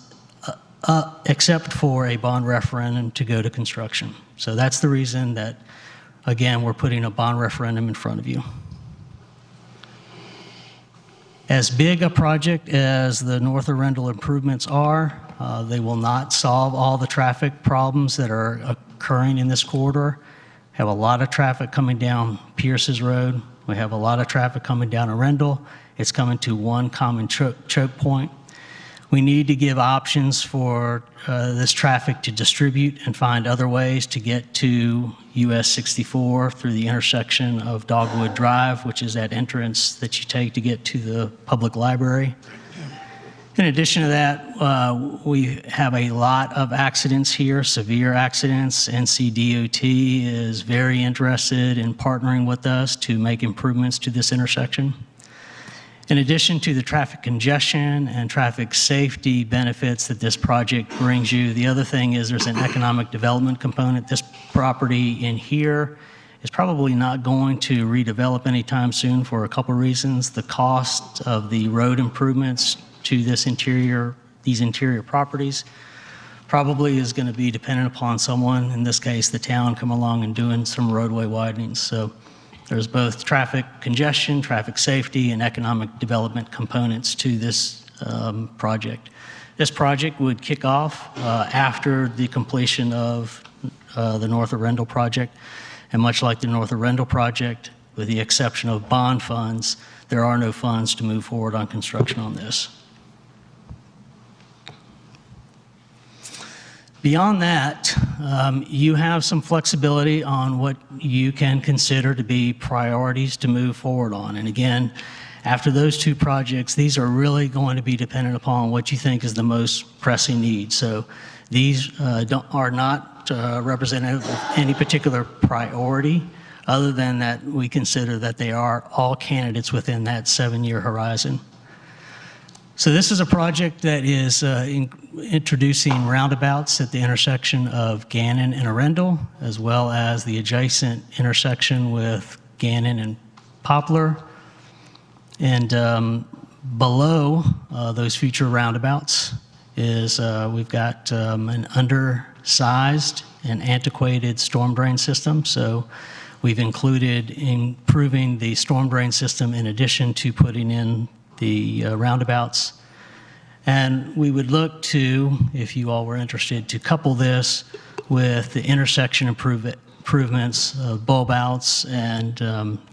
except for a bond referendum to go to construction. So that's the reason that, again, we're putting a bond referendum in front of you. As big a project as the North Arundel improvements are, they will not solve all the traffic problems that are occurring in this corridor. Have a lot of traffic coming down Pierce's Road. We have a lot of traffic coming down Arundel. It's coming to one common choke point. We need to give options for this traffic to distribute and find other ways to get to US 64 through the intersection of Dogwood Drive, which is that entrance that you take to get to the public library. In addition to that, we have a lot of accidents here, severe accidents. NCDOT is very interested in partnering with us to make improvements to this intersection. In addition to the traffic congestion and traffic safety benefits that this project brings you, the other thing is there's an economic development component. This property in here is probably not going to redevelop anytime soon for a couple reasons. The cost of the road improvements to these interior properties probably is going to be dependent upon someone, in this case the town, come along and doing some roadway widenings. So there's both traffic congestion, traffic safety, and economic development components to this project. This project would kick off after the completion of the North Arundel project. And much like the North Arundel project, with the exception of bond funds, there are no funds to move forward on construction on this. Beyond that, you have some flexibility on what you can consider to be priorities to move forward on. And again, after those two projects, these are really going to be dependent upon what you think is the most pressing need. So these are not representative of any particular priority, other than that we consider that they are all candidates within that 7-year horizon. So this is a project that is introducing roundabouts at the intersection of Gannon and Arundel, as well as the adjacent intersection with Gannon and Poplar. And below those future roundabouts is we've got an undersized and antiquated storm drain system. So we've included improving the storm drain system in addition to putting in the roundabouts. And we would look to, if you all were interested, to couple this with the intersection improvements, bulb outs and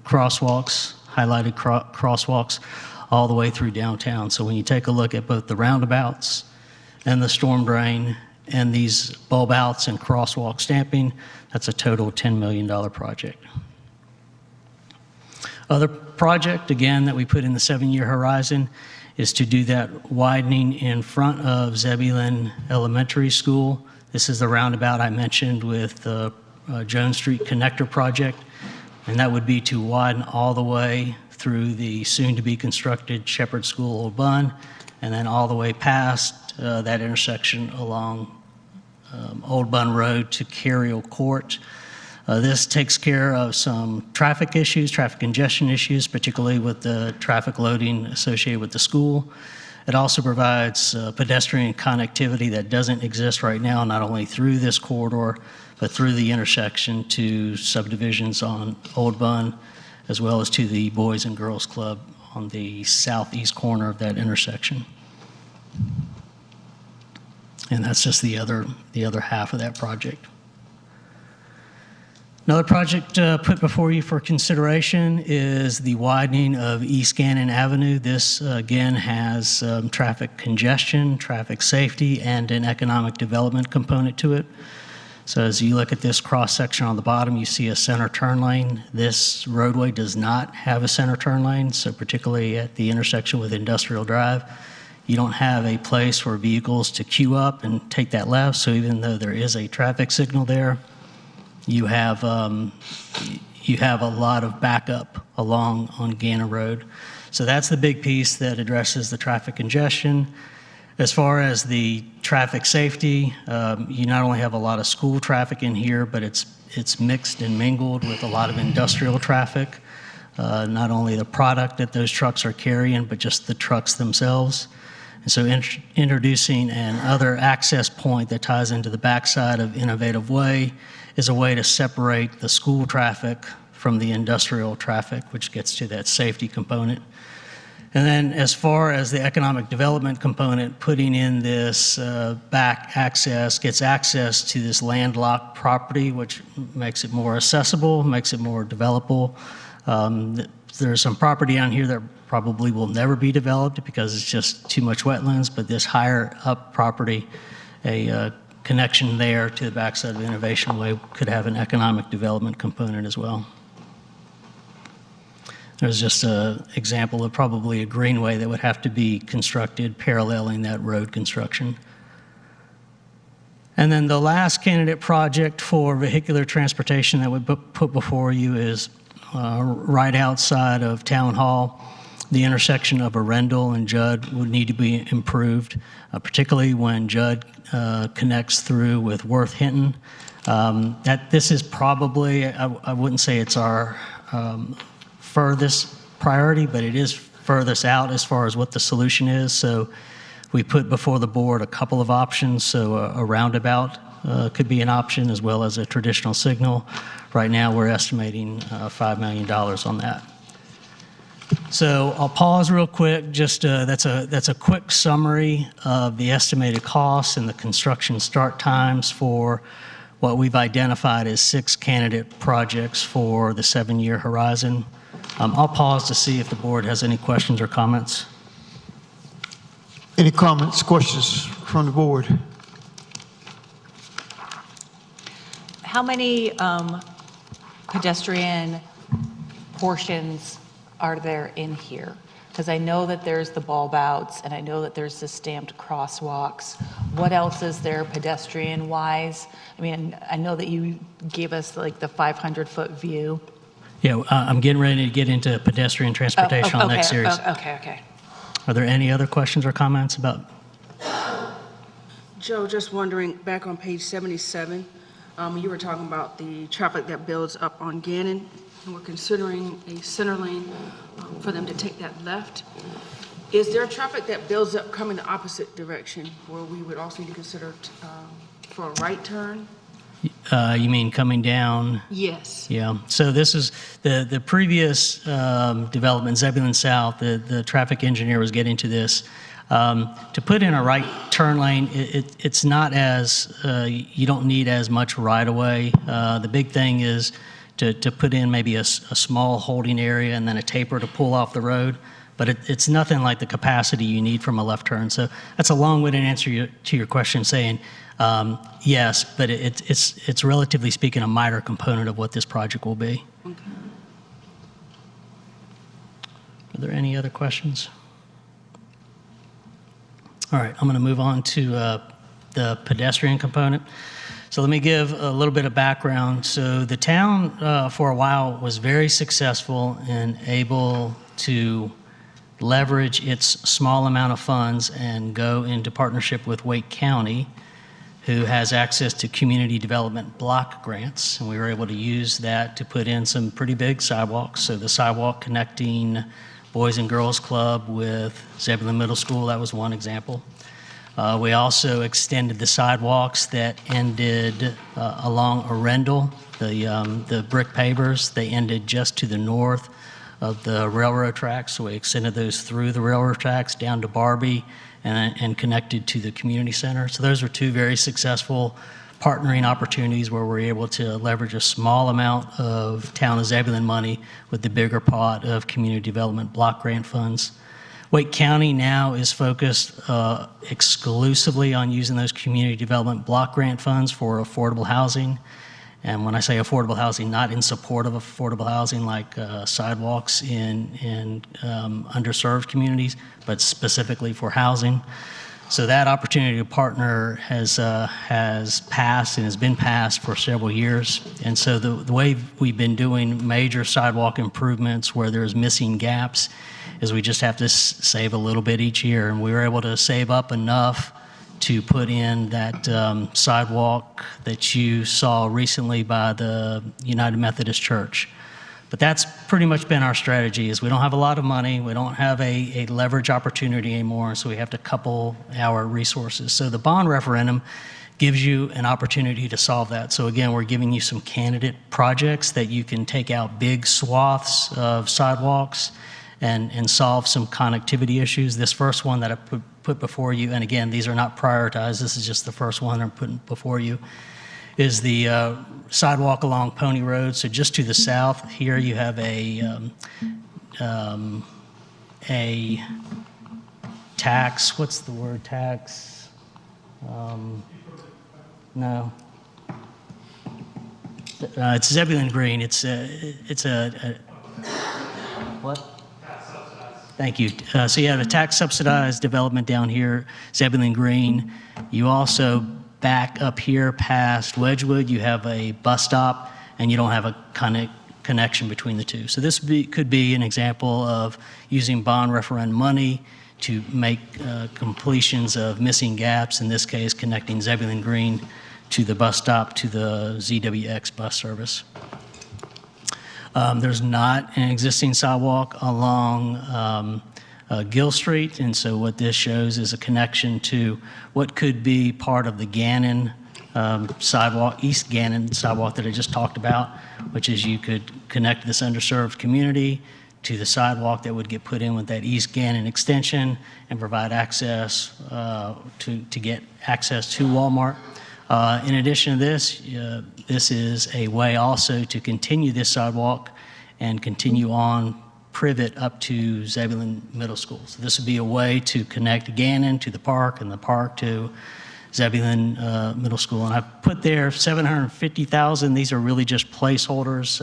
crosswalks, highlighted crosswalks, all the way through downtown. So when you take a look at both the roundabouts and the storm drain and these bulb outs and crosswalk stamping, that's a total $10 million project. Other project, again, that we put in the 7-year horizon is to do that widening in front of Zebulon Elementary School. This is the roundabout I mentioned with the Jones Street Connector project, and that would be to widen all the way through the soon-to-be-constructed Shepherd School Old Bun, and then all the way past that intersection along Old Bun Road to Carriel Court. This takes care of some traffic issues, traffic congestion issues, particularly with the traffic loading associated with the school. It also provides pedestrian connectivity that doesn't exist right now, not only through this corridor, but through the intersection to subdivisions on Old Bun, as well as to the Boys and Girls Club on the southeast corner of that intersection. And that's just the other half of that project. Another project put before you for consideration is the widening of East Gannon Avenue. This, again, has traffic congestion, traffic safety, and an economic development component to it. So as you look at this cross-section on the bottom, you see a center turn lane. This roadway does not have a center turn lane, so particularly at the intersection with Industrial Drive, you don't have a place for vehicles to queue up and take that left. So even though there is a traffic signal there, you have a lot of backup along on Gannon Road. So that's the big piece that addresses the traffic congestion. As far as the traffic safety, you not only have a lot of school traffic in here, but it's mixed and mingled with a lot of industrial traffic. Not only the product that those trucks are carrying, but just the trucks themselves. And so introducing an other access point that ties into the backside of Innovative Way is a way to separate the school traffic from the industrial traffic, which gets to that safety component. And then as far as the economic development component, putting in this back access, gets access to this landlocked property, which makes it more accessible, makes it more developable. There's some property down here that probably will never be developed because it's just too much wetlands, but this higher up property, a connection there to the backside of Innovation Way could have an economic development component as well. There's just an example of probably a greenway that would have to be constructed paralleling that road construction. And then the last candidate project for vehicular transportation that we put before you is right outside of Town Hall. The intersection of Arundel and Judd would need to be improved, particularly when Judd connects through with Worth Hinton. This is probably, I wouldn't say it's our furthest priority, but it is furthest out as far as what the solution is. So we put before the board a couple of options. So a roundabout could be an option, as well as a traditional signal. Right now, we're estimating $5 million on that. So I'll pause real quick. Just that's a quick summary of the estimated costs and the construction start times for what we've identified as 6 candidate projects for the 7-year horizon. I'll pause to see if the board has any questions or comments. Any comments, questions from the board? How many pedestrian portions are there in here? Because I know that there's the bulb outs and I know that there's the stamped crosswalks. What else is there pedestrian-wise? I mean, I know that you gave us like the 500-foot view. Yeah, I'm getting ready to get into pedestrian transportation on the next series. Okay. Are there any other questions or comments about? Joe, just wondering, back on page 77, you were talking about the traffic that builds up on Gannon, and we're considering a center lane for them to take that left. Is there traffic that builds up coming the opposite direction where we would also need to consider for a right turn? You mean coming down? Yes. Yeah. So this is the previous development, Zebulon South. The traffic engineer was getting to this. To put in a right turn lane, it's not as you don't need as much right of way. The big thing is to put in maybe a small holding area and then a taper to pull off the road. But it's nothing like the capacity you need from a left turn. So that's a long-winded answer to your question, saying yes, but it's relatively speaking a minor component of what this project will be. Okay. Are there any other questions? All right, I'm going to move on to the pedestrian component. So let me give a little bit of background. So the town for a while was very successful and able to leverage its small amount of funds and go into partnership with Wake County, who has access to community development block grants, and we were able to use that to put in some pretty big sidewalks. So the sidewalk connecting Boys and Girls Club with Zebulon Middle School, that was one example. We also extended the sidewalks that ended along Arundel, the brick pavers. They ended just to the north of the railroad tracks, so we extended those through the railroad tracks down to Barbie and connected to the community center. So those were two very successful partnering opportunities where we're able to leverage a small amount of Town of Zebulon money with the bigger pot of community development block grant funds. Wake County now is focused exclusively on using those community development block grant funds for affordable housing. And when I say affordable housing, not in support of affordable housing like sidewalks in underserved communities, but specifically for housing. So that opportunity to partner has passed and has been passed for several years. And so the way we've been doing major sidewalk improvements where there's missing gaps is we just have to save a little bit each year. And we were able to save up enough to put in that sidewalk that you saw recently by the United Methodist Church. But that's pretty much been our strategy, is we don't have a lot of money, we don't have a leverage opportunity anymore, so we have to couple our resources. So the bond referendum gives you an opportunity to solve that. So again, we're giving you some candidate projects that you can take out big swaths of sidewalks and solve some connectivity issues. This first one that I put before you, and again, these are not prioritized, this is just the first one I'm putting before you, is the sidewalk along Pony Road. So just to the south here, you have a tax, what's the word, tax? No. It's Zebulon Green. It's a what? Thank you. So you have a tax subsidized development down here, Zebulon Green. You also back up here past Wedgwood, you have a bus stop, and you don't have a connection between the two. So this could be an example of using bond referendum money to make completions of missing gaps, in this case connecting Zebulon Green to the bus stop to the ZWX bus service. There's not an existing sidewalk along Gill Street, and so what this shows is a connection to what could be part of the Gannon sidewalk, East Gannon sidewalk that I just talked about, which is you could connect this underserved community to the sidewalk that would get put in with that East Gannon extension and provide access to get access to Walmart. In addition to this, this is a way also to continue this sidewalk and continue on Privet up to Zebulon Middle School. So this would be a way to connect Gannon to the park and the park to Zebulon Middle School. And I've put there 750,000. These are really just placeholders.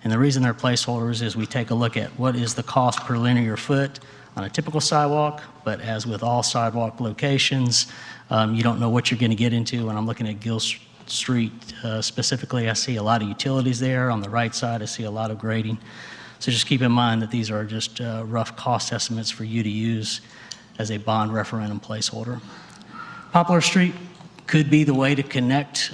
And the reason they're placeholders is we take a look at what is the cost per linear foot on a typical sidewalk, but as with all sidewalk locations, you don't know what you're going to get into. When I'm looking at Gill Street specifically, I see a lot of utilities there. On the right side, I see a lot of grading. So just keep in mind that these are just rough cost estimates for you to use as a bond referendum placeholder. Poplar Street could be the way to connect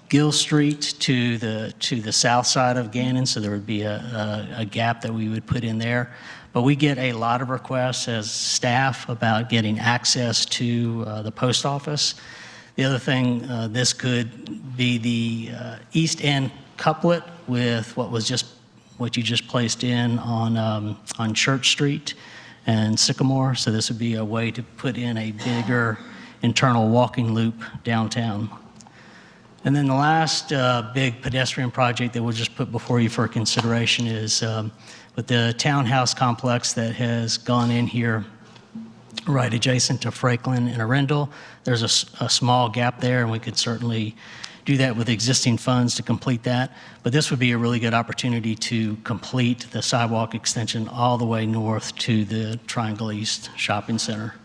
Gill Street to the south side of Gannon, so there would be a gap that we would put in there. But we get a lot of requests as staff about getting access to the post office. The other thing, this could be the east end couplet with what you just placed in on Church Street and Sycamore. So this would be a way to put in a bigger internal walking loop downtown. And then the last big pedestrian project that we'll just put before you for consideration is with the townhouse complex that has gone in here right adjacent to Franklin and Arundel. There's a small gap there, and we could certainly do that with existing funds to complete that. But this would be a really good opportunity to complete the sidewalk extension all the way north to the Triangle East Shopping Center.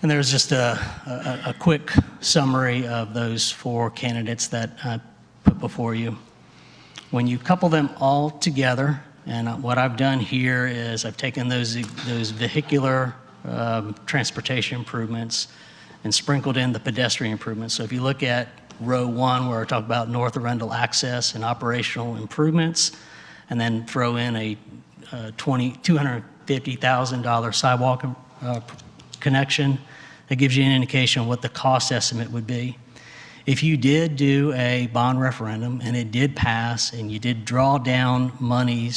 And there's just a quick summary of those four candidates that I put before you. When you couple them all together, and what I've done here is I've taken those vehicular transportation improvements and sprinkled in the pedestrian improvements. So if you look at row 1, where I talk about North Arundel access and operational improvements, and then throw in a $250,000 sidewalk connection, that gives you an indication of what the cost estimate would be. If you did do a bond referendum and it did pass and you did draw down money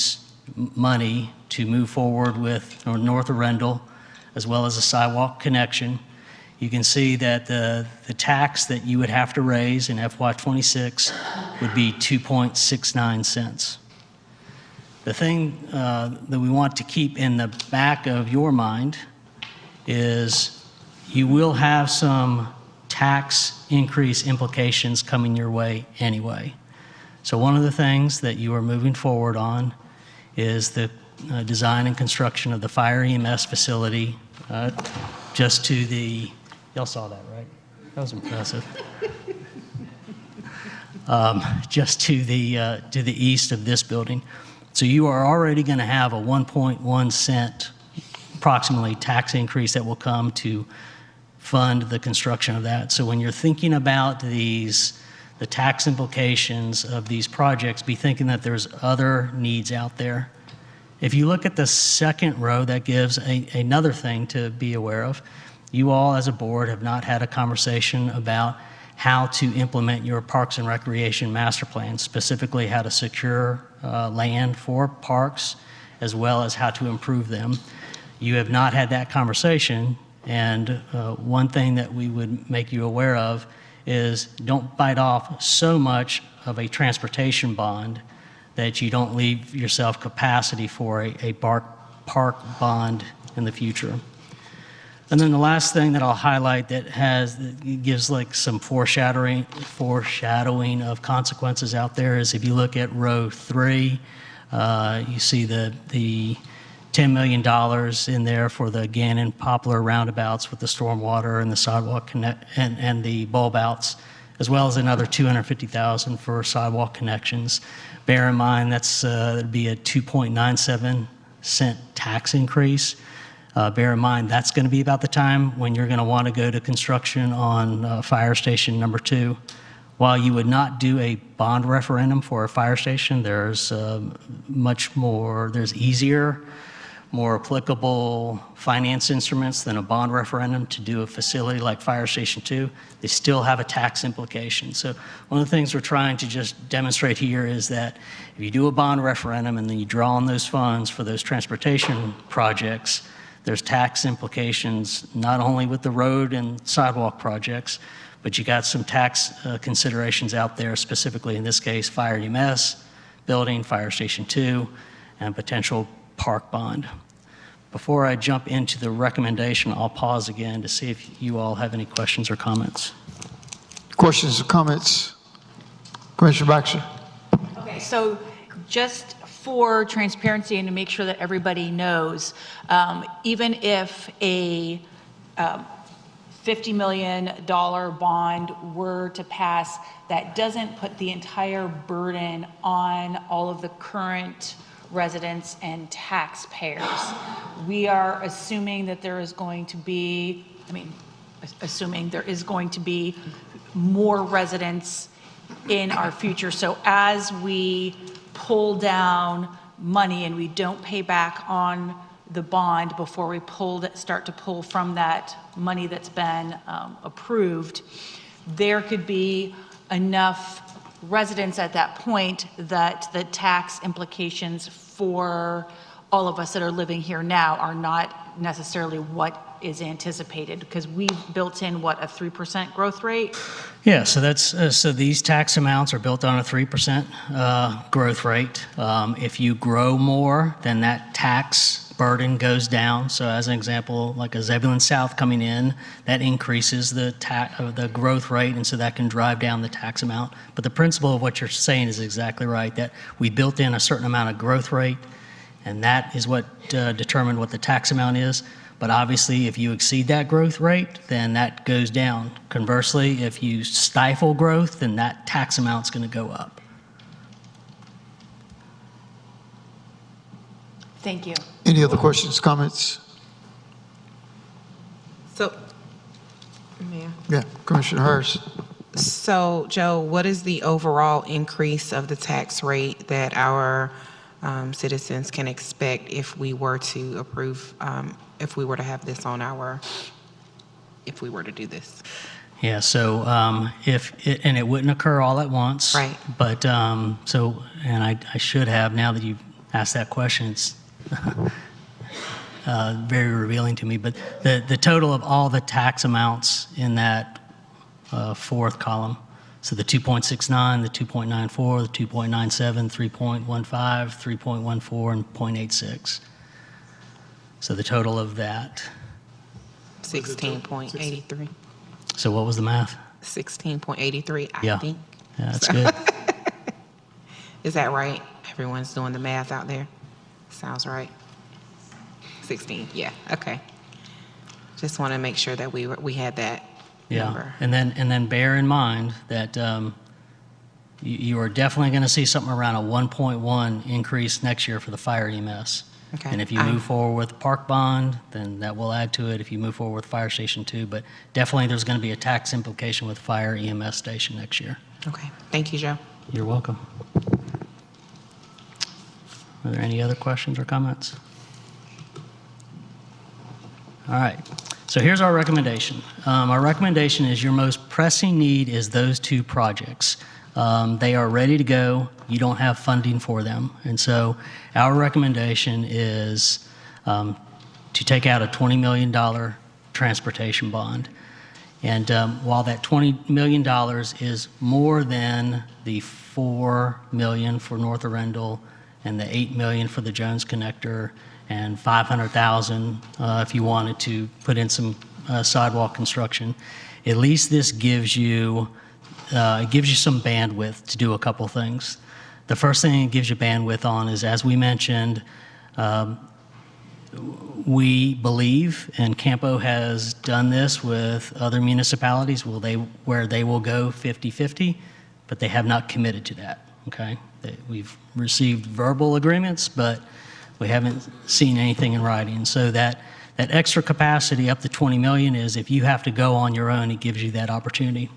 to move forward with North Arundel as well as a sidewalk connection, you can see that the tax that you would have to raise in FY26 would be 2.69 cents. The thing that we want to keep in the back of your mind is you will have some tax increase implications coming your way anyway. So one of the things that you are moving forward on is the design and construction of the fire EMS facility just to the, y'all saw that, right? That was impressive. Just to the east of this building. So you are already going to have a 1.1 cent approximately tax increase that will come to fund the construction of that. So when you're thinking about the tax implications of these projects, be thinking that there's other needs out there. If you look at the second row, that gives another thing to be aware of. You all as a board have not had a conversation about how to implement your Parks and Recreation Master Plan, specifically how to secure land for parks as well as how to improve them. You have not had that conversation. And one thing that we would make you aware of is don't bite off so much of a transportation bond that you don't leave yourself capacity for a park bond in the future. And then the last thing that I'll highlight that gives like some foreshadowing of consequences out there is if you look at row 3, you see the $10 million in there for the Gannon Poplar roundabouts with the stormwater and the sidewalk and the bulb outs, as well as another $250,000 for sidewalk connections. Bear in mind that'd be a 2.97 cent tax increase. Bear in mind that's going to be about the time when you're going to want to go to construction on fire station number 2. While you would not do a bond referendum for a fire station, there's there's easier, more applicable finance instruments than a bond referendum to do a facility like Fire Station 2. They still have a tax implication. So one of the things we're trying to just demonstrate here is that if you do a bond referendum and then you draw on those funds for those transportation projects, there's tax implications not only with the road and sidewalk projects, but you got some tax considerations out there, specifically in this case, fire EMS building, Fire Station 2, and potential park bond. Before I jump into the recommendation, I'll pause again to see if you all have any questions or comments. Questions or comments? Commissioner Baxter? Okay, so just for transparency and to make sure that everybody knows, even if a $50 million bond were to pass, that doesn't put the entire burden on all of the current residents and taxpayers. We are assuming that there is going to be, assuming there is going to be more residents in our future. So as we pull down money and we don't pay back on the bond before we start to pull from that money that's been approved, there could be enough residents at that point that the tax implications for all of us that are living here now are not necessarily what is anticipated, because we've built in, what, a 3% growth rate? Yeah, so that's so these tax amounts are built on a 3% growth rate. If you grow more, then that tax burden goes down. So as an example, like a Zebulon South coming in, that increases the growth rate, and so that can drive down the tax amount. But the principle of what you're saying is exactly right, that we built in a certain amount of growth rate, and that is what determined what the tax amount is. But obviously, if you exceed that growth rate, then that goes down. Conversely, if you stifle growth, then that tax amount's going to go up. Thank you. Any other questions, comments? So, Mayor? Yeah, Commissioner Hurst. So, Joe, what is the overall increase of the tax rate that our citizens can expect if we were to approve, if we were to have this on our, if we were to do this? Yeah, so and it wouldn't occur all at once. Right. But and I should have, now that you've asked that question, it's very revealing to me. But the total of all the tax amounts in that fourth column, so the 2.69, the 2.94, the 2.97, 3.15, 3.14, and 0.86. So the total of that. 16.83. So what was the math? 16.83, I Yeah. think. Yeah, that's good. Is that right? Everyone's doing the math out there? Sounds right. 16, yeah, okay. Just want to make sure that we had that number. And then bear in mind that you are definitely going to see something around a 1.1 increase next year for the fire EMS. Okay. And if you move forward with the park bond, then that will add to it. If you move forward with Fire Station 2, but definitely there's going to be a tax implication with Fire EMS Station next year. Okay, thank you, Joe. You're welcome. Are there any other questions or comments? All right, so here's our recommendation. Our recommendation is your most pressing need is those two projects. They are ready to go. You don't have funding for them. And so our recommendation is to take out a $20 million transportation bond. And while that $20 million is more than the $4 million for North Arundel and the $8 million for the Jones Connector and $500,000 if you wanted to put in some sidewalk construction, at least this gives you some bandwidth to do a couple things. The first thing it gives you bandwidth on is, as we mentioned, we believe, and Campo has done this with other municipalities, where they will go 50-50, but they have not committed to that, okay? We've received verbal agreements, but we haven't seen anything in writing. So that extra capacity up to 20 million is, if you have to go on your own, it gives you that opportunity.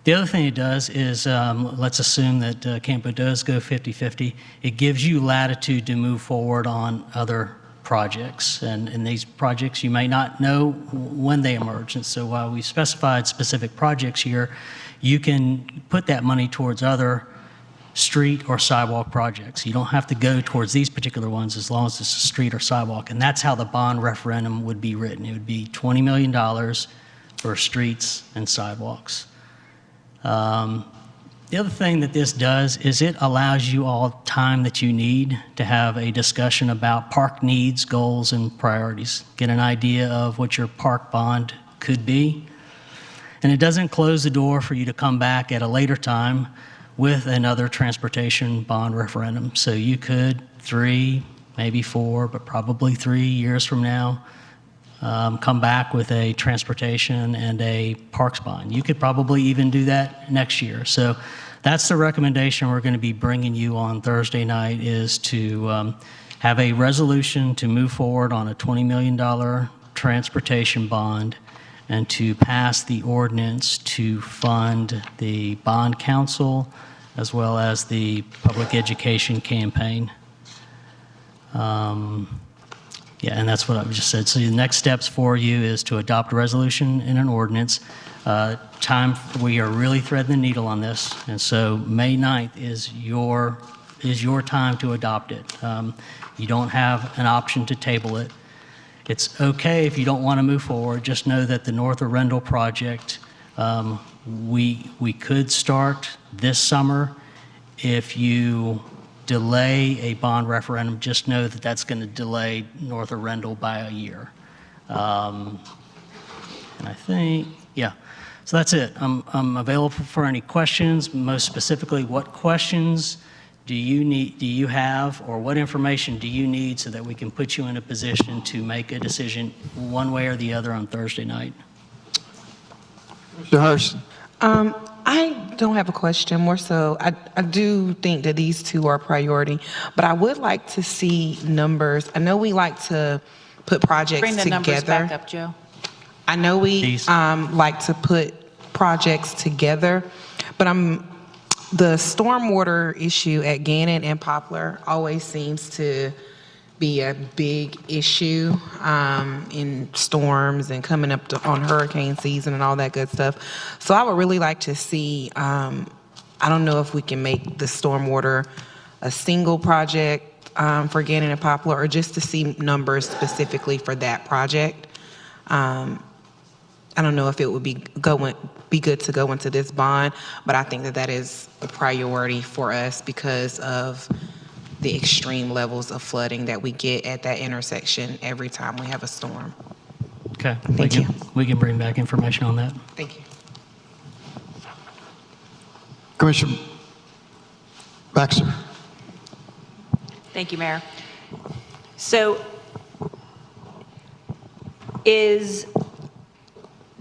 The other thing it does is, let's assume that Campo does go 50-50, it gives you latitude to move forward on other projects. And these projects, you may not know when they emerge. And so while we specified specific projects here, you can put that money towards other street or sidewalk projects. You don't have to go towards these particular ones as long as it's a street or sidewalk. And that's how the bond referendum would be written. It would be $20 million for streets and sidewalks. The other thing that this does is it allows you all time that you need to have a discussion about park needs, goals, and priorities. Get an idea of what your park bond could be. And it doesn't close the door for you to come back at a later time with another transportation bond referendum. So you could 3, maybe 4, but probably 3 years from now, come back with a transportation and a parks bond. You could probably even do that next year. So that's the recommendation we're going to be bringing you on Thursday night, is to have a resolution to move forward on a $20 million transportation bond and to pass the ordinance to fund the bond council as well as the public education campaign. Yeah, and that's what I've just said. So the next steps for you is to adopt a resolution and an ordinance. We are really threading the needle on this, and so May 9th is your time to adopt it. You don't have an option to table it. It's okay if you don't want to move forward. Just know that the North Arundel project, we could start this summer. If you delay a bond referendum, just know that that's going to delay North Arundel by a year. And I think, yeah, so that's it. I'm available for any questions. Most specifically, what questions do you have, or what information do you need so that we can put you in a position to make a decision one way or the other on Thursday night? Mr. Hurst. I don't have a question. More so, I do think that these two are a priority, but I would like to see numbers. I know we like to put projects Bring the together. numbers back up, Joe. I know we like to put projects together, but the stormwater issue at Gannon and Poplar always seems to be a big issue in storms and coming up on hurricane season and all that good stuff. So I would really like to see, I don't know if we can make the stormwater a single project for Gannon and Poplar, or just to see numbers specifically for that project. I don't know if it would be good to go into this bond, but I think that is a priority for us because of the extreme levels of flooding that we get at that intersection every time we have a storm. Okay. Thank you. We can bring back information on that. Thank you. Commissioner Baxter. Thank you, Mayor. So is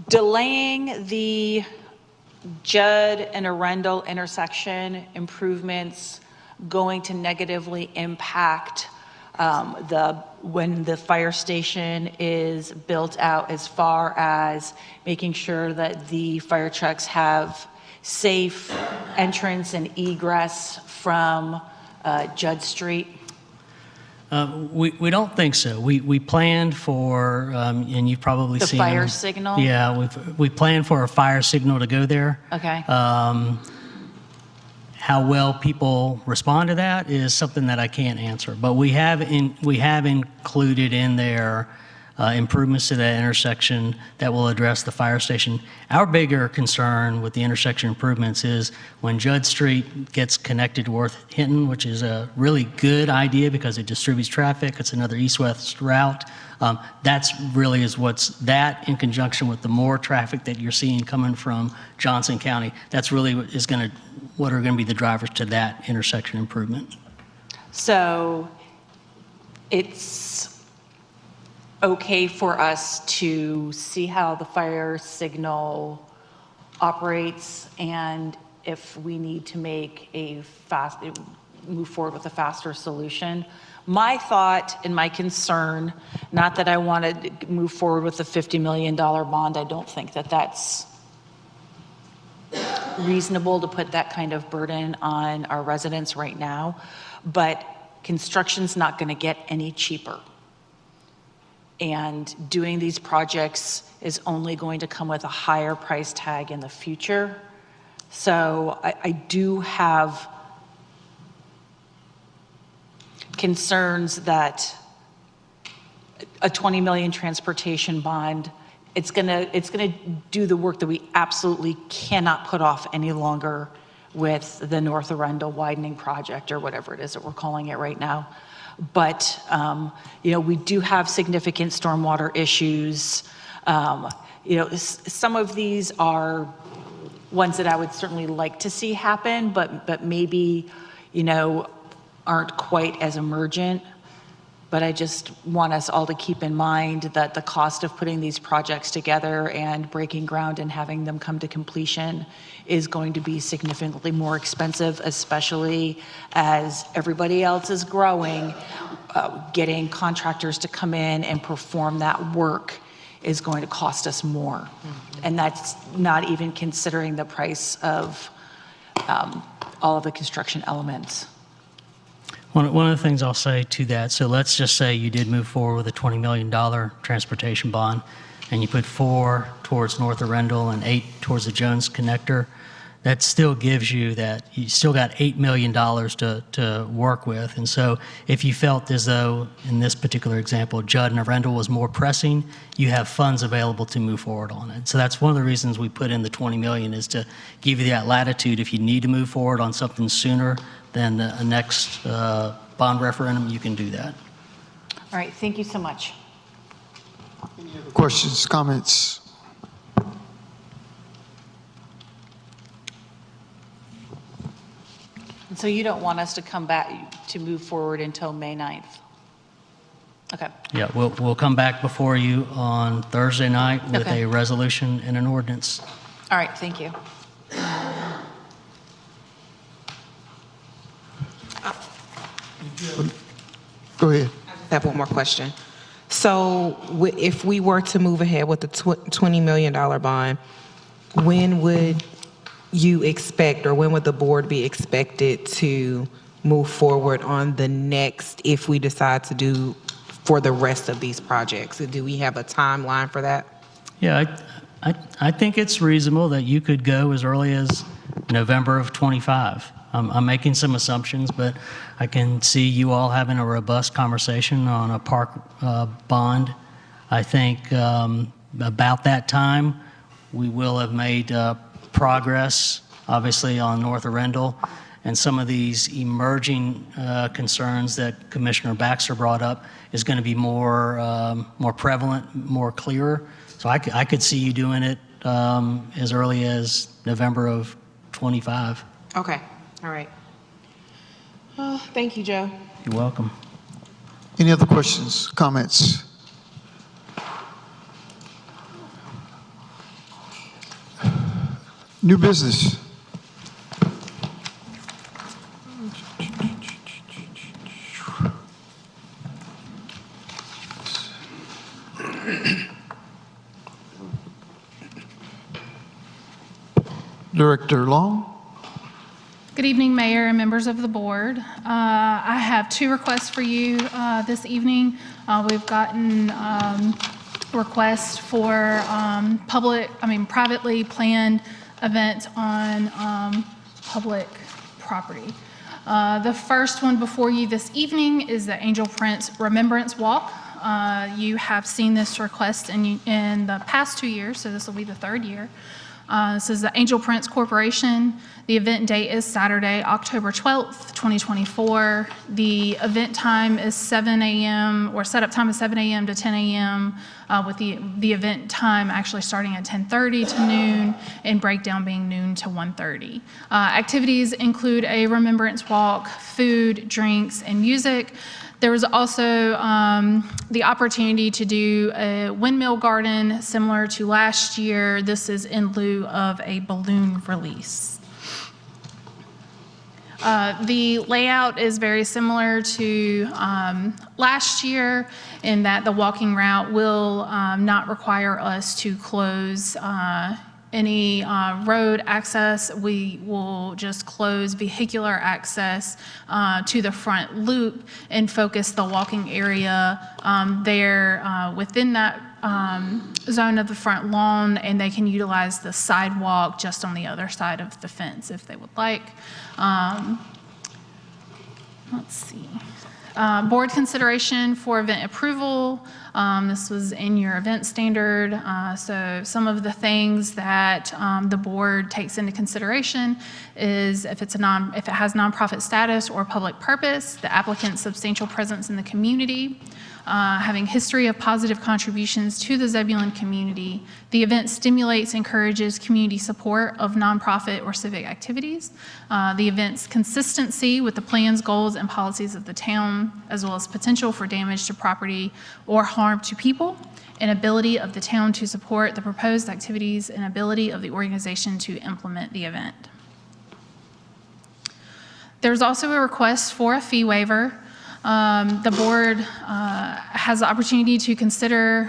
delaying the Judd and Arundel intersection improvements going to negatively impact when the fire station is built out, as far as making sure that the fire trucks have safe entrance and egress from Judd Street? We don't think so. We planned for, and you've probably The seen fire them. signal? Yeah, we planned for a fire signal to go there. Okay. How well people respond to that is something that I can't answer. But we have included in there improvements to that intersection that will address the fire station. Our bigger concern with the intersection improvements is when Judd Street gets connected to Worth Hinton, which is a really good idea because it distributes traffic. It's another east-west route. That's really that in conjunction with the more traffic that you're seeing coming from Johnson County. That's really what are going to be the drivers to that intersection improvement. So it's okay for us to see how the fire signal operates, and if we need to make move forward with a faster solution. My thought and my concern, not that I want to move forward with the $50 million bond, I don't think that that's reasonable to put that kind of burden on our residents right now, but construction's not going to get any cheaper. And doing these projects is only going to come with a higher price tag in the future. So I do have concerns that a 20 million transportation bond, it's gonna do the work that we absolutely cannot put off any longer with the North Arundel widening project, or whatever it is that we're calling it right now. But we do have significant stormwater issues. Some of these are ones that I would certainly like to see happen, but maybe aren't quite as emergent. But I just want us all to keep in mind that the cost of putting these projects together and breaking ground and having them come to completion is going to be significantly more expensive, especially as everybody else is growing. Getting contractors to come in and perform that work is going to cost us more. Mm-hmm. And that's not even considering the price of all of the construction elements. One of the things I'll say to that, so let's just say you did move forward with a $20 million transportation bond, and you put 4 towards North Arundel and 8 towards the Jones connector. That still gives you still got $8 million to work with. And so if you felt as though, in this particular example, Judd and Arundel was more pressing, you have funds available to move forward on it. So that's one of the reasons we put in the 20 million, is to give you that latitude. If you need to move forward on something sooner than the next bond referendum, you can do that. All right, thank you so much. Questions, comments? And so you don't want us to come back to move forward until May 9th? Okay. Yeah, we'll come back before you on Thursday night with Okay. a resolution and an ordinance. All right, thank you. Go ahead. I just have one more question. So if we were to move ahead with the $20 million bond, when would you expect, or when would the board be expected to move forward on the next, if we decide to do for the rest of these projects? Do we have a timeline for that? Yeah, I think it's reasonable that you could go as early as November of '25. I'm making some assumptions, but I can see you all having a robust conversation on a park bond. I think about that time, we will have made progress, obviously, on North Arundel, and some of these emerging concerns that Commissioner Baxter brought up is going to be more prevalent, more clearer. So I could see you doing it as early as November of '25. Okay, all right. Thank you, Joe. You're welcome. Any other questions, comments? New business. Director Long. Good evening, Mayor and members of the board. I have two requests for you this evening. We've gotten requests for privately planned events on public property. The first one before you this evening is the Angel Prince Remembrance Walk. You have seen this request in the past 2 years, so this will be the third year. This is the Angel Prince Corporation. The event date is Saturday, October 12th, 2024. The event time is 7 a.m., or setup time is 7 a.m. to 10 a.m., with the event time actually starting at 10:30 to noon and breakdown being noon to 1:30. Activities include a remembrance walk, food, drinks, and music. There was also the opportunity to do a windmill garden similar to last year. This is in lieu of a balloon release. The layout is very similar to last year in that the walking route will not require us to close any road access. We will just close vehicular access to the front loop and focus the walking area there within that zone of the front lawn, and they can utilize the sidewalk just on the other side of the fence if they would like. Let's see. Board consideration for event approval. This was in your event standard. So some of the things that the board takes into consideration is if it has nonprofit status or public purpose, the applicant's substantial presence in the community, having history of positive contributions to the Zebulon community. The event stimulates, encourages community support of nonprofit or civic activities. The event's consistency with the plans, goals, and policies of the town, as well as potential for damage to property or harm to people, and ability of the town to support the proposed activities, and ability of the organization to implement the event. There's also a request for a fee waiver. The board has the opportunity to consider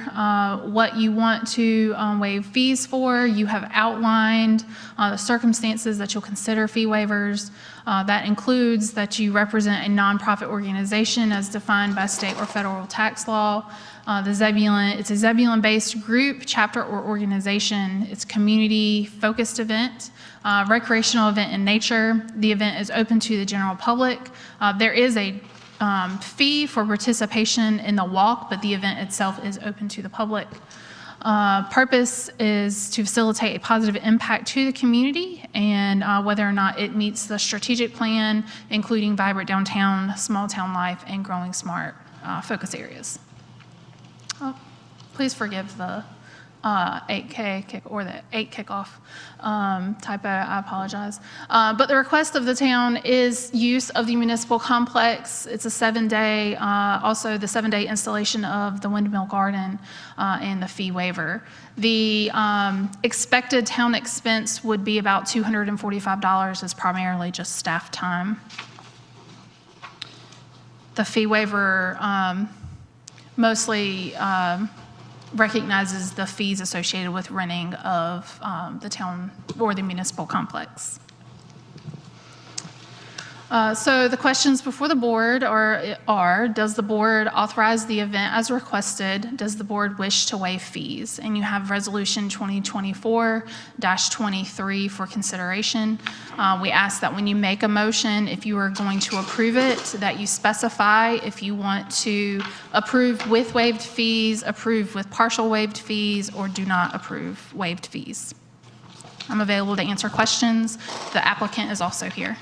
what you want to waive fees for. You have outlined the circumstances that you'll consider fee waivers. That includes that you represent a nonprofit organization as defined by state or federal tax law. It's a Zebulon-based group, chapter, or organization. It's a community-focused event, recreational event in nature. The event is open to the general public. There is a fee for participation in the walk, but the event itself is open to the public. Purpose is to facilitate a positive impact to the community and whether or not it meets the strategic plan, including vibrant downtown, small town life, and growing smart focus areas. Please forgive the 8K kick or the 8 kickoff typo. I apologize. But the request of the town is use of the municipal complex. It's a 7-day, also the 7-day installation of the windmill garden and the fee waiver. The expected town expense would be about $245. It's primarily just staff time. The fee waiver mostly recognizes the fees associated with renting of the town or the municipal complex. So the questions before the board are, does the board authorize the event as requested? Does the board wish to waive fees? And you have Resolution 2024-23 for consideration. We ask that when you make a motion, if you are going to approve it, that you specify if you want to approve with waived fees, approve with partial waived fees, or do not approve waived fees. I'm available to answer questions. The applicant is also here.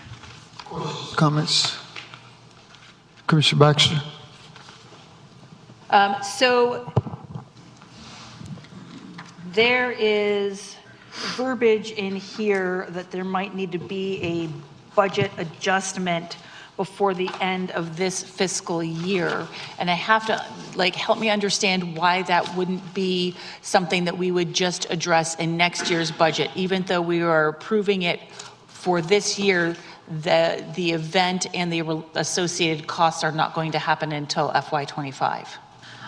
Comments? Commissioner Baxter? So there is verbiage in here that there might need to be a budget adjustment before the end of this fiscal year. And I have to, help me understand why that wouldn't be something that we would just address in next year's budget, even though we are approving it for this year. The event and the associated costs are not going to happen until FY25.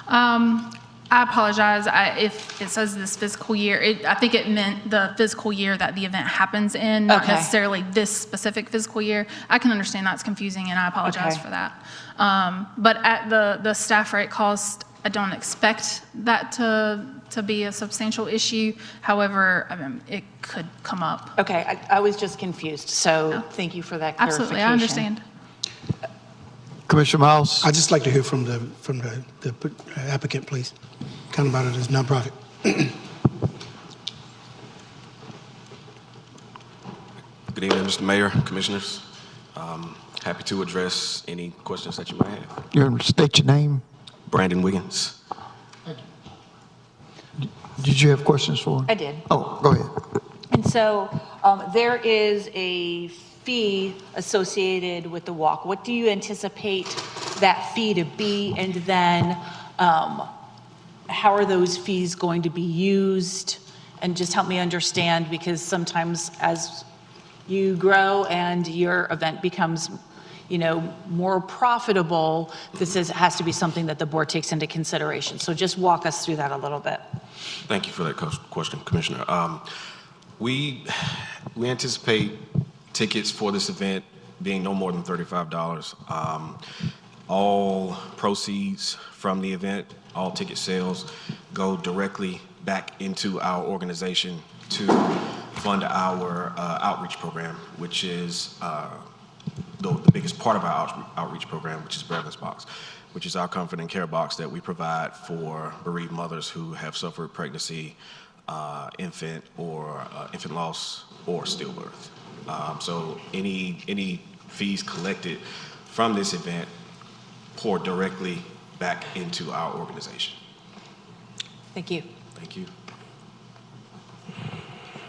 I apologize. If it says this fiscal year, I think it meant the fiscal year that the event happens in, not necessarily this specific fiscal year. I can understand that's confusing, and I apologize for that. But at the staff rate cost, I don't expect that to be a substantial issue. However, it could come up. Okay, I was just confused, so thank you for that clarification. Absolutely, I understand. Commissioner Miles? I'd just like to hear from the applicant, please. Kind about it as nonprofit. Good evening, Mr. Mayor, Commissioners. Happy to address any questions that you might have. You want to state your name? Brandon Wiggins. Did you have questions for him? I did. Oh, go ahead. And so there is a fee associated with the walk. What do you anticipate that fee to be? And then how are those fees going to be used? And just help me understand, because sometimes as you grow and your event becomes more profitable, has to be something that the board takes into consideration. So just walk us through that a little bit. Thank you for that question, Commissioner. We anticipate tickets for this event being no more than $35. All proceeds from the event, all ticket sales, go directly back into our organization to fund our outreach program, which is the biggest part of our outreach program, which is Bereavement Box, which is our comfort and care box that we provide for bereaved mothers who have suffered pregnancy, infant loss, or stillbirth. So any fees collected from this event pour directly back into our organization. Thank you. Thank you.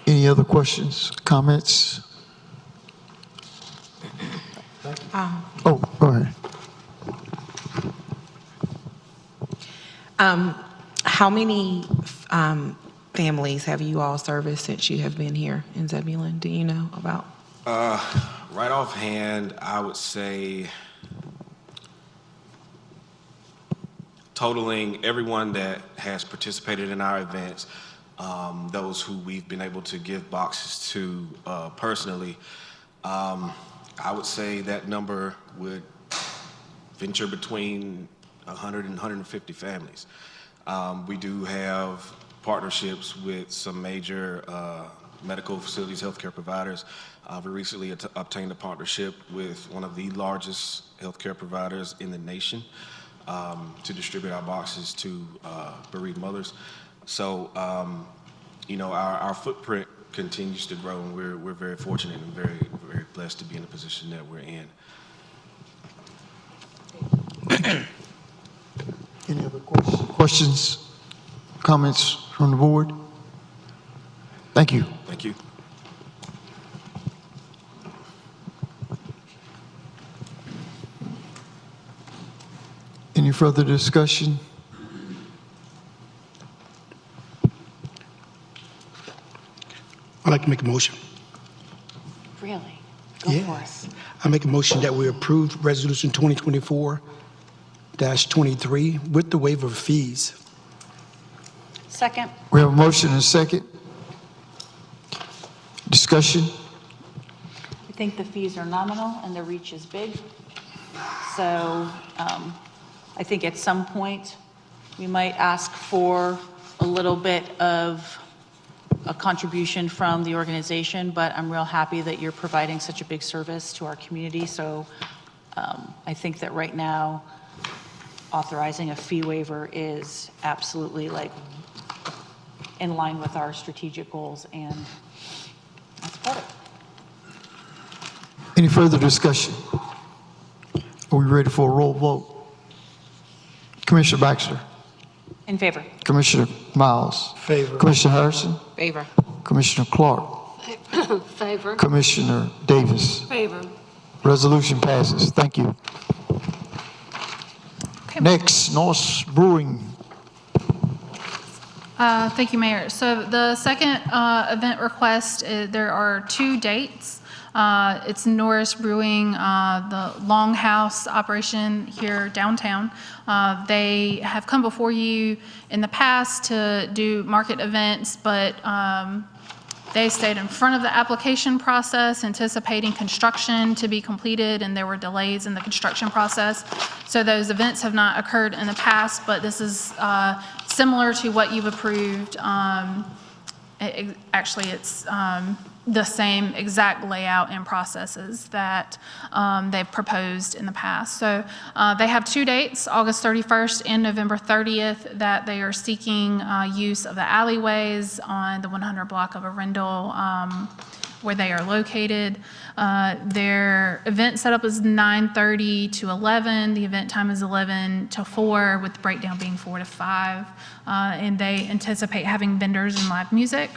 Any other questions, comments? Oh, go ahead. How many families have you all serviced since you have been here in Zebulon? Do you know about? Right offhand, I would say totaling everyone that has participated in our events, those who we've been able to give boxes to personally, I would say that number would venture between 100 and 150 families. We do have partnerships with some major medical facilities, healthcare providers. We recently obtained a partnership with one of the largest healthcare providers in the nation to distribute our boxes to bereaved mothers. So, our footprint continues to grow, and we're very fortunate and very, very blessed to be in the position that we're in. Any other questions, comments from the board? Thank you. Thank you. Any further discussion? I'd like to make a motion. Really? Go for it. I make a motion that we approve Resolution 2024 2024-23 with the waiver of fees. Second. We have a motion and a second. Discussion? I think the fees are nominal and the reach is big. So I think at some point, we might ask for a little bit of a contribution from the organization, but I'm real happy that you're providing such a big service to our community. So I think that right now, authorizing a fee waiver is absolutely like in line with our strategic goals, and I support it. Any further discussion? Are we ready for a roll vote? Commissioner Baxter? In favor. Commissioner Miles? Favor. Commissioner Harrison? Favor. Commissioner Clark? Favor. Commissioner Davis? Favor. Resolution passes. Thank you. Next, Norse Brewing. Thank you, Mayor. So the second event request, there are 2 dates. It's Norris Brewing, the Longhouse operation here downtown. They have come before you in the past to do market events, but they stayed in front of the application process, anticipating construction to be completed, and there were delays in the construction process. So those events have not occurred in the past, but this is similar to what you've approved. Actually, it's the same exact layout and processes that they've proposed in the past. So they have 2 dates, August 31st and November 30th, that they are seeking use of the alleyways on the 100 block of Arundel where they are located. Their event setup is 9:30 to 11. The event time is 11 to 4, with the breakdown being 4 to 5. And they anticipate having vendors and live music.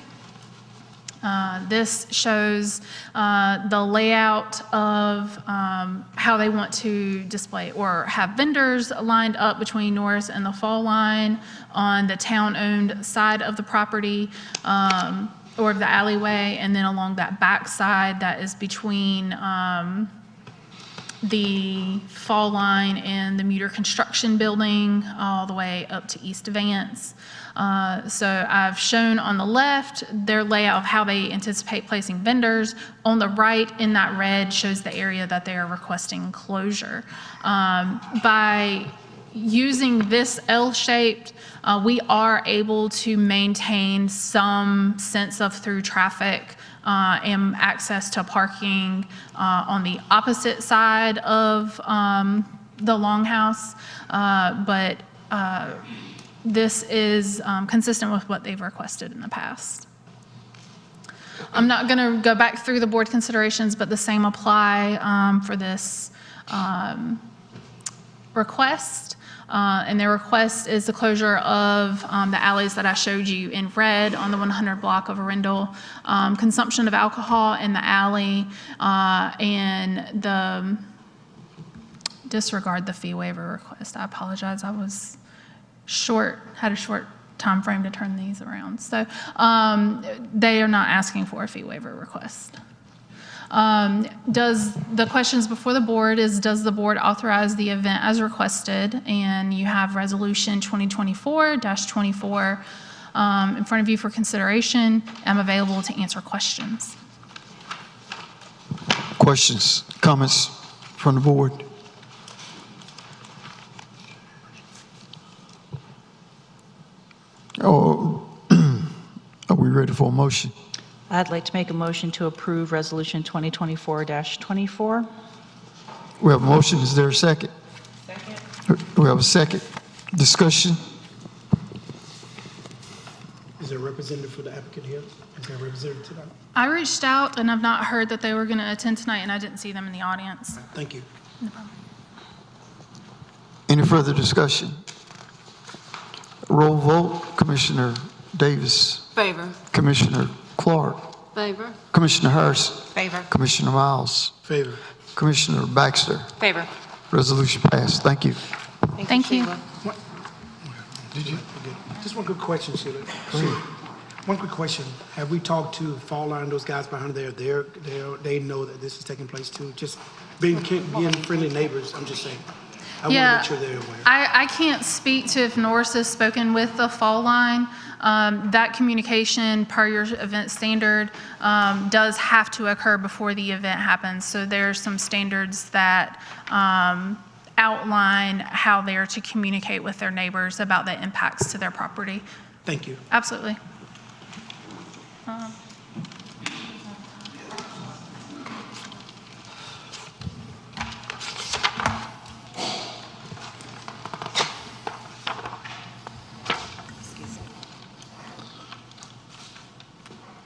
This shows the layout of how they want to display or have vendors lined up between Norris and the Fall Line on the town-owned side of the property or the alleyway, and then along that back side that is between the Fall Line and the Muter Construction Building all the way up to East Vance. So I've shown on the left their layout of how they anticipate placing vendors. On the right in that red shows the area that they are requesting closure. By using this L-shaped, we are able to maintain some sense of through traffic and access to parking on the opposite side of the Longhouse. But this is consistent with what they've requested in the past. I'm not going to go back through the board considerations, but the same apply for this request. And their request is the closure of the alleys that I showed you in red on the 100 block of Arundel, consumption of alcohol in the alley, and the disregard the fee waiver request. I apologize. I was had a short time frame to turn these around. So they are not asking for a fee waiver request. The questions before the board is, does the board authorize the event as requested? And you have resolution 2024-24 in front of you for consideration. I'm available to answer questions. Questions, comments from the board? Oh, are we ready for a motion? I'd like to make a motion to approve Resolution 2024-24. We have a motion. Is there a second? Second. We have a second. Discussion? Is there a representative for the applicant here? Is there a representative tonight? I reached out and I've not heard that they were going to attend tonight, and I didn't see them in the audience. Thank you. No problem. Any further discussion? Roll vote. Commissioner Davis. Favor. Commissioner Clark. Favor. Commissioner Harrison. Favor. Commissioner Miles. Favor. Commissioner Baxter. Favor. Resolution passed. Thank you. Thank you. Did you? Just one quick question, Sheila. One quick question. Have we talked to Fall Line, those guys behind there? They know that this is taking place too? Just being friendly neighbors, I'm just saying. I want to Yeah, make sure they're aware. I can't speak to if Norris has spoken with the fall line. That communication, per your event standard, does have to occur before the event happens. So there's some standards that outline how they're to communicate with their neighbors about the impacts to their property. Thank you. Absolutely.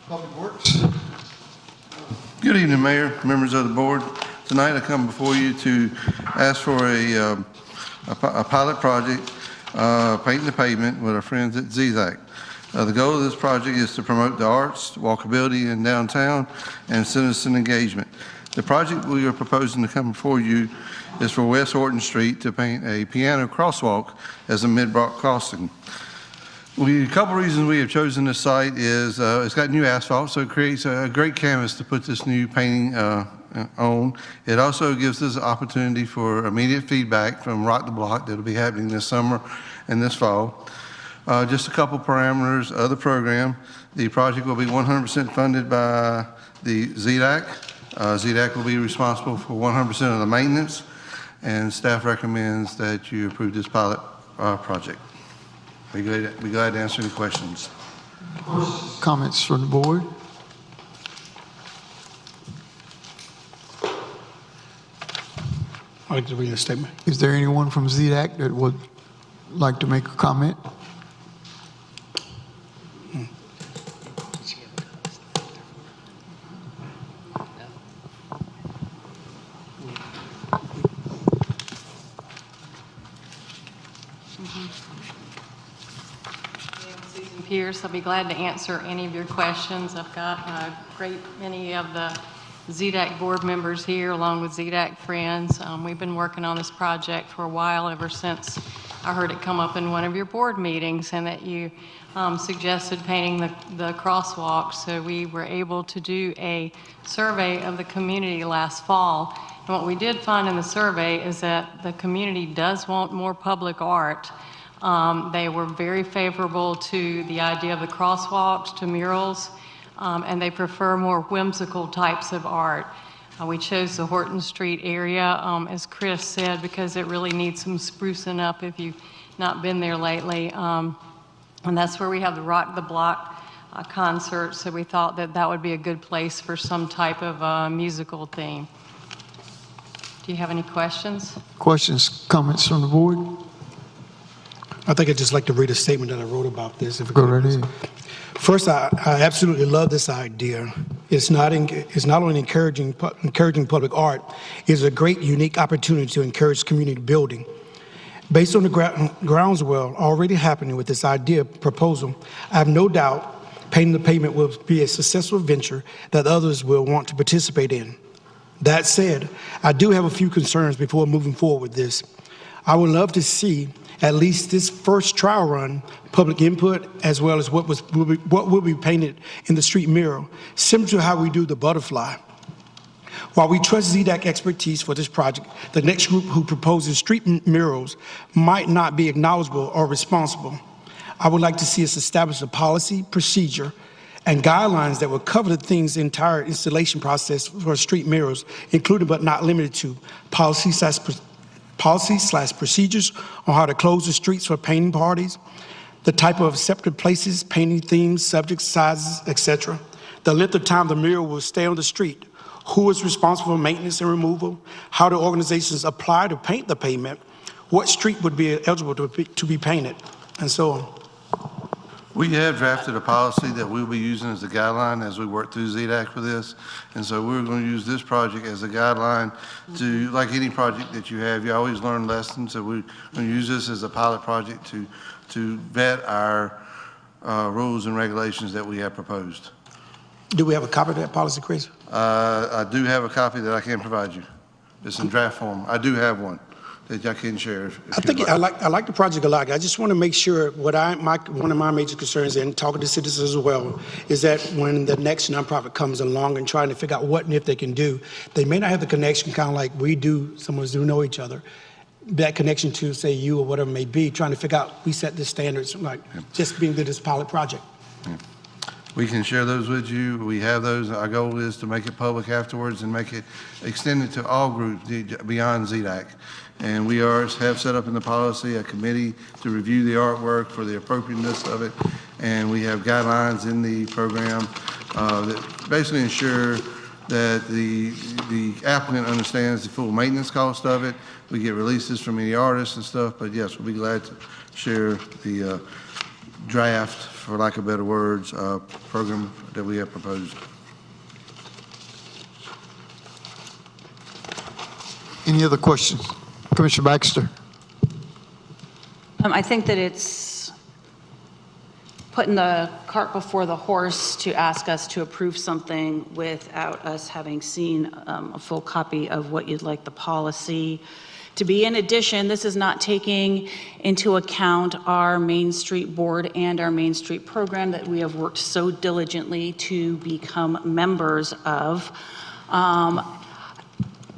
Public Works. Good evening, Mayor, members of the board. Tonight I come before you to ask for a pilot project, painting the pavement with our friends at ZZAC. The goal of this project is to promote the arts, walkability in downtown, and citizen engagement. The project we are proposing to come before you is for West Horton Street to paint a piano crosswalk as a mid-block crossing. A couple reasons we have chosen this site is it's got new asphalt, so it creates a great canvas to put this new painting on. It also gives us an opportunity for immediate feedback from Rock the Block that will be happening this summer and this fall. Just a couple parameters of the program. The project will be 100% funded by the ZDAC. ZDAC will be responsible for 100% of the maintenance, and staff recommends that you approve this pilot project. Be glad to answer any questions. Comments from the board? I'd like to read a statement. Is there anyone from ZDAC that would like to make a comment? Pierce. I'll be glad to answer any of your questions. I've got a great many of the ZDAC board members here, along with ZDAC friends. We've been working on this project for a while, ever since I heard it come up in one of your board meetings, and that you suggested painting the crosswalk. So we were able to do a survey of the community last fall. And what we did find in the survey is that the community does want more public art. They were very favorable to the idea of the crosswalks, to murals, and they prefer more whimsical types of art. We chose the Horton Street area, as Chris said, because it really needs some sprucing up if you've not been there lately. And that's where we have the Rock the Block concert, so we thought that that would be a good place for some type of musical theme. Do you have any questions? Questions, comments from the board? I think I'd just like to read a statement that I wrote about this. If it Go could, right please. ahead. First, I absolutely love this idea. It's not only encouraging public art, it's a great, unique opportunity to encourage community building. Based on the groundswell already happening with this idea proposal, I have no doubt painting the pavement will be a successful venture that others will want to participate in. That said, I do have a few concerns before moving forward with this. I would love to see at least this first trial run, public input, as well as what will be painted in the street mural, similar to how we do the butterfly. While we trust ZDAC expertise for this project, the next group who proposes street murals might not be acknowledgeable or responsible. I would like to see us establish a policy, procedure, and guidelines that will cover the thing's entire installation process for street murals, including but not limited to policy/procedures on how to close the streets for painting parties, the type of accepted places, painting themes, subjects, sizes, etc., the length of time the mural will stay on the street, who is responsible for maintenance and removal, how do organizations apply to paint the pavement, what street would be eligible to be painted, and so on. We have drafted a policy that we'll be using as a guideline as we work through ZDAC for this. And so we're going to use this project as a guideline to, like any project that you have, you always learn lessons. So we're going to use this as a pilot project to vet our rules and regulations that we have proposed. Do we have a copy of that policy, Chris? I do have a copy that I can provide you. It's in draft form. I do have one that I can share. I like the project a lot. I just want to make sure one of my major concerns, and talking to citizens as well, is that when the next nonprofit comes along and trying to figure out what and if they can do, they may not have the connection, kind of like we do. Some of us do know each other. that connection to, say, you or whatever it may be, trying to figure out, we set the standards, like just being good as a pilot project. We can share those with you. We have those. Our goal is to make it public afterwards and make it extended to all groups beyond ZDAC. And we have set up in the policy a committee to review the artwork for the appropriateness of it. And we have guidelines in the program that basically ensure that the applicant understands the full maintenance cost of it. We get releases from any artists and stuff, but yes, we'll be glad to share the draft, for lack of better words, program that we have proposed. Any other questions? Commissioner Baxter? I think that it's putting the cart before the horse to ask us to approve something without us having seen a full copy of what you'd like the policy to be. In addition, this is not taking into account our Main Street Board and our Main Street program that we have worked so diligently to become members of.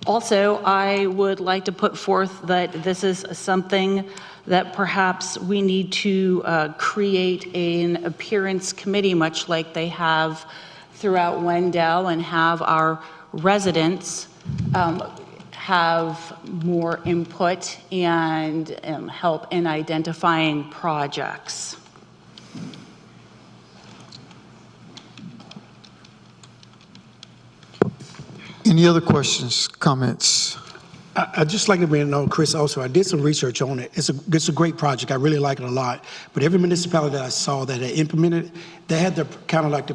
Also, I would like to put forth that this is something that perhaps we need to create an appearance committee, much like they have throughout Wendell, and have our residents have more input and help in identifying projects. Any other questions, comments? I'd just like to know, Chris, also, I did some research on it. It's a great project. I really like it a lot. But every municipality that I saw that had implemented it, they had their kind of like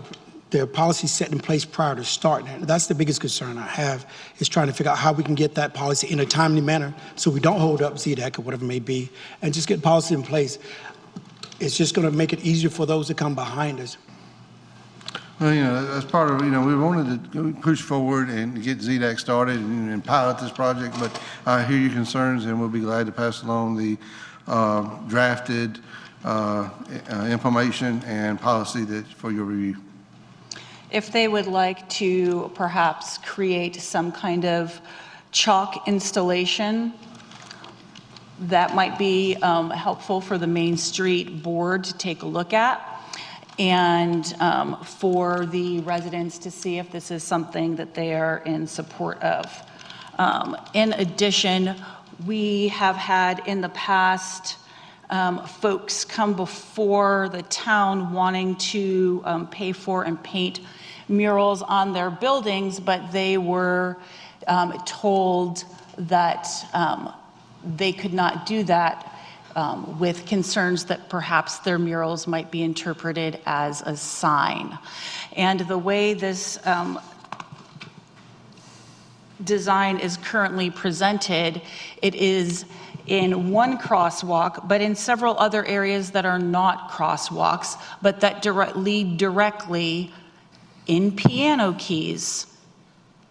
their policy set in place prior to starting it. That's the biggest concern I have, is trying to figure out how we can get that policy in a timely manner so we don't hold up ZDAC or whatever it may be, and just get policy in place. It's just going to make it easier for those that come behind us. Well, as part of, we wanted to push forward and get ZDAC started and pilot this project, but I hear your concerns, and we'll be glad to pass along the drafted information and policy for your review. If they would like to perhaps create some kind of chalk installation, that might be helpful for the Main Street Board to take a look at, and for the residents to see if this is something that they are in support of. In addition, we have had in the past folks come before the town wanting to pay for and paint murals on their buildings, but they were told that they could not do that with concerns that perhaps their murals might be interpreted as a sign. And the way this design is currently presented, it is in one crosswalk, but in several other areas that are not crosswalks, but that lead directly in piano keys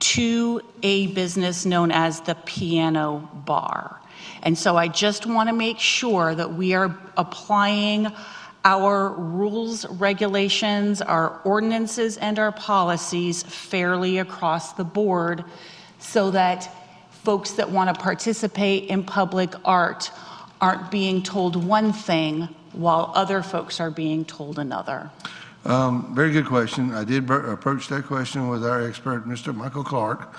to a business known as the Piano Bar. And so I just want to make sure that we are applying our rules, regulations, our ordinances, and our policies fairly across the board, so that folks that want to participate in public art aren't being told one thing while other folks are being told another. Very good question. I did approach that question with our expert, Mr. Michael Clark.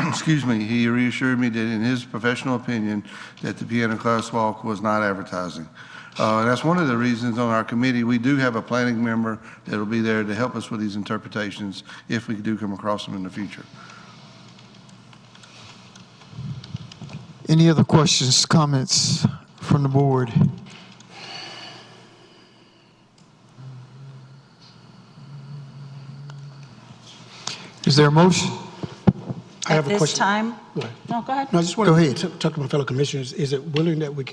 Excuse me. He reassured me that in his professional opinion that the piano crosswalk was not advertising. And that's one of the reasons on our committee we do have a planning member that will be there to help us with these interpretations if we do come across them in the future. Any other questions, comments from the board? Is there a motion? I have a At this question. time? Go ahead. No, go ahead. No, I just want to talk to my fellow commissioners. Is it willing that we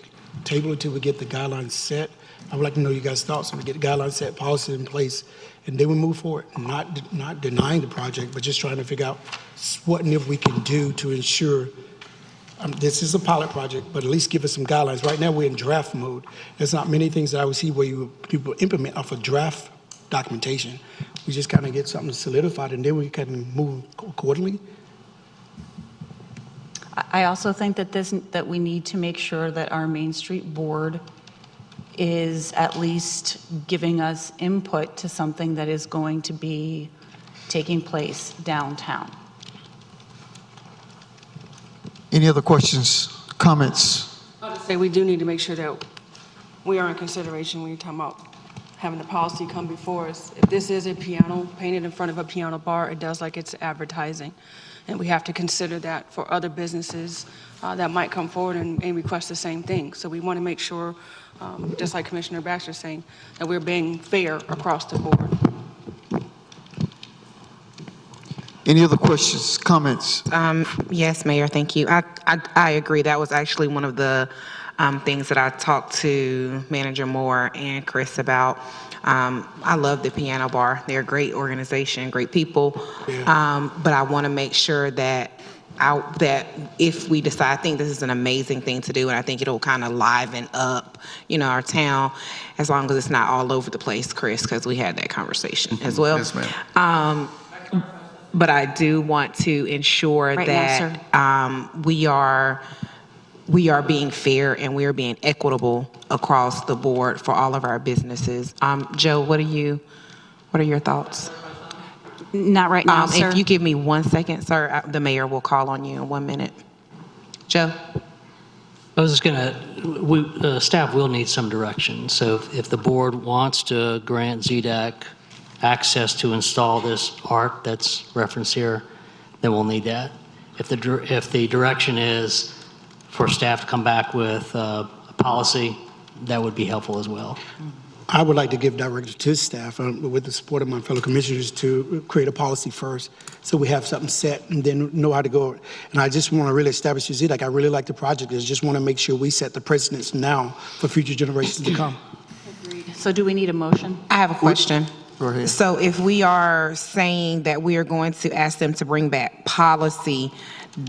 table it till we get the guidelines set? I would like to know you guys' thoughts, so we get the guidelines set, policy in place, and then we move forward. Not denying the project, but just trying to figure out what and if we can do to ensure this is a pilot project, but at least give us some guidelines. Right now, we're in draft mode. There's not many things that I would see where people implement off of draft documentation. We just kind of get something solidified, and then we can move accordingly. I also think that we need to make sure that our Main Street Board is at least giving us input to something that is going to be taking place downtown. Any other questions, comments? I'll just say we do need to make sure that we are in consideration when you're talking about having the policy come before us. If this is a piano painted in front of a piano bar, it does like it's advertising. And we have to consider that for other businesses that might come forward and request the same thing. So we want to make sure, just like Commissioner Baxter saying, that we're being fair across the board. Any other questions, comments? Yes, Mayor, thank you. I agree. That was actually one of the things that I talked to Manager Moore and Chris about. I love the Piano Bar. They're a great organization, great people. But I want to make sure that if we decide, I think this is an amazing thing to do, and I think it'll kind of liven up, our town, as long as it's not all over the place, Chris, because we had that conversation as well. Yes, ma'am. But I do want to ensure Right that now, we are being fair and we are being equitable across the board for all of our businesses. Joe, what are your thoughts? Not right now, sir. If you give me 1 second, sir, the mayor will call on you in 1 minute. Joe? I was just gonna, staff will need some direction. So if the board wants to grant ZDAC access to install this art that's referenced here, then we'll need that. If the direction is for staff to come back with a policy, that would be helpful as well. I would like to give direction to staff, with the support of my fellow commissioners, to create a policy first, so we have something set and then know how to go. And I just want to really establish you see, like I really like the project. I just want to make sure we set the precedents now for future generations to come. So do we need a motion? I have a question. Go ahead. So if we are saying that we are going to ask them to bring back policy,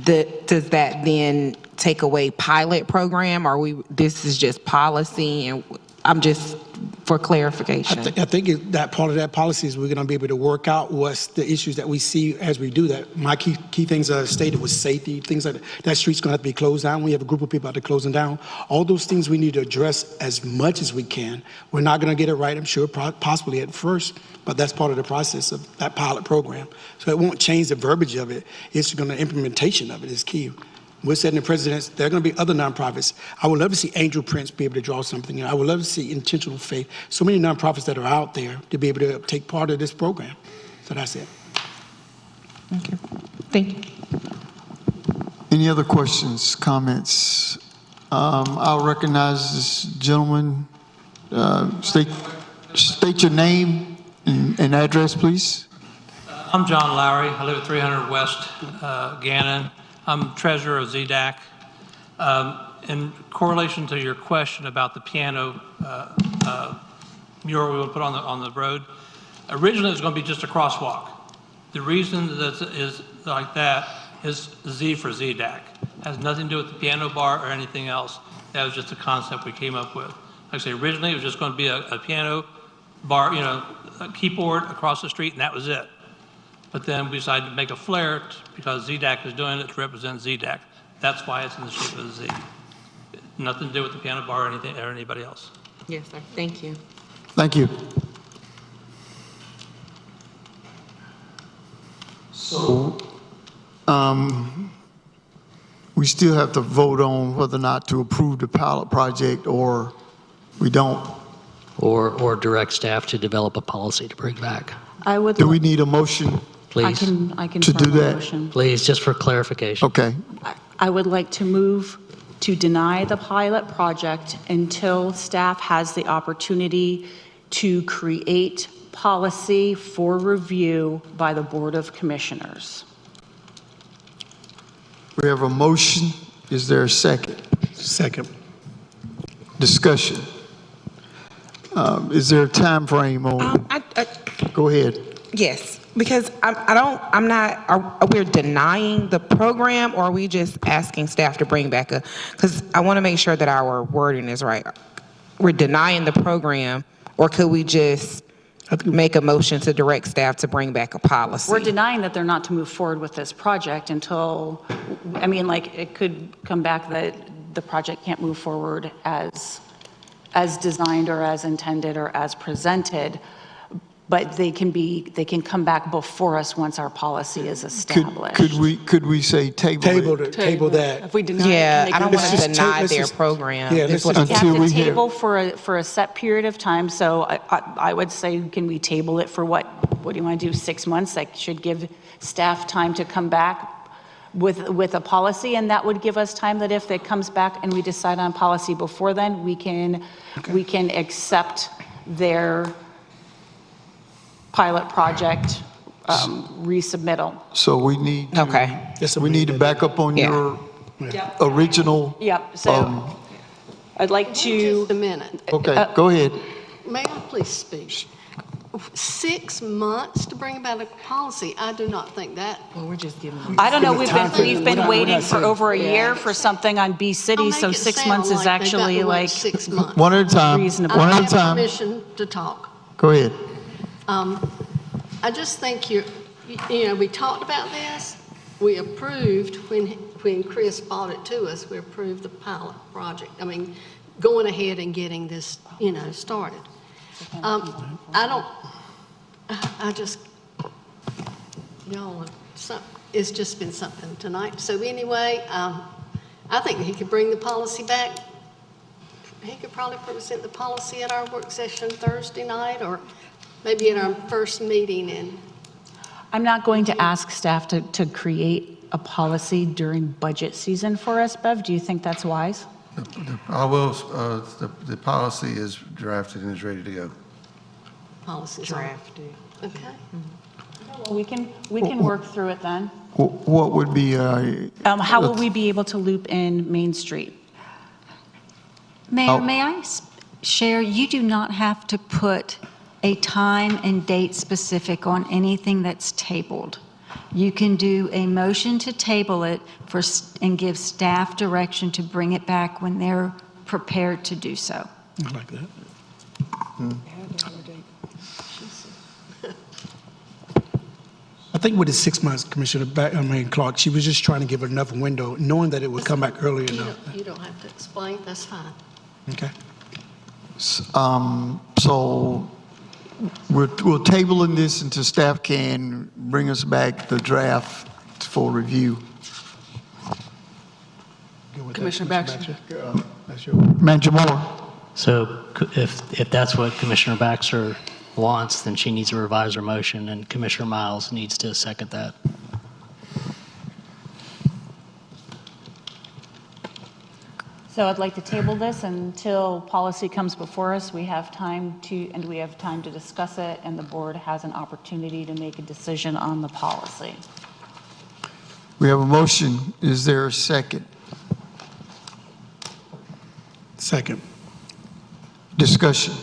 does that then take away pilot program? This is just policy, and I'm just for clarification. I think that part of that policy is we're going to be able to work out what's the issues that we see as we do that. My key things I stated was safety, things like that. That street's going to have to be closed down. We have a group of people out there closing down. All those things we need to address as much as we can. We're not going to get it right, I'm sure, possibly at first, but that's part of the process of that pilot program. So it won't change the verbiage of it. It's going to implementation of it is key. We're setting the precedents. There are going to be other nonprofits. I would love to see Angel Prince be able to draw something. I would love to see Intentional Faith. So many nonprofits that are out there to be able to take part of this program. So that's it. Okay. Thank you. Any other questions, comments? I'll recognize this gentleman. State your name and address, please. I'm John Lowry. I live at 300 West Gannon. I'm treasurer of ZDAC. In correlation to your question about the piano mural we want to put on the road, originally it was going to be just a crosswalk. The reason that it is like that is Z for ZDAC. It has nothing to do with the piano bar or anything else. That was just a concept we came up with. Like I say, originally it was just going to be a piano bar, a keyboard across the street, and that was it. But then we decided to make a flare because ZDAC is doing it to represent ZDAC. That's why it's in the shape of a Z. Nothing to do with the piano bar or anything or anybody else. Yes, sir. Thank you. Thank you. So, we still have to vote on whether or not to approve the pilot project, or we don't. Or direct staff to develop a policy to bring back. Do we need a motion? Please. I can To do form a that? motion. Please, just for clarification. Okay. I would like to move to deny the pilot project until staff has the opportunity to create policy for review by the Board of Commissioners. We have a motion. Is there a second? Second. Discussion. Is there a time frame on? Go ahead. Yes, because we're denying the program, or are we just asking staff to bring back because I want to make sure that our wording is right. We're denying the program, or could we just make a motion to direct staff to bring back a policy. We're denying that they're not to move forward with this project until, I mean, like, it could come back that the project can't move forward as designed or as intended or as presented, but they can come back before us once our policy is established. Could we say table it? Table that. If we deny Yeah, it, I can don't they want come to back? deny let's their just- program. yeah, is let's what just- I'm We have Until to we hear- table for a set period of time, so I would say, can we table it for what do you want to do, 6 months? That should give staff time to come back with a policy, and that would give us time that if it comes back and we decide on policy before then, we can accept their pilot project resubmittal. So we need to. Okay. We need to back up on Yeah. your original. Yep, so I'd like to. Just a minute. Okay, go ahead. May I please speak? 6 months to bring about a policy, I do not think that. Well, we're just giving I don't know, we've We're been not waiting for saying- over a year for something on B City, Don't so make it 6 sound months is like they've got actually to wait like 6 months. One at a time. reasonable. One I at a have time. permission to talk. Go ahead. I just think we talked about this. We approved, when Chris brought it to us, we approved the pilot project. I mean, going ahead and getting this, started. It's just been something tonight. So anyway, I think he could bring the policy back. He could probably present the policy at our work session Thursday night, or maybe at our first meeting in. I'm not going to ask staff to create a policy during budget season for us, Bev. Do you think that's wise? I will, the policy is drafted and is ready to go. Policies. drafted. Okay. We can work through it then. What would be, How will we be able to loop in Main Street? Mayor, may I share, you do not have to put a time and date specific on anything that's tabled. You can do a motion to table it and give staff direction to bring it back when they're prepared to do so. I like that. I think with the 6 months, Commissioner Clark, she was just trying to give it enough window, knowing that it would come back early enough. You don't have to explain, that's fine. Okay. so we'll table in this until staff can bring us back the draft for review. Good with that, Commissioner Baxter. That's your. Manager Moore. So if that's what Commissioner Baxter wants, then she needs to revise her motion, and Commissioner Miles needs to second that. So I'd like to table this until policy comes before us. We have time to discuss it, and the board has an opportunity to make a decision on the policy. We have a motion. Is there a second? Second. Discussion.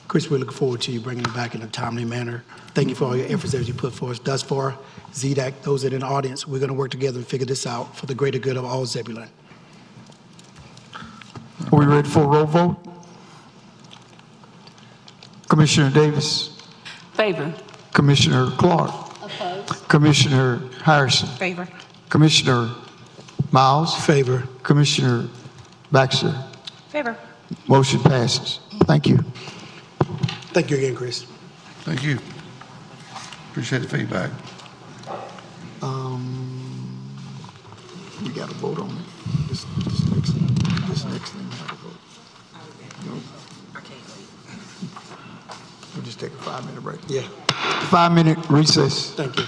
Chris, we look forward to you bringing it back in a timely manner. Thank you for all your efforts that you put forth thus far. ZDAC, those that are in the audience, we're going to work together and figure this out for the greater good of all Zebulon. Are we ready for a roll vote? Commissioner Davis. Favor. Commissioner Clark. Opposed? Commissioner Harrison. Favor. Commissioner Miles. Favor. Commissioner Baxter. Favor. Motion passes. Thank you. Thank you again, Chris. Thank you. Appreciate the feedback. We got to vote on it. This next thing, we have to vote. No. We'll just take a 5-minute break. Yeah. 5-minute recess. Thank you.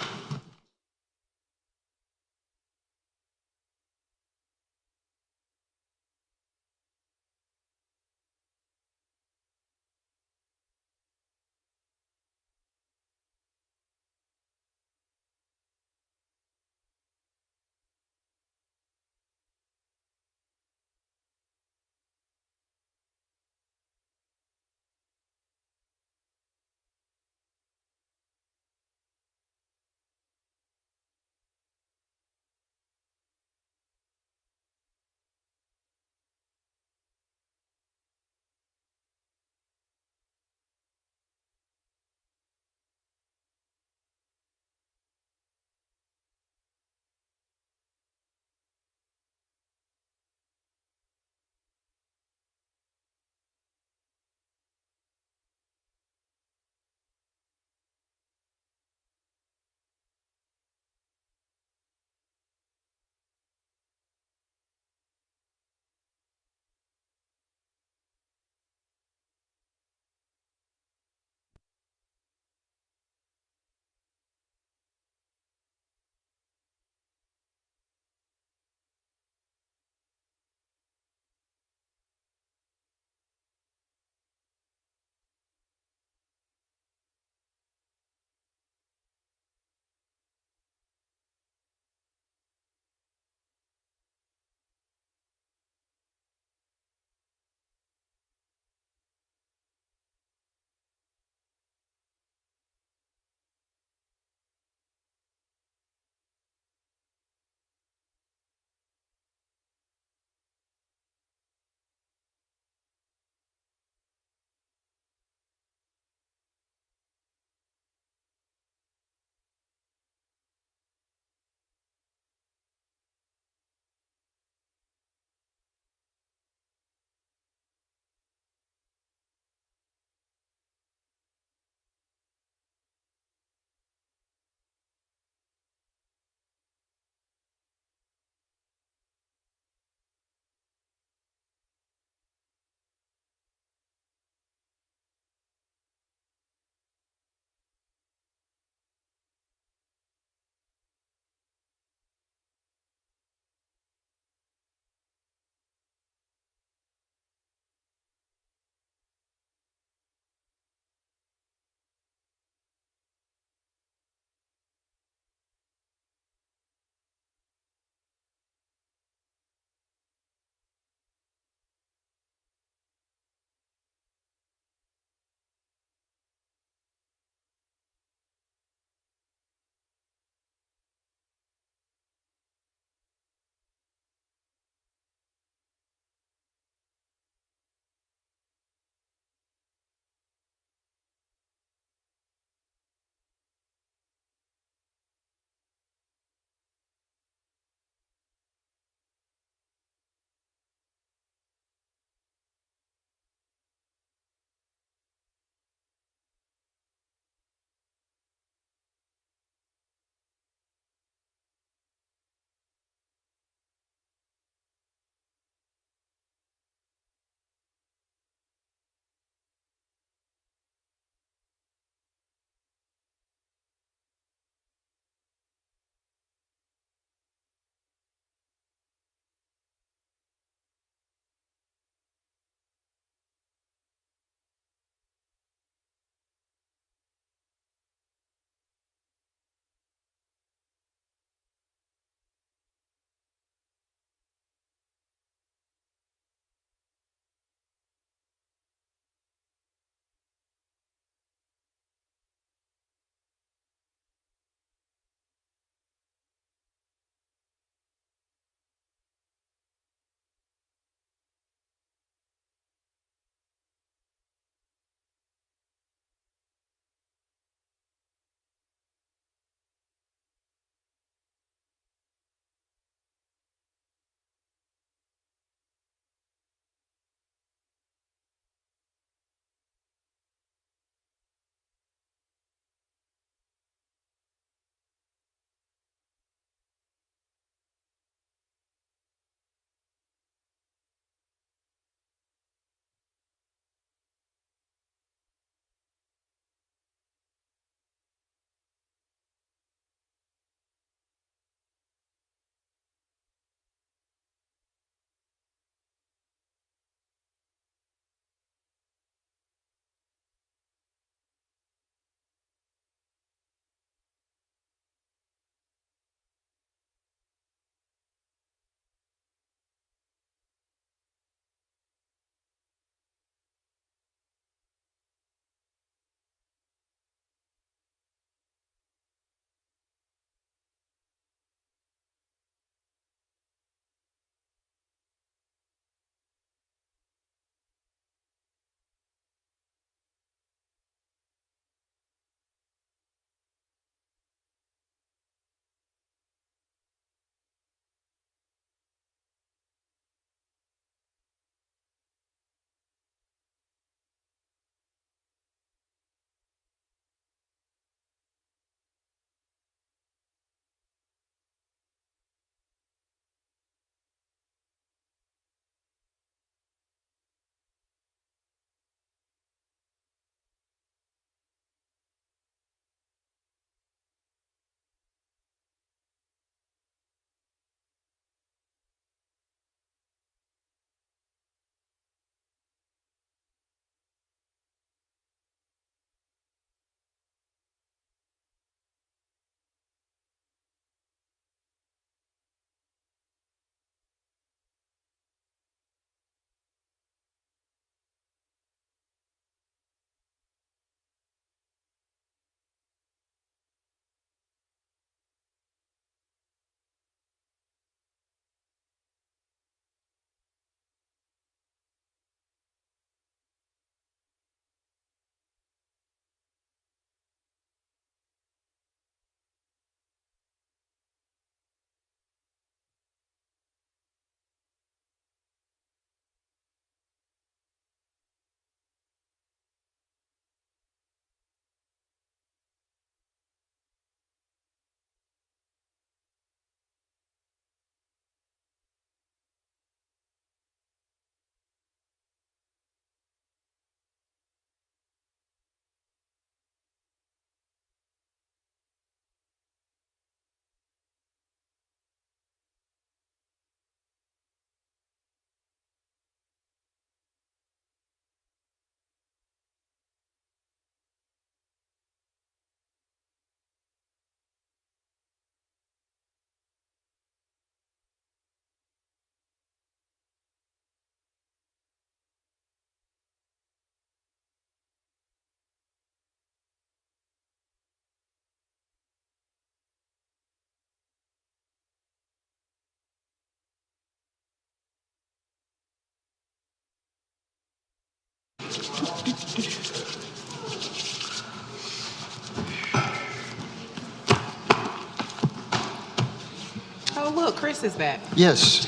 Oh, look, Chris is back. Yes.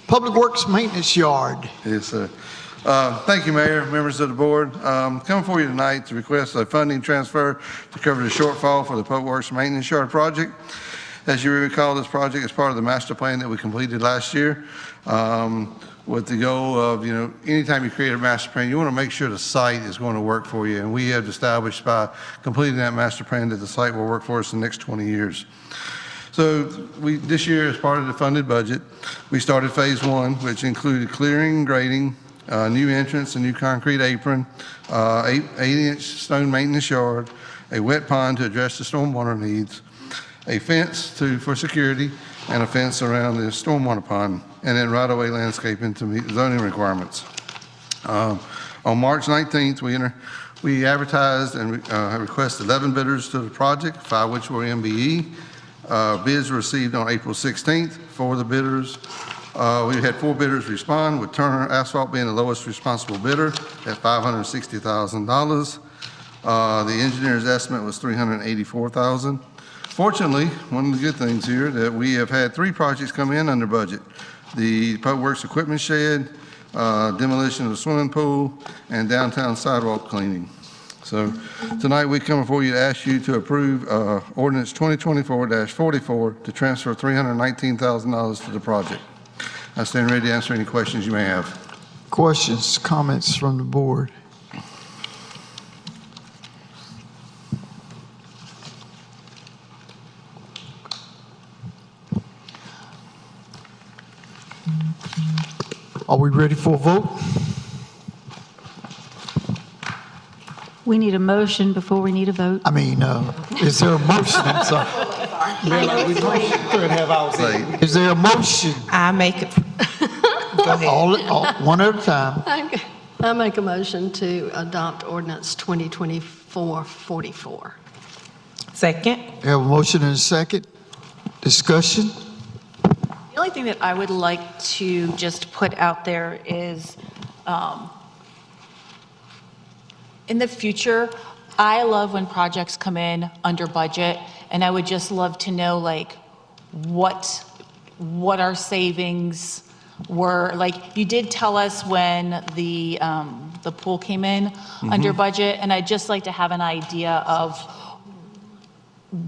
Public Works Maintenance Yard. Yes, sir. Thank you, Mayor, members of the board. Coming for you tonight to request a funding transfer to cover the shortfall for the Public Works Maintenance Yard project. As you recall, this project is part of the master plan that we completed last year, with the goal of, anytime you create a master plan, you want to make sure the site is going to work for you. And we have established by completing that master plan that the site will work for us in the next 20 years. So this year, as part of the funded budget, we started phase 1, which included clearing and grading, new entrance, a new concrete apron, 8-inch stone maintenance yard, a wet pond to address the stormwater needs, a fence for security, and a fence around the stormwater pond, and then right-of-way landscaping to meet zoning requirements. On March 19th, we advertised and requested 11 bidders to the project, 5 which were MBE. Bids were received on April 16th for the bidders. We had 4 bidders respond, with Turner Asphalt being the lowest responsible bidder at $560,000. The engineer's estimate was $384,000. Fortunately, one of the good things here that we have had 3 projects come in under budget: the Public Works Equipment Shed, demolition of the swimming pool, and downtown sidewalk cleaning. So tonight we come before you to ask you to approve ordinance 2024-44 to transfer $319,000 to the project. I stand ready to answer any questions you may have. Questions, comments from the board? Are we ready for a vote? We need a motion before we need a vote. I mean, is there a motion? I'm sorry. Is there a motion? I make it. Go ahead. All, one at a time. I make a motion to adopt ordinance 2024-44. Second. We have a motion and a second. Discussion? The only thing that I would like to just put out there is, in the future, I love when projects come in under budget, and I would just love to know, like, what our savings were. Like, you did tell us when the pool came in under budget, and I'd just like to have an idea of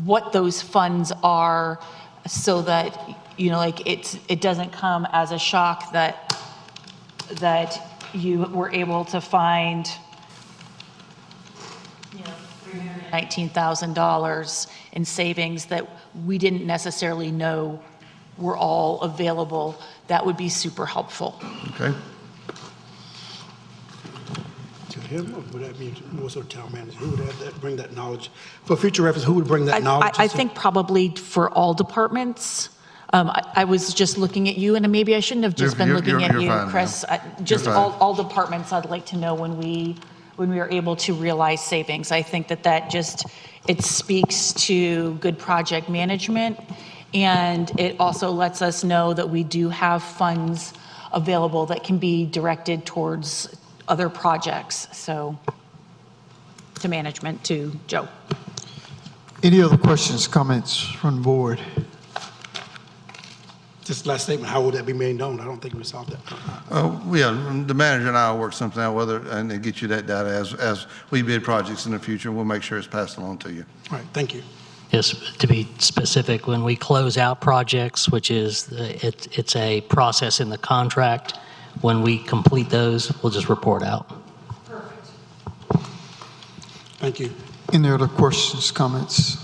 what those funds are, so that, like, it doesn't come as a shock that you were able to find $19,000 in savings that we didn't necessarily know were all available. That would be super helpful. Okay. To him, or would that be more so town manager? Who would have that, bring that knowledge? For future reference, who would bring that knowledge? I think probably for all departments. I was just looking at you, and maybe I shouldn't have just been looking at you, Chris. Just all departments, I'd like to know when we are able to realize savings. I think that just, it speaks to good project management, and it also lets us know that we do have funds available that can be directed towards other projects. So, to management, to Joe. Any other questions, comments from the board? Just last statement, how would that be made known? I don't think we solved that. Yeah, the manager and I will work something out, and then get you that data as we bid projects in the future. We'll make sure it's passed along to you. All right, thank you. Yes, to be specific, when we close out projects, which is, it's a process in the contract, when we complete those, we'll just report out. Perfect. Thank you. Any other questions, comments?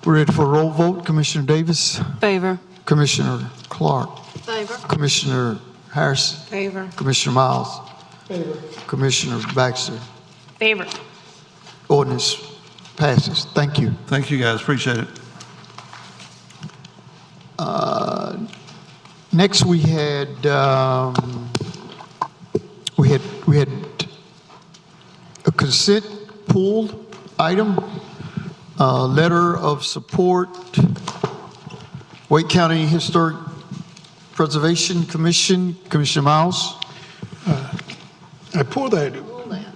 We're ready for a roll vote. Commissioner Davis? Favor. Commissioner Clark? Favor. Commissioner Harrison? Favor. Commissioner Miles? Favor. Commissioner Baxter? Favor. Ordinance passes. Thank you. Thank you, guys. Appreciate it. Next, we had a consent pool item, letter of support, Wake County Historic Preservation Commission, Commissioner Miles. I pulled that. Pull that.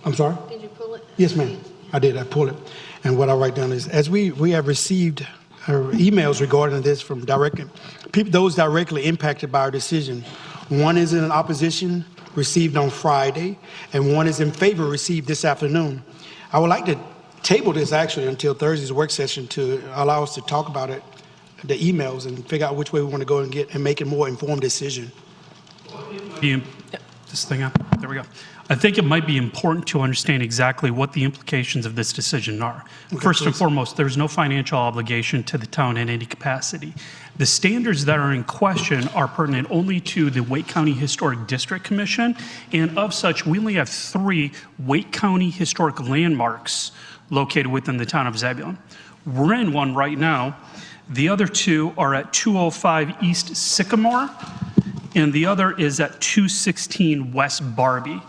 I'm sorry? Did you pull it? Yes, ma'am. I did. I pulled it. And what I write down is, as we have received emails regarding this from those directly impacted by our decision. One is in opposition, received on Friday, and one is in favor, received this afternoon. I would like to table this actually until Thursday's work session to allow us to talk about it, the emails, and figure out which way we want to go and make a more informed decision. This thing up. There we go. I think it might be important to understand exactly what the implications of this decision are. First and foremost, there's no financial obligation to the town in any capacity. The standards that are in question are pertinent only to the Wake County Historic District Commission, and of such, we only have 3 Wake County historic landmarks located within the town of Zebulon. We're in one right now. The other 2 are at 205 East Sycamore, and the other is at 216 West Barbie.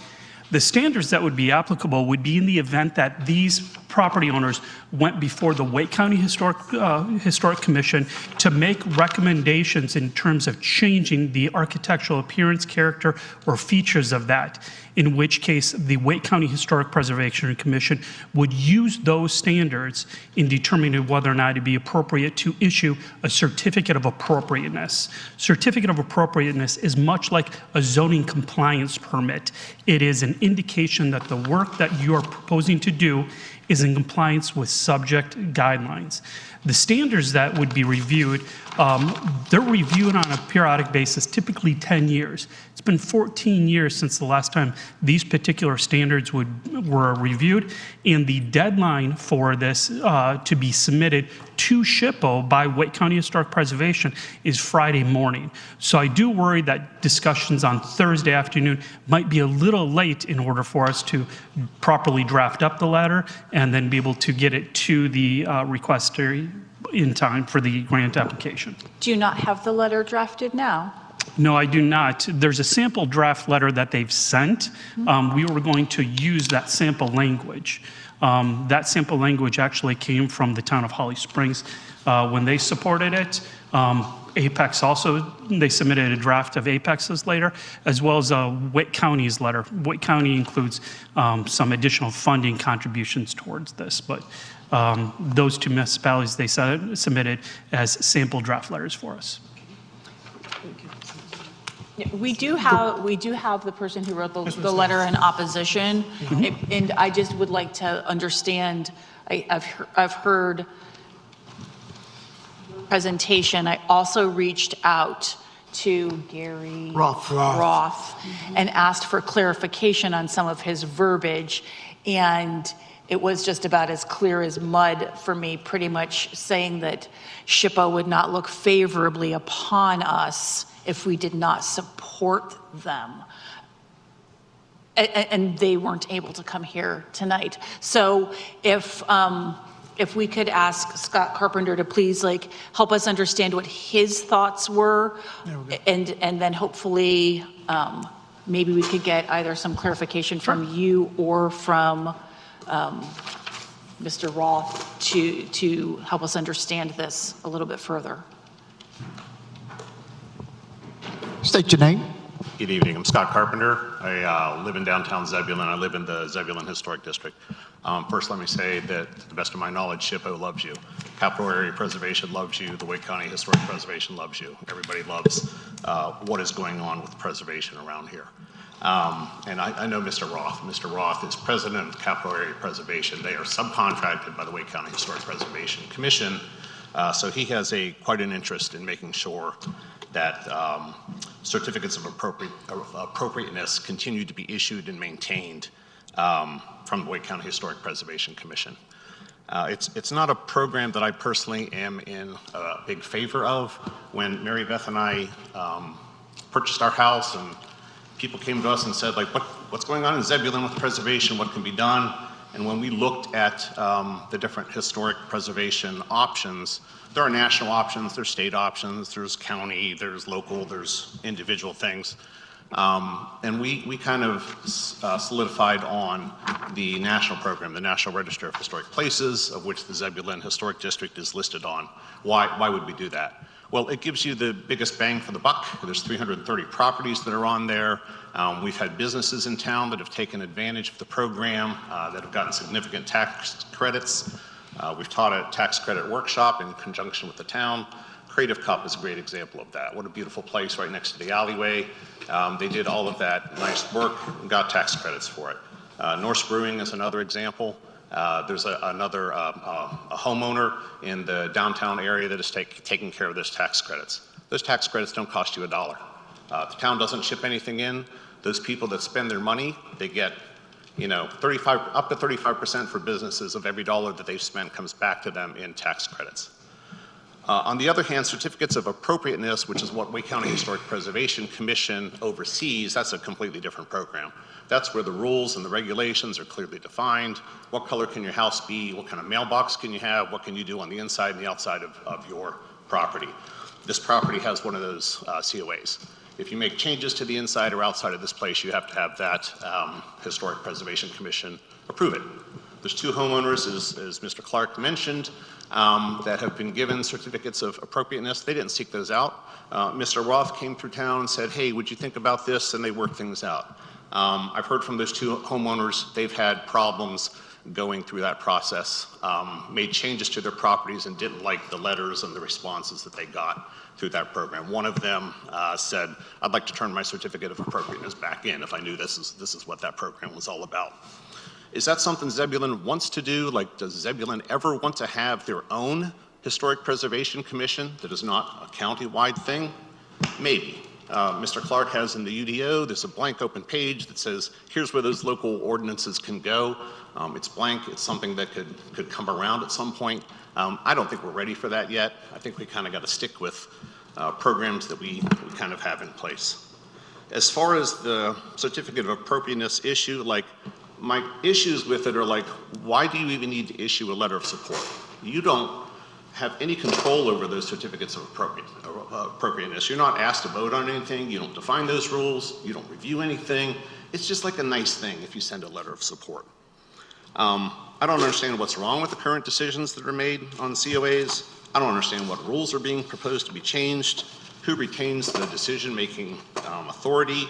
The standards that would be applicable would be in the event that these property owners went before the Wake County Historic Commission to make recommendations in terms of changing the architectural appearance, character, or features of that, in which case the Wake County Historic Preservation Commission would use those standards in determining whether or not it'd be appropriate to issue a certificate of appropriateness. Certificate of appropriateness is much like a zoning compliance permit. It is an indication that the work that you are proposing to do is in compliance with subject guidelines. The standards that would be reviewed, they're reviewed on a periodic basis, typically 10 years. It's been 14 years since the last time these particular standards were reviewed, and the deadline for this to be submitted to SHPO by Wake County Historic Preservation is Friday morning. So I do worry that discussions on Thursday afternoon might be a little late in order for us to properly draft up the letter and then be able to get it to the requester in time for the grant application. Do you not have the letter drafted now? No, I do not. There's a sample draft letter that they've sent. We were going to use that sample language. That sample language actually came from the town of Holly Springs when they supported it. Apex also, they submitted a draft of Apex's letter, as well as Wake County's letter. Wake County includes some additional funding contributions towards this, but those 2 municipalities, they submitted as sample draft letters for us. We do have the person who wrote the letter in opposition, and I just would like to understand, I've heard presentation. I also reached out to Gary Roth and asked for clarification on some of his verbiage, and it was just about as clear as mud for me, pretty much saying that SHPO would not look favorably upon us if we did not support them. And they weren't able to come here tonight. So if we could ask Scott Carpenter to please help us understand what his thoughts were, and then hopefully maybe we could get either some clarification from you or from Mr. Roth to help us understand this a little bit further. State your name. Good evening. I'm Scott Carpenter. I live in downtown Zebulon. I live in the Zebulon Historic District. First, let me say that, to the best of my knowledge, SHPO loves you. Capital Area Preservation loves you. The Wake County Historic Preservation loves you. Everybody loves what is going on with preservation around here. And I know Mr. Roth. Mr. Roth is president of Capital Area Preservation. They are subcontracted by the Wake County Historic Preservation Commission. So he has quite an interest in making sure that certificates of appropriateness continue to be issued and maintained from the Wake County Historic Preservation Commission. It's not a program that I personally am in a big favor of. When Mary Beth and I purchased our house and people came to us and said, what's going on in Zebulon with preservation, what can be done? And when we looked at the different historic preservation options, there are national options, there's state options, there's county, there's local, there's individual things. And we kind of solidified on the national program, the National Register of Historic Places, of which the Zebulon Historic District is listed on. Why would we do that? Well, it gives you the biggest bang for the buck. There's 330 properties that are on there. We've had businesses in town that have taken advantage of the program that have gotten significant tax credits. We've taught a tax credit workshop in conjunction with the town. Creative Cup is a great example of that. What a beautiful place right next to the alleyway. They did all of that nice work and got tax credits for it. Norse Brewing is another example. There's another homeowner in the downtown area that is taking care of those tax credits. Those tax credits don't cost you $1. The town doesn't ship anything in. Those people that spend their money, they get, up to 35% for businesses of every dollar that they've spent comes back to them in tax credits. On the other hand, certificates of appropriateness, which is what Wake County Historic Preservation Commission oversees, that's a completely different program. That's where the rules and the regulations are clearly defined. What color can your house be? What kind of mailbox can you have? What can you do on the inside and the outside of your property? This property has one of those COAs. If you make changes to the inside or outside of this place, you have to have that Historic Preservation Commission approve it. There's 2 homeowners, as Mr. Clark mentioned, that have been given certificates of appropriateness. They didn't seek those out. Mr. Roth came through town and said, hey, would you think about this? And they worked things out. I've heard from those 2 homeowners, they've had problems going through that process, made changes to their properties and didn't like the letters and the responses that they got through that program. One of them said, I'd like to turn my certificate of appropriateness back in if I knew this is what that program was all about. Is that something Zebulon wants to do? Like, does Zebulon ever want to have their own Historic Preservation Commission that is not a county-wide thing? Maybe. Mr. Clark has in the UDO, there's a blank open page that says, here's where those local ordinances can go. It's blank, it's something that could come around at some point. I don't think we're ready for that yet. I think we kind of got to stick with programs that we kind of have in place. As far as the certificate of appropriateness issue, like, my issues with it are like, why do you even need to issue a letter of support? You don't have any control over those certificates of appropriateness. You're not asked to vote on anything. You don't define those rules. You don't review anything. It's just like a nice thing if you send a letter of support. I don't understand what's wrong with the current decisions that are made on COAs. I don't understand what rules are being proposed to be changed, who retains the decision-making authority,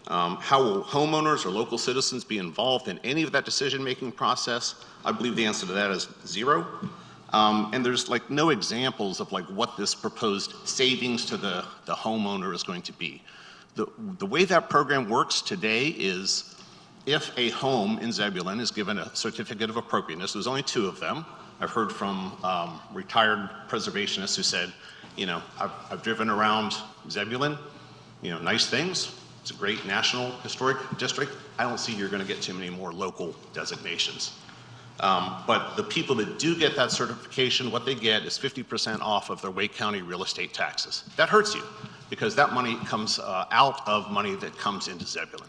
how will homeowners or local citizens be involved in any of that decision-making process? I believe the answer to that is 0. And there's like no examples of like what this proposed savings to the homeowner is going to be. The way that program works today is if a home in Zebulon is given a certificate of appropriateness, there's only 2 of them. I've heard from retired preservationists who said, I've driven around Zebulon, nice things. It's a great national historic district. I don't see you're going to get too many more local designations. But the people that do get that certification, what they get is 50% off of their Wake County real estate taxes. That hurts you because that money comes out of money that comes into Zebulon.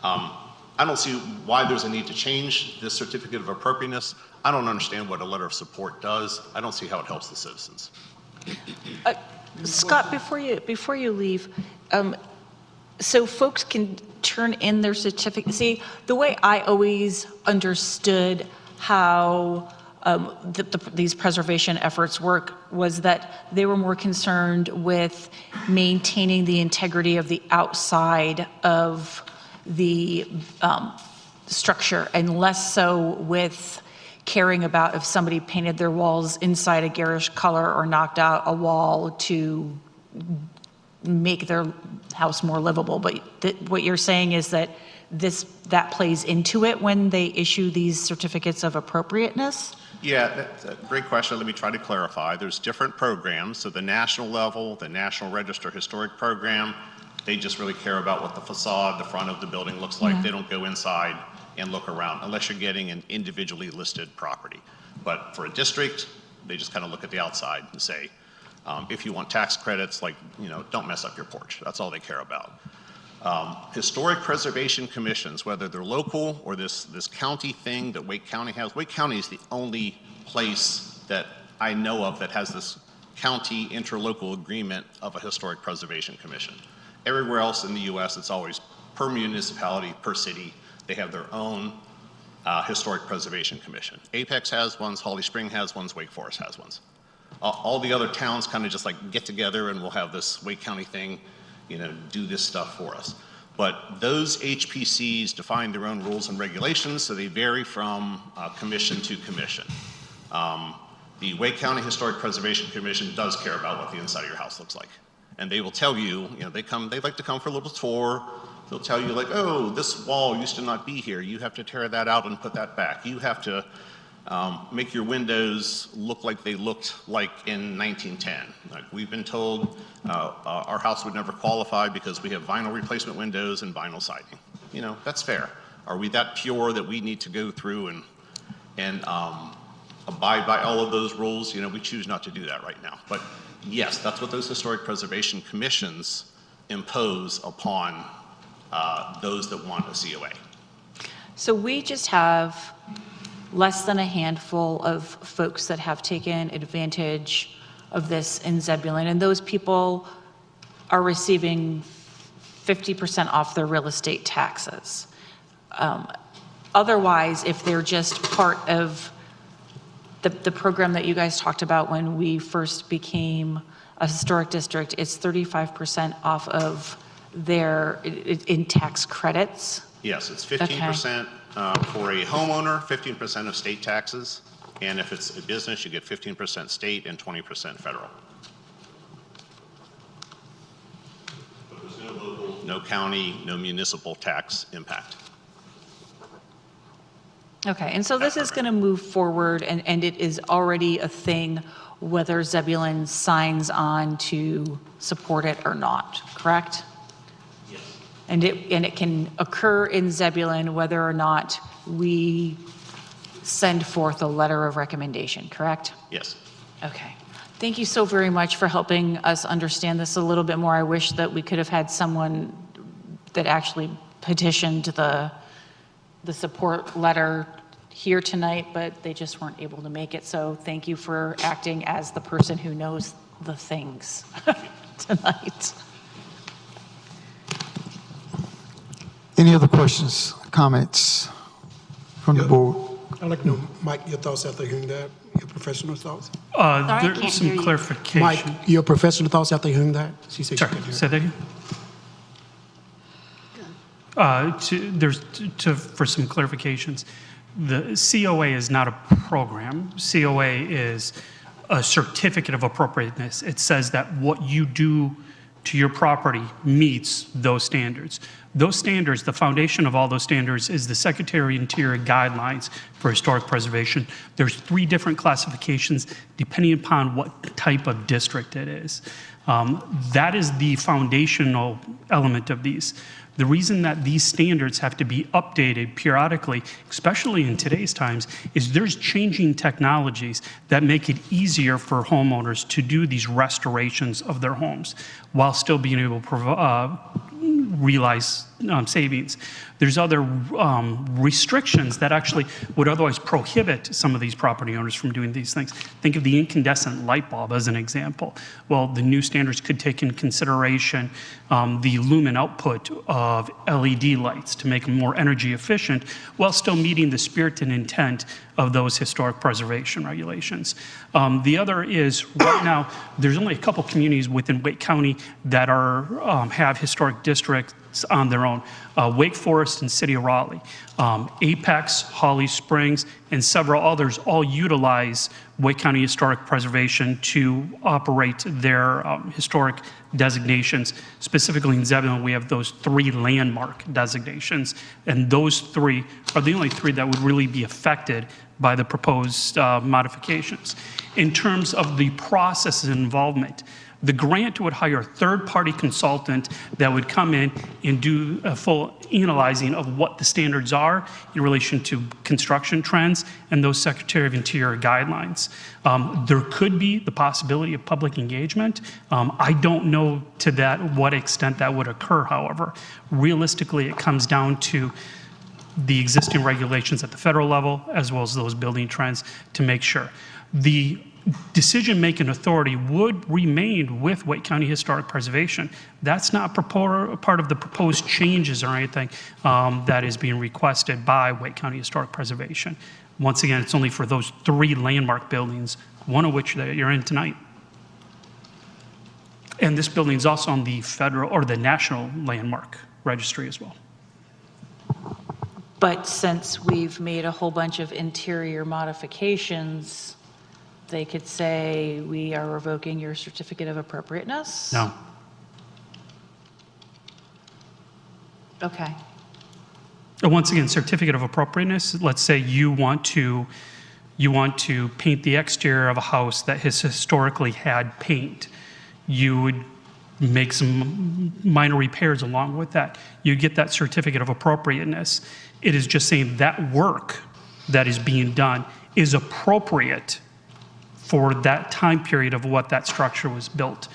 I don't see why there's a need to change this certificate of appropriateness. I don't understand what a letter of support does. I don't see how it helps the citizens. Scott, before you leave, so folks can turn in their certificate. See, the way I always understood how these preservation efforts work was that they were more concerned with maintaining the integrity of the outside of the structure and less so with caring about if somebody painted their walls inside a garish color or knocked out a wall to make their house more livable. But what you're saying is that that plays into it when they issue these certificates of appropriateness? Yeah, that's a great question. Let me try to clarify. There's different programs. So the national level, the National Register Historic Program, they just really care about what the facade, the front of the building looks like. Yeah. They don't go inside and look around unless you're getting an individually listed property. But for a district, they just kind of look at the outside and say, if you want tax credits, like, don't mess up your porch. That's all they care about. Historic preservation commissions, whether they're local or this county thing that Wake County has. Wake County is the only place that I know of that has this county interlocal agreement of a historic preservation commission. Everywhere else in the U.S., it's always per municipality, per city. They have their own historic preservation commission. Apex has ones, Holly Spring has ones, Wake Forest has ones. All the other towns kind of just like get together and we'll have this Wake County thing, do this stuff for us. But those HPCs define their own rules and regulations, so they vary from commission to commission. The Wake County Historic Preservation Commission does care about what the inside of your house looks like. And they will tell you, they like to come for a little tour. They'll tell you like, oh, this wall used to not be here. You have to tear that out and put that back. You have to make your windows look like they looked like in 1910. Like we've been told our house would never qualify because we have vinyl replacement windows and vinyl siding. That's fair. Are we that pure that we need to go through and abide by all of those rules? We choose not to do that right now. But yes, that's what those historic preservation commissions impose upon those that want a COA. So we just have less than a handful of folks that have taken advantage of this in Zebulon, and those people are receiving 50% off their real estate taxes. Otherwise, if they're just part of the program that you guys talked about when we first became a historic district, it's 35% off of their in tax credits. Yes, it's 15% for a homeowner, 15% of state taxes, and if it's a business, you get 15% state and 20% federal. But there's no local, no county, no municipal tax impact. Okay, and so this is going to move forward, and it is already a thing whether Zebulon signs on to support it or not, correct? Yes. And it can occur in Zebulon whether or not we send forth a letter of recommendation, correct? Yes. Okay. Thank you so very much for helping us understand this a little bit more. I wish that we could have had someone that actually petitioned the support letter here tonight, but they just weren't able to make it. So thank you for acting as the person who knows the things tonight. Any other questions, comments from the board? I'd like to know, Mike, your thoughts after hearing that, your professional thoughts? There's some clarification. Mike, your professional thoughts after hearing that? She said she Sorry, couldn't hear. say that again? For some clarifications, the COA is not a program. COA is a certificate of appropriateness. It says that what you do to your property meets those standards. Those standards, the foundation of all those standards is the Secretary of Interior guidelines for historic preservation. There's 3 different classifications depending upon what type of district it is. That is the foundational element of these. The reason that these standards have to be updated periodically, especially in today's times, is there's changing technologies that make it easier for homeowners to do these restorations of their homes while still being able to realize savings. There's other restrictions that actually would otherwise prohibit some of these property owners from doing these things. Think of the incandescent light bulb as an example. Well, the new standards could take in consideration the lumen output of LED lights to make them more energy efficient while still meeting the spirit and intent of those historic preservation regulations. The other is right now, there's only a couple communities within Wake County that have historic districts on their own. Wake Forest and City of Raleigh. Apex, Holly Springs, and several others all utilize Wake County Historic Preservation to operate their historic designations. Specifically in Zebulon, we have those 3 landmark designations, and those 3 are the only 3 that would really be affected by the proposed modifications. In terms of the process and involvement, the grant would hire a third-party consultant that would come in and do a full analyzing of what the standards are in relation to construction trends and those Secretary of Interior guidelines. There could be the possibility of public engagement. I don't know to what extent that would occur, however. Realistically, it comes down to the existing regulations at the federal level as well as those building trends to make sure. The decision-making authority would remain with Wake County Historic Preservation. That's not part of the proposed changes or anything that is being requested by Wake County Historic Preservation. Once again, it's only for those 3 landmark buildings one of which that you're in tonight. And this building is also on the federal or the national landmark registry as well. But since we've made a whole bunch of interior modifications, they could say, we are revoking your certificate of appropriateness? No. Okay. And once again, certificate of appropriateness, let's say you want to paint the exterior of a house that has historically had paint. You would make some minor repairs along with that. You get that certificate of appropriateness. It is just saying that work that is being done is appropriate for that time period of what that structure was built.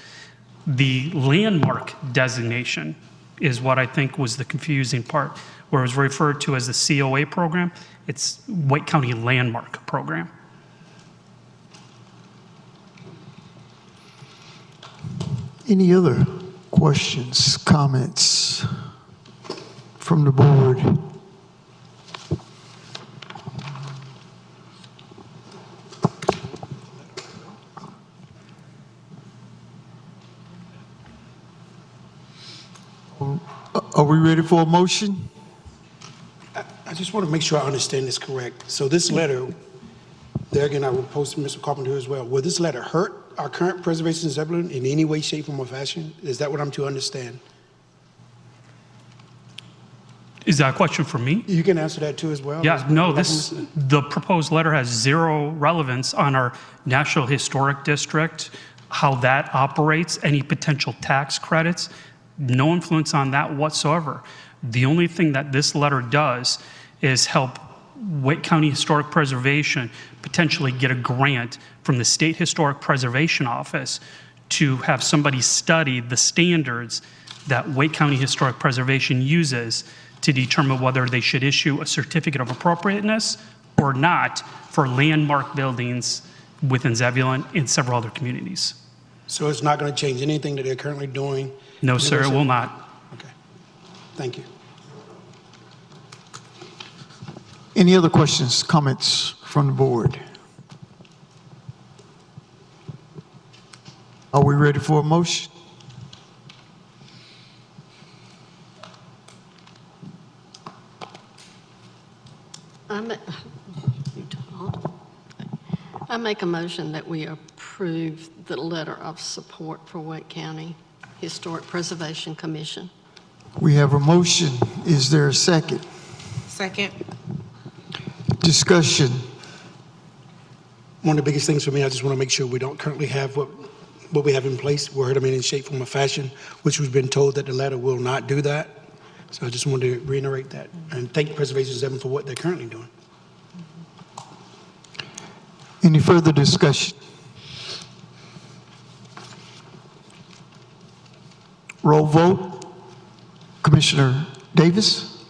The landmark designation is what I think was the confusing part, where it was referred to as the COA program. It's White County Landmark Program. Any other questions, comments from the board? Are we ready for a motion? I just want to make sure I understand this correct. So this letter, there again, I will post to Mr. Carpenter as well. Will this letter hurt our current preservation in Zebulon in any way, shape, form, or fashion? Is that what I'm to understand? Is that a question for me? You can answer that too as well. Yeah, no, the proposed letter has zero relevance on our National Historic District, how that operates, any potential tax credits, no influence on that whatsoever. The only thing that this letter does is help White County Historic Preservation potentially get a grant from the State Historic Preservation Office to have somebody study the standards that White County Historic Preservation uses to determine whether they should issue a certificate of appropriateness or not for landmark buildings within Zebulon and several other communities. So it's not going to change anything that they're currently doing? No, sir, it will not. Okay. Thank you. Any other questions, comments from the board? Are we ready for a motion? I make a motion that we approve the letter of support for Wake County Historic Preservation Commission. We have a motion. Is there a second? Second. Discussion. One of the biggest things for me, I just want to make sure we don't currently have what we have in place. We're in any shape, form, or fashion, which we've been told that the letter will not do that. So I just wanted to reiterate that and thank Preservation Zebulon for what they're currently doing. Any further discussion? Roll vote. Commissioner Davis?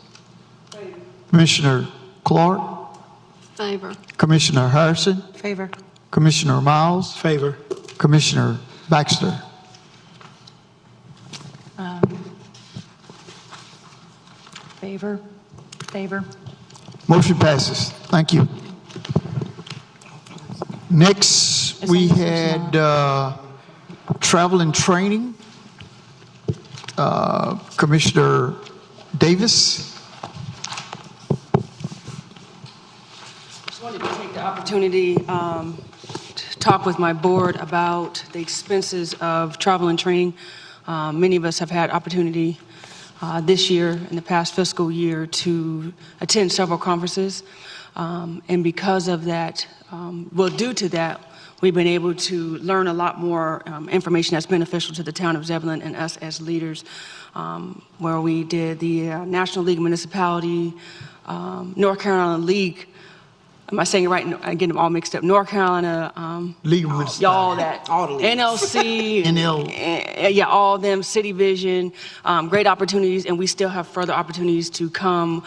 Favor. Commissioner Clark? Favor. Commissioner Harrison? Favor. Commissioner Miles? Favor. Commissioner Baxter? Favor? Favor? Motion passes. Thank you. Next, we had travel and training. Commissioner Davis. Just wanted to take the opportunity to talk with my board about the expenses of travel and training. Many of us have had opportunity this year and the past fiscal year to attend several conferences. And because of that, due to that, we've been able to learn a lot more information that's beneficial to the town of Zebulon and us as leaders, where we did the National League of Municipality, North Carolina League. Am I saying it right? I get them all mixed up. North Carolina, League of Municipalities. Y'all that, NLC, yeah, all of them, City Vision, great opportunities, and we still have further opportunities to come,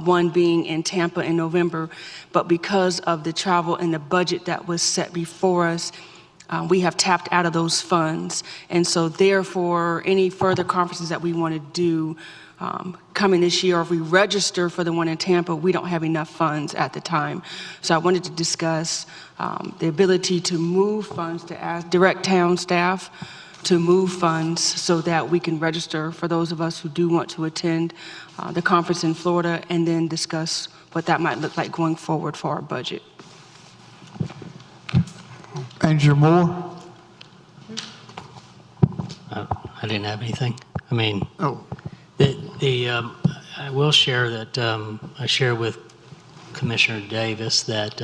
one being in Tampa in November. But because of the travel and the budget that was set before us, we have tapped out of those funds. And so therefore, any further conferences that we want to do coming this year, or if we register for the one in Tampa, we don't have enough funds at the time. So I wanted to discuss the ability to move funds, to ask direct town staff to move funds so that we can register for those of us who do want to attend the conference in Florida, and then discuss what that might look like going forward for our budget. Andrew Moore? I didn't have anything. I mean, Oh. I will share that I share with Commissioner Davis that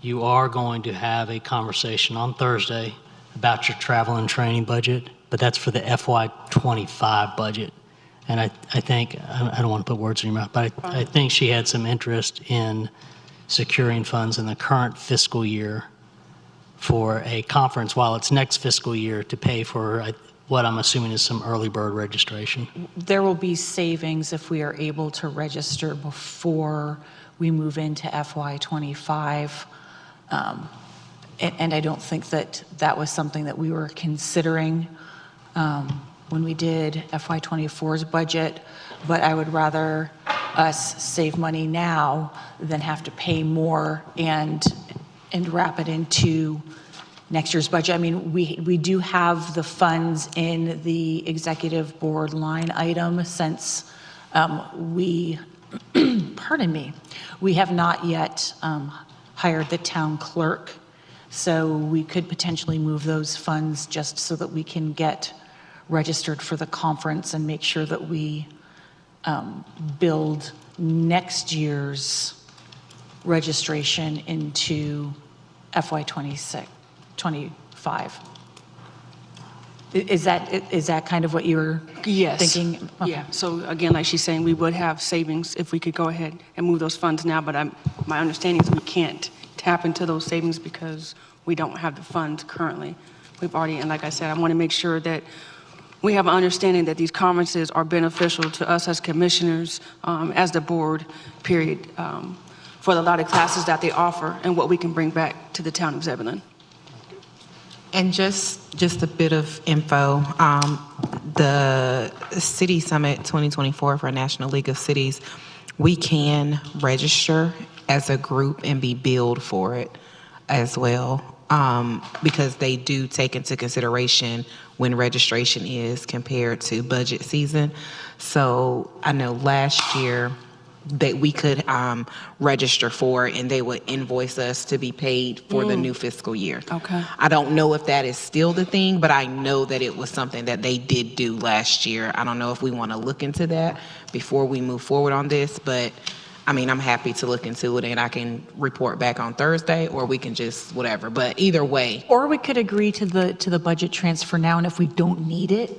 you are going to have a conversation on Thursday about your travel and training budget, but that's for the FY25 budget. And I think, I don't want to put words in your mouth, but I think she had some interest in securing funds in the current fiscal year for a conference while it's next fiscal year to pay for what I'm assuming is some early bird registration. There will be savings if we are able to register before we move into FY25. And I don't think that that was something that we were considering when we did FY24's budget, but I would rather us save money now than have to pay more and wrap it into next year's budget. I mean, we do have the funds in the executive board line item since we, pardon me, we have not yet hired the town clerk. So we could potentially move those funds just so that we can get registered for the conference and make sure that we build next year's registration into FY26, 25. Is that kind of what you were thinking? Okay. Yeah, so again, like she's saying, we would have savings if we could go ahead and move those funds now, but my understanding is we can't tap into those savings because we don't have the funds currently. We've already, and like I said, I want to make sure that we have an understanding that these conferences are beneficial to us as commissioners, as the board, period, for the lot of classes that they offer and what we can bring back to the town of Zebulon. And just a bit of info, the City Summit 2024 for National League of Cities, we can register as a group and be billed for it as well, because they do take into consideration when registration is compared to budget season. So I know last year that we could register for, and they would invoice us to be paid for the new fiscal year. Okay. I don't know if that is still the thing, but I know that it was something that they did do last year. I don't know if we want to look into that before we move forward on this, but I mean, I'm happy to look into it, and I can report back on Thursday, or we can just whatever. But either way. Or we could agree to the budget transfer now, and if we don't need it,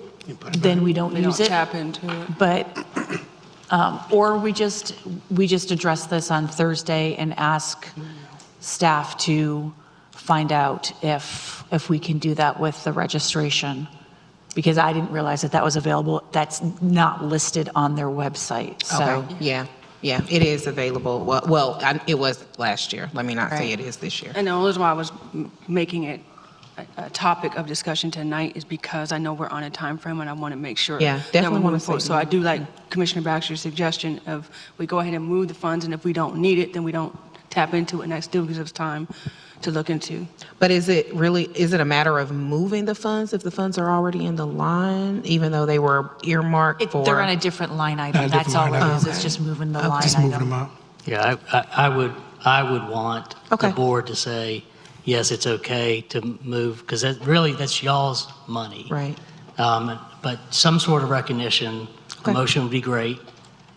then we don't use it. Tap into it. But, or we just address this on Thursday and ask staff to find out if we can do that with the registration. Because I didn't realize that was available. That's not listed on their website, so. Okay. Yeah, it is available. It was last year. Let me not say it is this year. And the only reason why I was making it a topic of discussion tonight is because I know we're on a time frame, and I want to make sure that definitely we're want moving to forward. So I do like Commissioner Baxter's suggestion of we go ahead and move the funds, and if we don't need it, then we don't tap into it, and that still gives us time to look into. But is it a matter of moving the funds if the funds are already in the line, even though they were earmarked for? They're on a different line item. That's all it is. It's just moving the line Just item. moving them out. Yeah, I would want the board to say, yes, it's okay to move, because that's y'all's money. Right. But some sort of recognition, a motion would be great.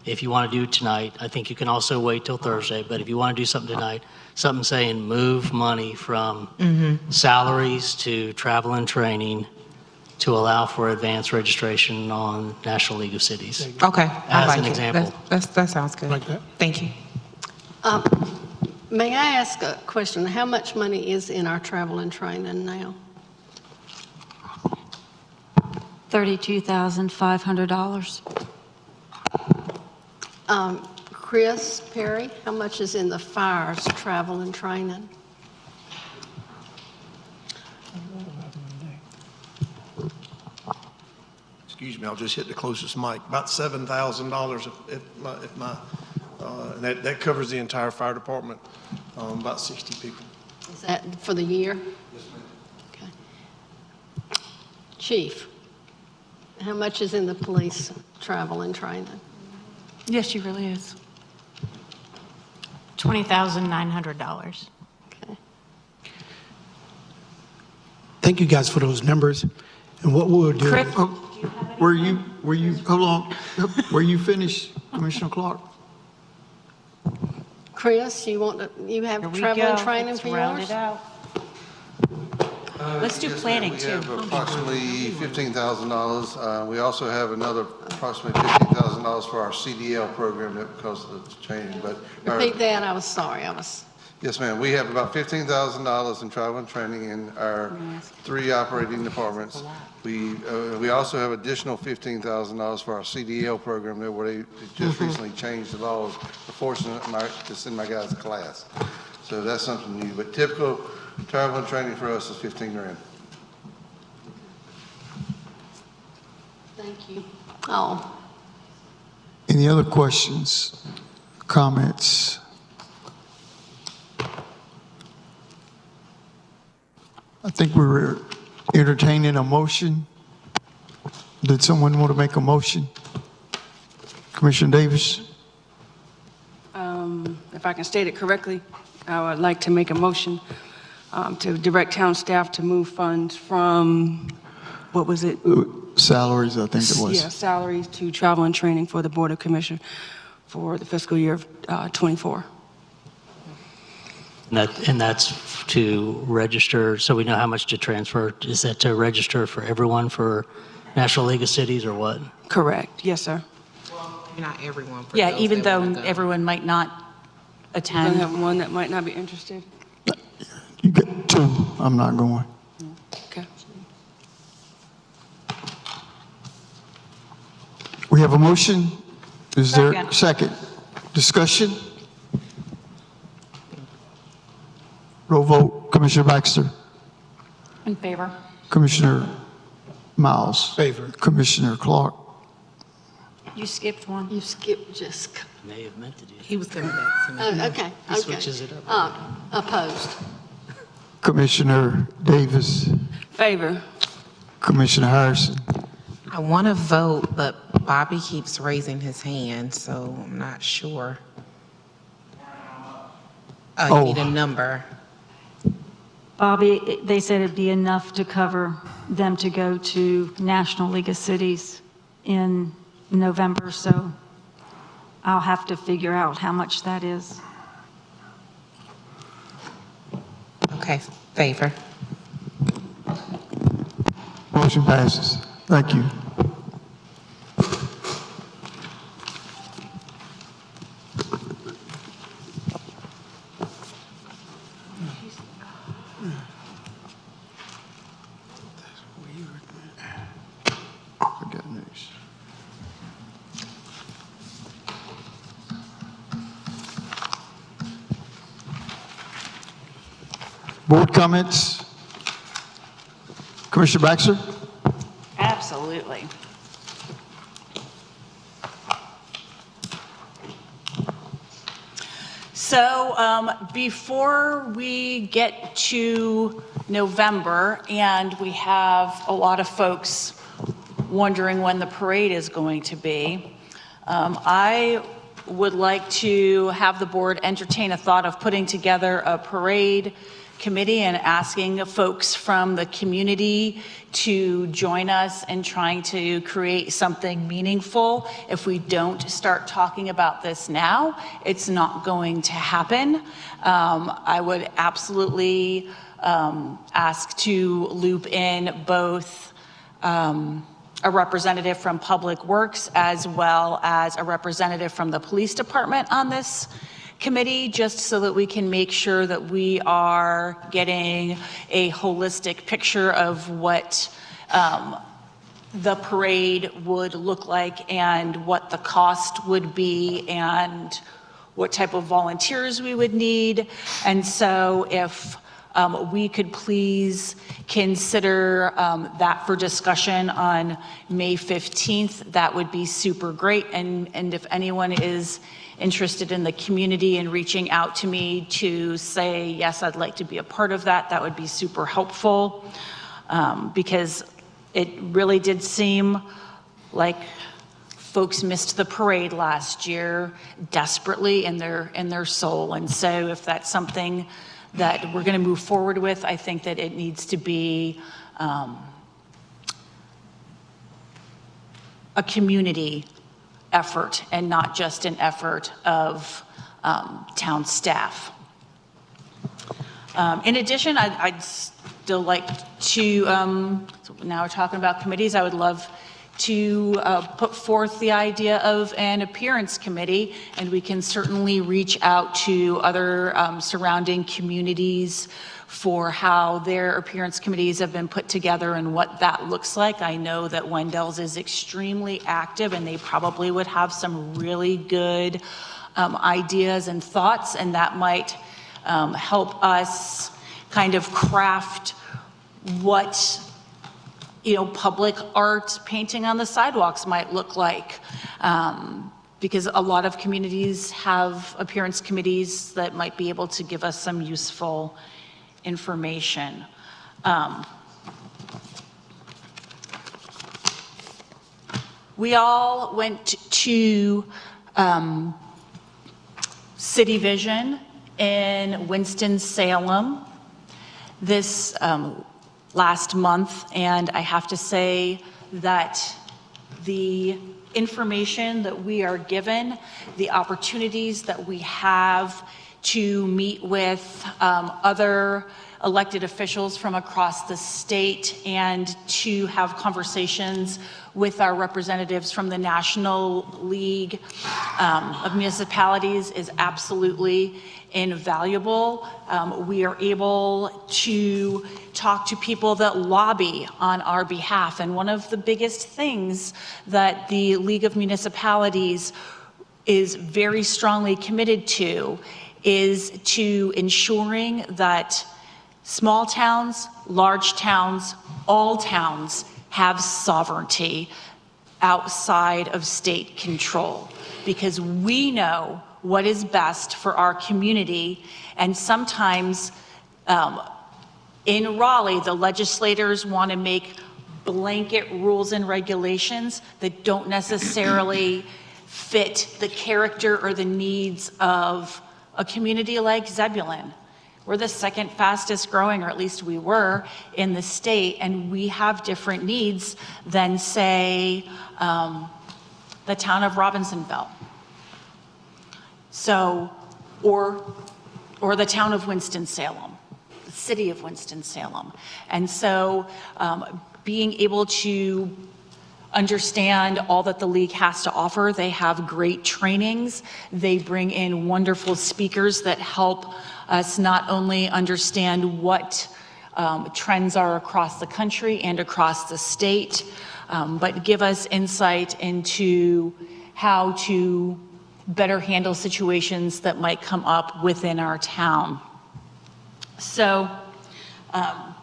If you want to do it tonight, I think you can also wait till Thursday, but if you want to do something tonight, something saying move money from salaries to travel and training to allow for advanced registration on National League of Cities. Okay, I As like an it. example. That sounds good. Like that? Thank you. May I ask a question? How much money is in our travel and training now? $32,500. Chris Perry, how much is in the fire's travel and training? excuse me, I'll just hit the closest mic, about $7,000 if my, and that covers the entire fire department, about 60 people. Is that for the year? Yes, ma'am. Okay. Chief, how much is in the police travel and training? Yes, she really is. $20,900. Thank you guys for those numbers. And what we'll do. Chris? Were you, hold on, were you finished, Commissioner Clark? Chris, you have travel and training Let's for round yours? it out. Let's do planning, We too. have approximately $15,000. We also have another approximately $15,000 for our CDL program that because of the change, but. Repeat that, I was sorry, Yes, ma'am. We have about $15,000 in travel and training in our 3 operating departments. We also have additional $15,000 for our CDL program that where they just recently changed the laws. Fortunately, to send my guys to class. So that's something new, but typical travel and training for us is $15,000. Thank you. Oh, Any other questions, comments? I think we were entertaining a motion. Did someone want to make a motion? Commissioner Davis? If I can state it correctly, I would like to make a motion to direct town staff to move funds from, what was it? Salaries, I think it was. Yeah, salaries to travel and training for the Board of Commissioners for the fiscal year of '24. And that's to register, so we know how much to transfer. Is that to register for everyone for National League of Cities or what? Correct. Yes, sir. Not everyone. For Yeah, those even that though wanna go. everyone might not I attend. have one that might not be interested. You get 2, I'm not going. Okay. We have a motion. Is there Second. second? Discussion? Roll vote. Commissioner Baxter? In favor. Commissioner Miles? Favor. Commissioner Clark? You skipped one. you skipped just, May have meant to do. He was coming back to me. oh, okay, He okay. switches it up. Opposed. Commissioner Davis? Favor. Commissioner Harrison? I want to vote, but Bobby keeps raising his hand, so I'm not sure. Oh, you need a number. Bobby, they said it'd be enough to cover them to go to National League of Cities in November, so I'll have to figure out how much that is. Okay, favor. Motion passes. Thank you. I got news. Board comments? Commissioner Baxter? Absolutely. So before we get to November, and we have a lot of folks wondering when the parade is going to be, I would like to have the board entertain a thought of putting together a parade committee and asking folks from the community to join us in trying to create something meaningful. If we don't start talking about this now, it's not going to happen. I would absolutely ask to loop in both a representative from Public Works as well as a representative from the police department on this committee, just so that we can make sure that we are getting a holistic picture of what the parade would look like and what the cost would be and what type of volunteers we would need. And so if we could please consider that for discussion on May 15th, that would be super great. And if anyone is interested in the community and reaching out to me to say, yes, I'd like to be a part of that, that would be super helpful, because it really did seem like folks missed the parade last year desperately in their soul. And so if that's something that we're going to move forward with, I think that it needs to be a community effort and not just an effort of town staff. In addition, I'd still like to, so now we're talking about committees, I would love to put forth the idea of an appearance committee, and we can certainly reach out to other surrounding communities for how their appearance committees have been put together and what that looks like. I know that Wendell's is extremely active, and they probably would have some really good ideas and thoughts, and that might help us kind of craft what public art painting on the sidewalks might look like, because a lot of communities have appearance committees that might be able to give us some useful information. We all went to City Vision in Winston-Salem this last month, and I have to say that the information that we are given, the opportunities that we have to meet with other elected officials from across the state and to have conversations with our representatives from the National League of Municipalities is absolutely invaluable. We are able to talk to people that lobby on our behalf, and one of the biggest things that the League of Municipalities is very strongly committed to is to ensuring that small towns, large towns, all towns have sovereignty outside of state control, because we know what is best for our community. And sometimes in Raleigh, the legislators want to make blanket rules and regulations that don't necessarily fit the character or the needs of a community like Zebulon. We're the second fastest growing, or at least we were, in the state, and we have different needs than, say, the town of Robinsonville. So, or the town of Winston-Salem, the city of Winston-Salem. And so being able to understand all that the league has to offer, they have great trainings, they bring in wonderful speakers that help us not only understand what trends are across the country and across the state, but give us insight into how to better handle situations that might come up within our town. So I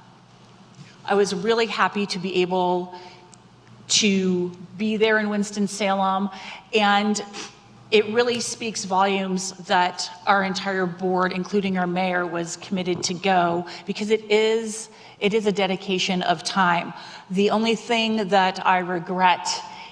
was really happy to be able to be there in Winston-Salem, and it really speaks volumes that our entire board, including our mayor, was committed to go, because it is a dedication of time. The only thing that I regret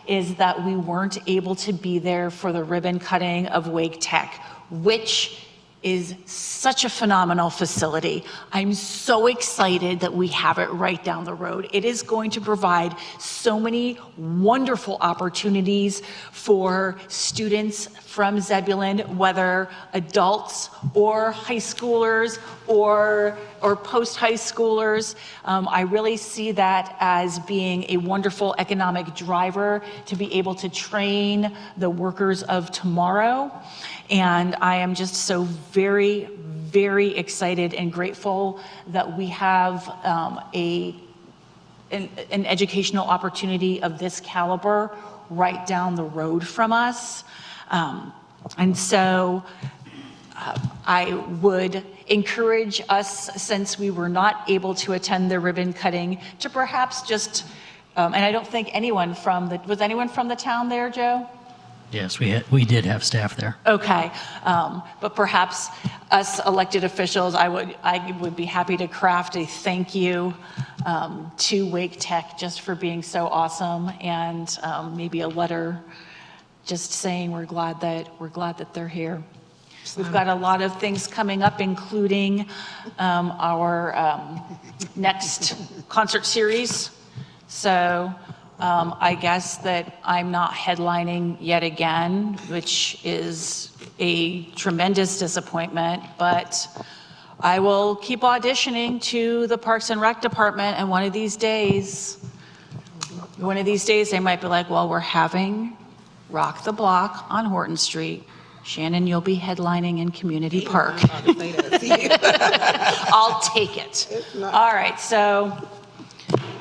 is that we weren't able to be there for the ribbon cutting of Wake Tech, which is such a phenomenal facility. I'm so excited that we have it right down the road. It is going to provide so many wonderful opportunities for students from Zebulon, whether adults or high schoolers or post-high schoolers. I really see that as being a wonderful economic driver to be able to train the workers of tomorrow. And I am just so very, very excited and grateful that we have an educational opportunity of this caliber right down the road from us. And so I would encourage us, since we were not able to attend the ribbon cutting, to perhaps just, and I don't think anyone was anyone from the town there, Joe? Yes, we did have staff there. Okay, but perhaps us elected officials, I would be happy to craft a thank you to Wake Tech just for being so awesome, and maybe a letter just saying we're glad that they're here. We've got a lot of things coming up, including our next concert series. So I guess that I'm not headlining yet again, which is a tremendous disappointment, but I will keep auditioning to the Parks and Rec Department, and one of these days they might be like, well, we're having Rock the Block on Horton Street. Shannon, you'll be headlining in Community Park. I'll take it. All right, so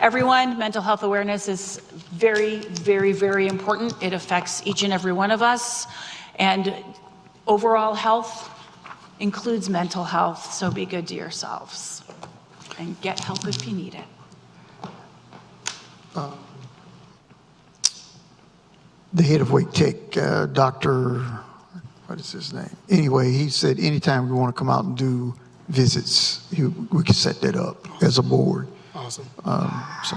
everyone, mental health awareness is very, very, very important. It affects each and every one of us, and overall health includes mental health, so be good to yourselves and get help if you need it. The head of Wake Tech, Dr., what is his name? Anyway, he said anytime we want to come out and do visits, we can set that up as a board. Awesome. So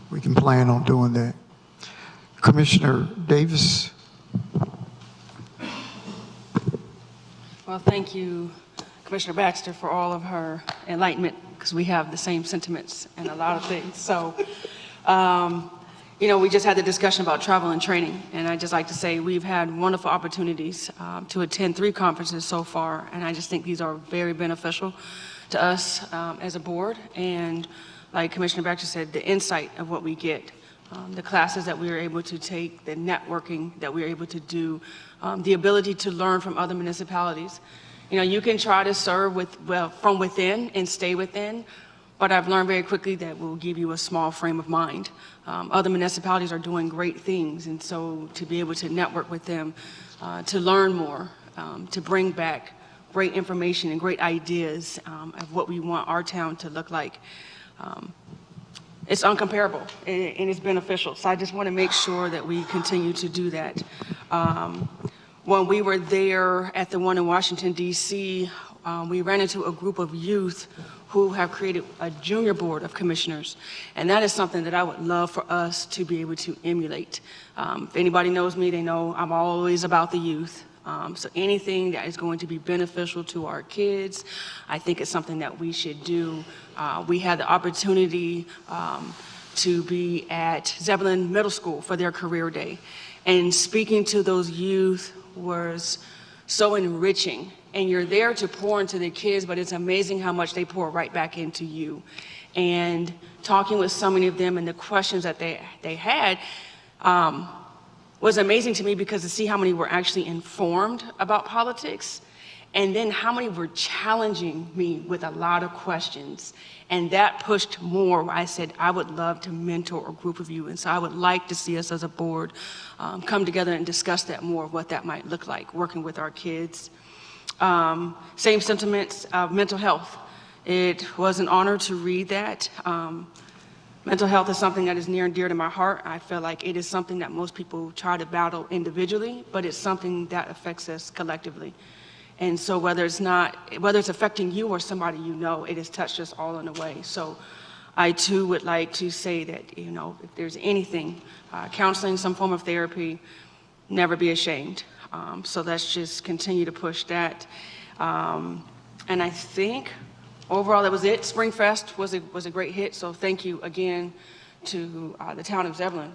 we can plan on doing that. Commissioner Davis. Well, thank you, Commissioner Baxter, for all of her enlightenment, because we have the same sentiments in a lot of things. So, you know, we just had the discussion about travel and training, and I'd just like to say we've had wonderful opportunities to attend 3 conferences so far, and I just think these are very beneficial to us as a board. And like Commissioner Baxter said, the insight of what we get, the classes that we are able to take, the networking that we are able to do, the ability to learn from other municipalities. You know, you can try to serve from within and stay within, but I've learned very quickly that will give you a small frame of mind. Other municipalities are doing great things, and so to be able to network with them, to learn more, to bring back great information and great ideas of what we want our town to look like, it's uncomparable and it's beneficial. So I just want to make sure that we continue to do that. When we were there at the one in Washington, D.C., we ran into a group of youth who have created a junior board of commissioners. And that is something that I would love for us to be able to emulate. If anybody knows me, they know I'm always about the youth. So anything that is going to be beneficial to our kids, I think it's something that we should do. We had the opportunity to be at Zebulon Middle School for their career day. And speaking to those youth was so enriching. And you're there to pour into the kids, but it's amazing how much they pour right back into you. And talking with so many of them and the questions that they had was amazing to me, because to see how many were actually informed about politics, and then how many were challenging me with a lot of questions. And that pushed more. I said, I would love to mentor a group of you. And so I would like to see us as a board come together and discuss that more, what that might look like, working with our kids. Same sentiments of mental health. It was an honor to read that. Mental health is something that is near and dear to my heart. I feel like it is something that most people try to battle individually, but it's something that affects us collectively. And so whether it's affecting you or somebody you know, it has touched us all in a way. So I too would like to say that, you know, if there's anything, counseling, some form of therapy, never be ashamed. So let's just continue to push that. And I think overall that was it. Springfest was a great hit. So thank you again to the town of Zebulon,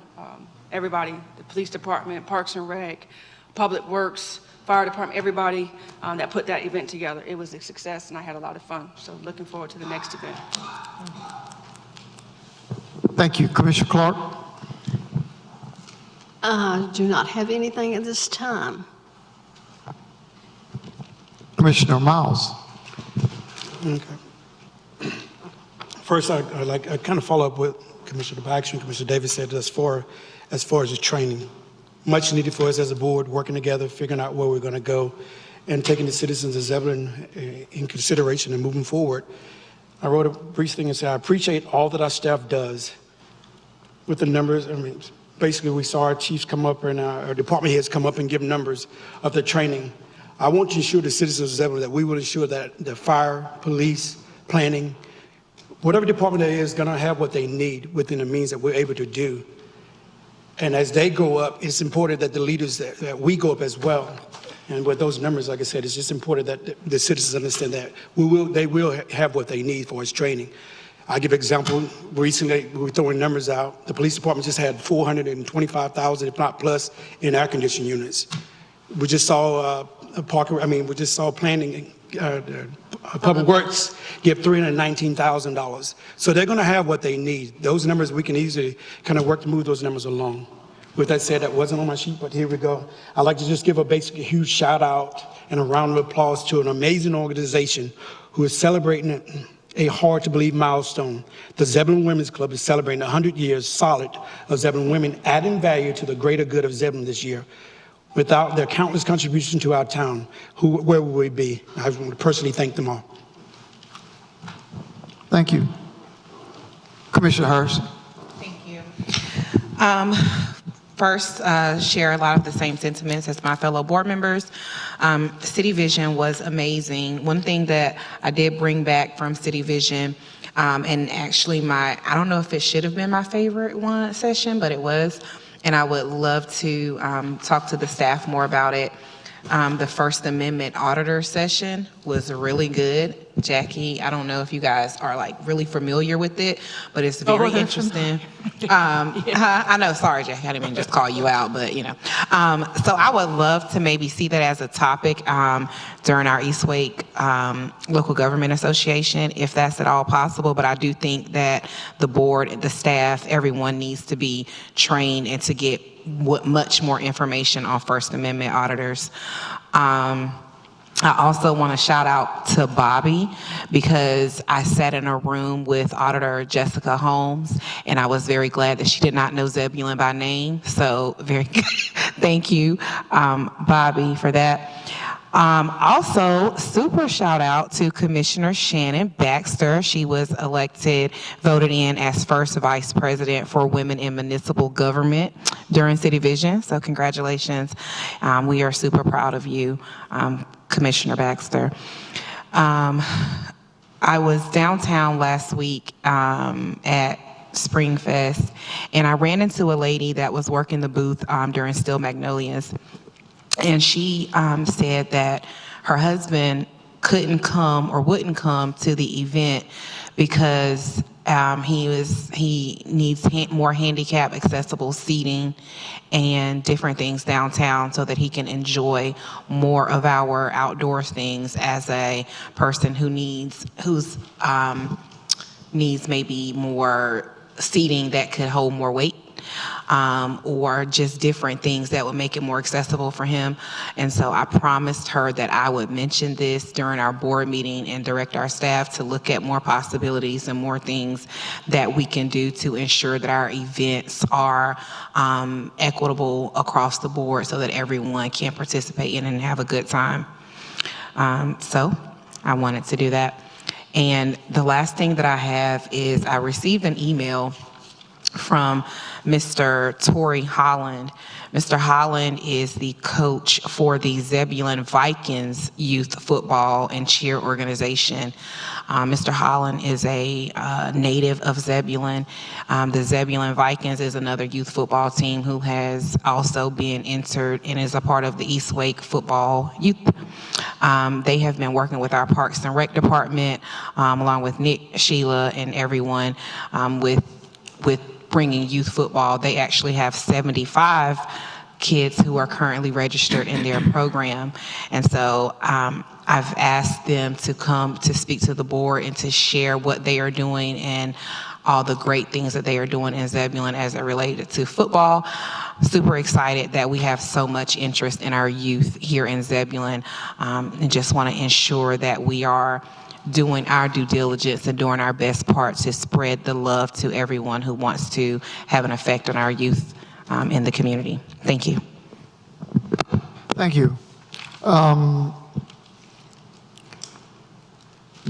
everybody, the police department, Parks and Rec, Public Works, Fire Department, everybody that put that event together. It was a success, and I had a lot of fun. So looking forward to the next event. Thank you. Commissioner Clark? I do not have anything at this time. Commissioner Miles? Okay. First, I kind of follow up with Commissioner Baxter and Commissioner Davis said as far as the training. Much needed for us as a board, working together, figuring out where we're going to go. and taking the citizens of Zebulon in consideration and moving forward. I wrote a brief thing and said, I appreciate all that our staff does with the numbers. I mean, basically, we saw our chiefs come up and our department heads come up and give numbers of the training. I want to ensure the citizens of Zebulon that we will ensure that the fire, police, planning, whatever department there is going to have what they need within the means that we're able to do. And as they go up, it's important that the leaders, that we go up as well. And with those numbers, like I said, it's just important that the citizens understand that they will have what they need for its training. I give example, recently we were throwing numbers out. The police department just had 425,000, if not plus, in air conditioning units. We just saw planning, Public Works give $319,000. So they're going to have what they need. Those numbers, we can easily kind of work to move those numbers along. With that said, that wasn't on my sheet, but here we go. I'd like to just give a huge shout out and a round of applause to an amazing organization who is celebrating a hard to believe milestone. The Zebulon Women's Club is celebrating 100 years solid of Zebulon women, adding value to the greater good of Zebulon this year. Without their countless contributions to our town, where would we be? I want to personally thank them all. Thank you. Commissioner Harrison. Thank you. First, share a lot of the same sentiments as my fellow board members. City Vision was amazing. One thing that I did bring back from City Vision, and actually I don't know if it should have been my favorite session, but it was, and I would love to talk to the staff more about it. The First Amendment auditor session was really good. Jackie, I don't know if you guys are like really familiar with it, but it's very interesting. I know, sorry, Jackie, I didn't mean to just call you out, but you know. So I would love to maybe see that as a topic during our East Wake Local Government Association, if that's at all possible. But I do think that the board, the staff, everyone needs to be trained and to get much more information on First Amendment auditors. I also want to shout out to Bobby, because I sat in a room with Auditor Jessica Holmes, and I was very glad that she did not know Zebulon by name. So thank you, Bobby, for that. Also, super shout out to Commissioner Shannon Baxter. She was voted in as first vice president for Women in Municipal Government during City Vision. So congratulations. We are super proud of you, Commissioner Baxter. I was downtown last week at Springfest, and I ran into a lady that was working the booth during Still Magnolias. And she said that her husband couldn't come or wouldn't come to the event because he needs more handicap accessible seating and different things downtown so that he can enjoy more of our outdoor things as a person who needs maybe more seating that could hold more weight. Or just different things that would make it more accessible for him. And so I promised her that I would mention this during our board meeting and direct our staff to look at more possibilities and more things that we can do to ensure that our events are equitable across the board so that everyone can participate in and have a good time. So I wanted to do that. And the last thing that I have is I received an email from Mr. Torrey Holland. Mr. Holland is the coach for the Zebulon Vikings youth football and cheer organization. Mr. Holland is a native of Zebulon. The Zebulon Vikings is another youth football team who has also been entered and is a part of the East Wake football youth. They have been working with our Parks and Rec department, along with Nick, Sheila, and everyone with bringing youth football. They actually have 75 kids who are currently registered in their program. And so I've asked them to come to speak to the board and to share what they are doing and all the great things that they are doing in Zebulon as it related to football. Super excited that we have so much interest in our youth here in Zebulon, and just want to ensure that we are doing our due diligence and doing our best part to spread the love to everyone who wants to have an effect on our youth in the community. Thank you. Thank you.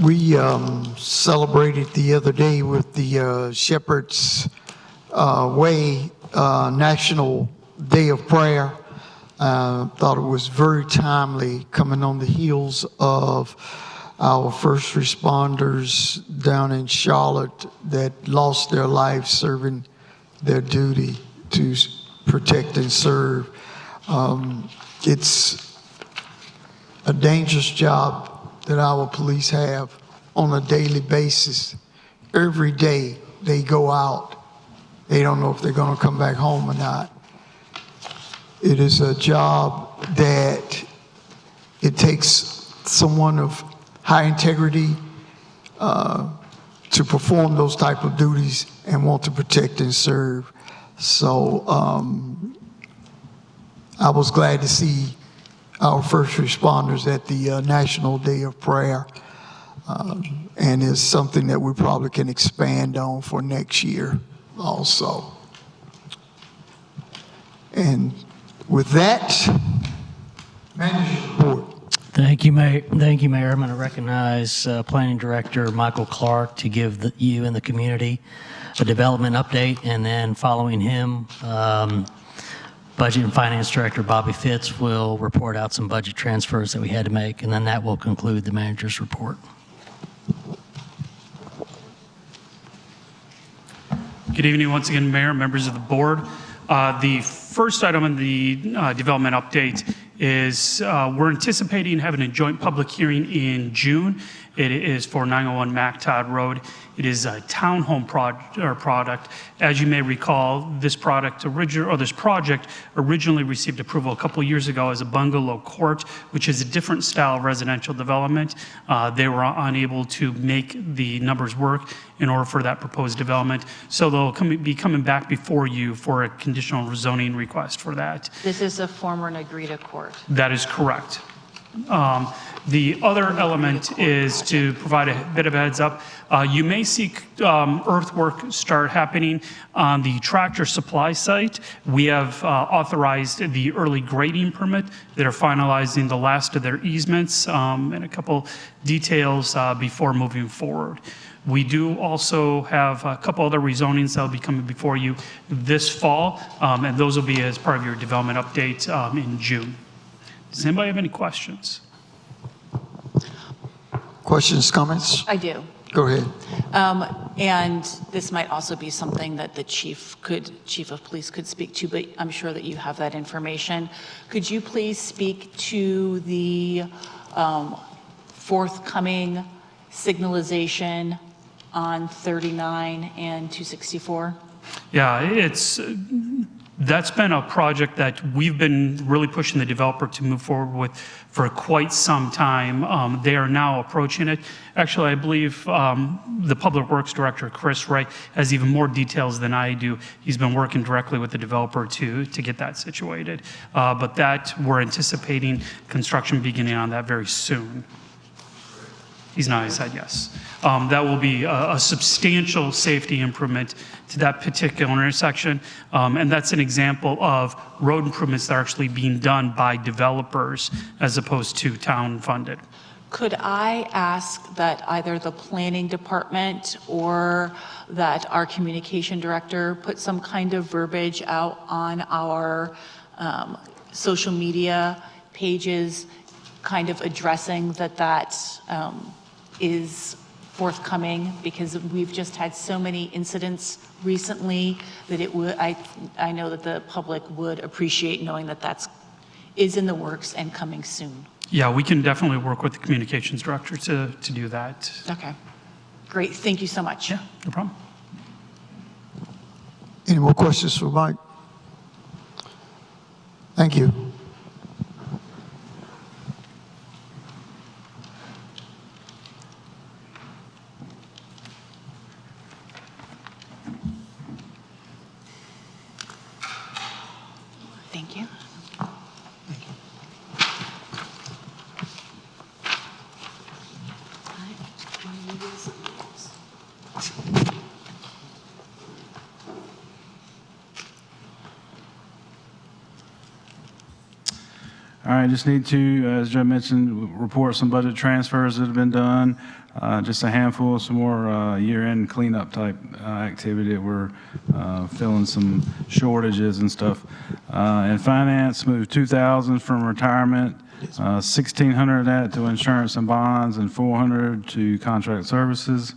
We celebrated the other day with the Shepherd's Way National Day of Prayer. Thought it was very timely coming on the heels of our first responders down in Charlotte that lost their lives serving their duty to protect and serve. It's a dangerous job that our police have on a daily basis. Every day they go out, they don't know if they're going to come back home or not. It is a job that it takes someone of high integrity to perform those type of duties and want to protect and serve. So I was glad to see our first responders at the National Day of Prayer. And it's something that we probably can expand on for next year also. And with that, manager's report. Thank you, Mayor. Thank you, Mayor. I'm going to recognize Planning Director Michael Clark to give you and the community a development update, and then following him, Budget and Finance Director Bobby Fitz will report out some budget transfers that we had to make, and then that will conclude the manager's report. Good evening once again, Mayor, members of the board. The first item in the development update is we're anticipating having a joint public hearing in June. It is for 901 MacTodd Road. It is a townhome product. As you may recall, this project originally received approval a couple years ago as a bungalow court, which is a different style residential development. They were unable to make the numbers work in order for that proposed development. So they'll be coming back before you for a conditional rezoning request for that. This is a former Negrita court. That is correct. The other element is to provide a bit of a heads up. You may see earthwork start happening on the Tractor Supply site. We have authorized the early grading permit. They're finalizing the last of their easements and a couple details before moving forward. We do also have a couple other rezonings that will be coming before you this fall, and those will be as part of your development update in June. Does anybody have any questions? Questions, comments? I do. Go ahead. And this might also be something that the chief of police could speak to, but I'm sure that you have that information. Could you please speak to the forthcoming signalization on 39 and 264? Yeah, that's been a project that we've been really pushing the developer to move forward with for quite some time. They are now approaching it. Actually, I believe the Public Works Director, Chris Wright, has even more details than I do. He's been working directly with the developer to get that situated. But that, we're anticipating construction beginning on that very soon. He's nodding his head, yes. That will be a substantial safety improvement to that particular intersection. And that's an example of road improvements that are actually being done by developers as opposed to town funded. Could I ask that either the planning department or that our communication director put some kind of verbiage out on our social media pages, kind of addressing that is forthcoming, because we've just had so many incidents recently that it would, I know that the public would appreciate knowing that that's in the works and coming soon. Yeah, we can definitely work with the communications director to do that. Okay, great, thank you so much. Yeah, no problem. Any more questions for Mike? Thank you. Thank you. All right, just need to, as Joe mentioned, report some budget transfers that have been done. Just a handful, some more year-end cleanup type activity. We're filling some shortages and stuff. In finance, moved 2,000 from retirement, 1,600 of that to insurance and bonds, and 400 to contract services.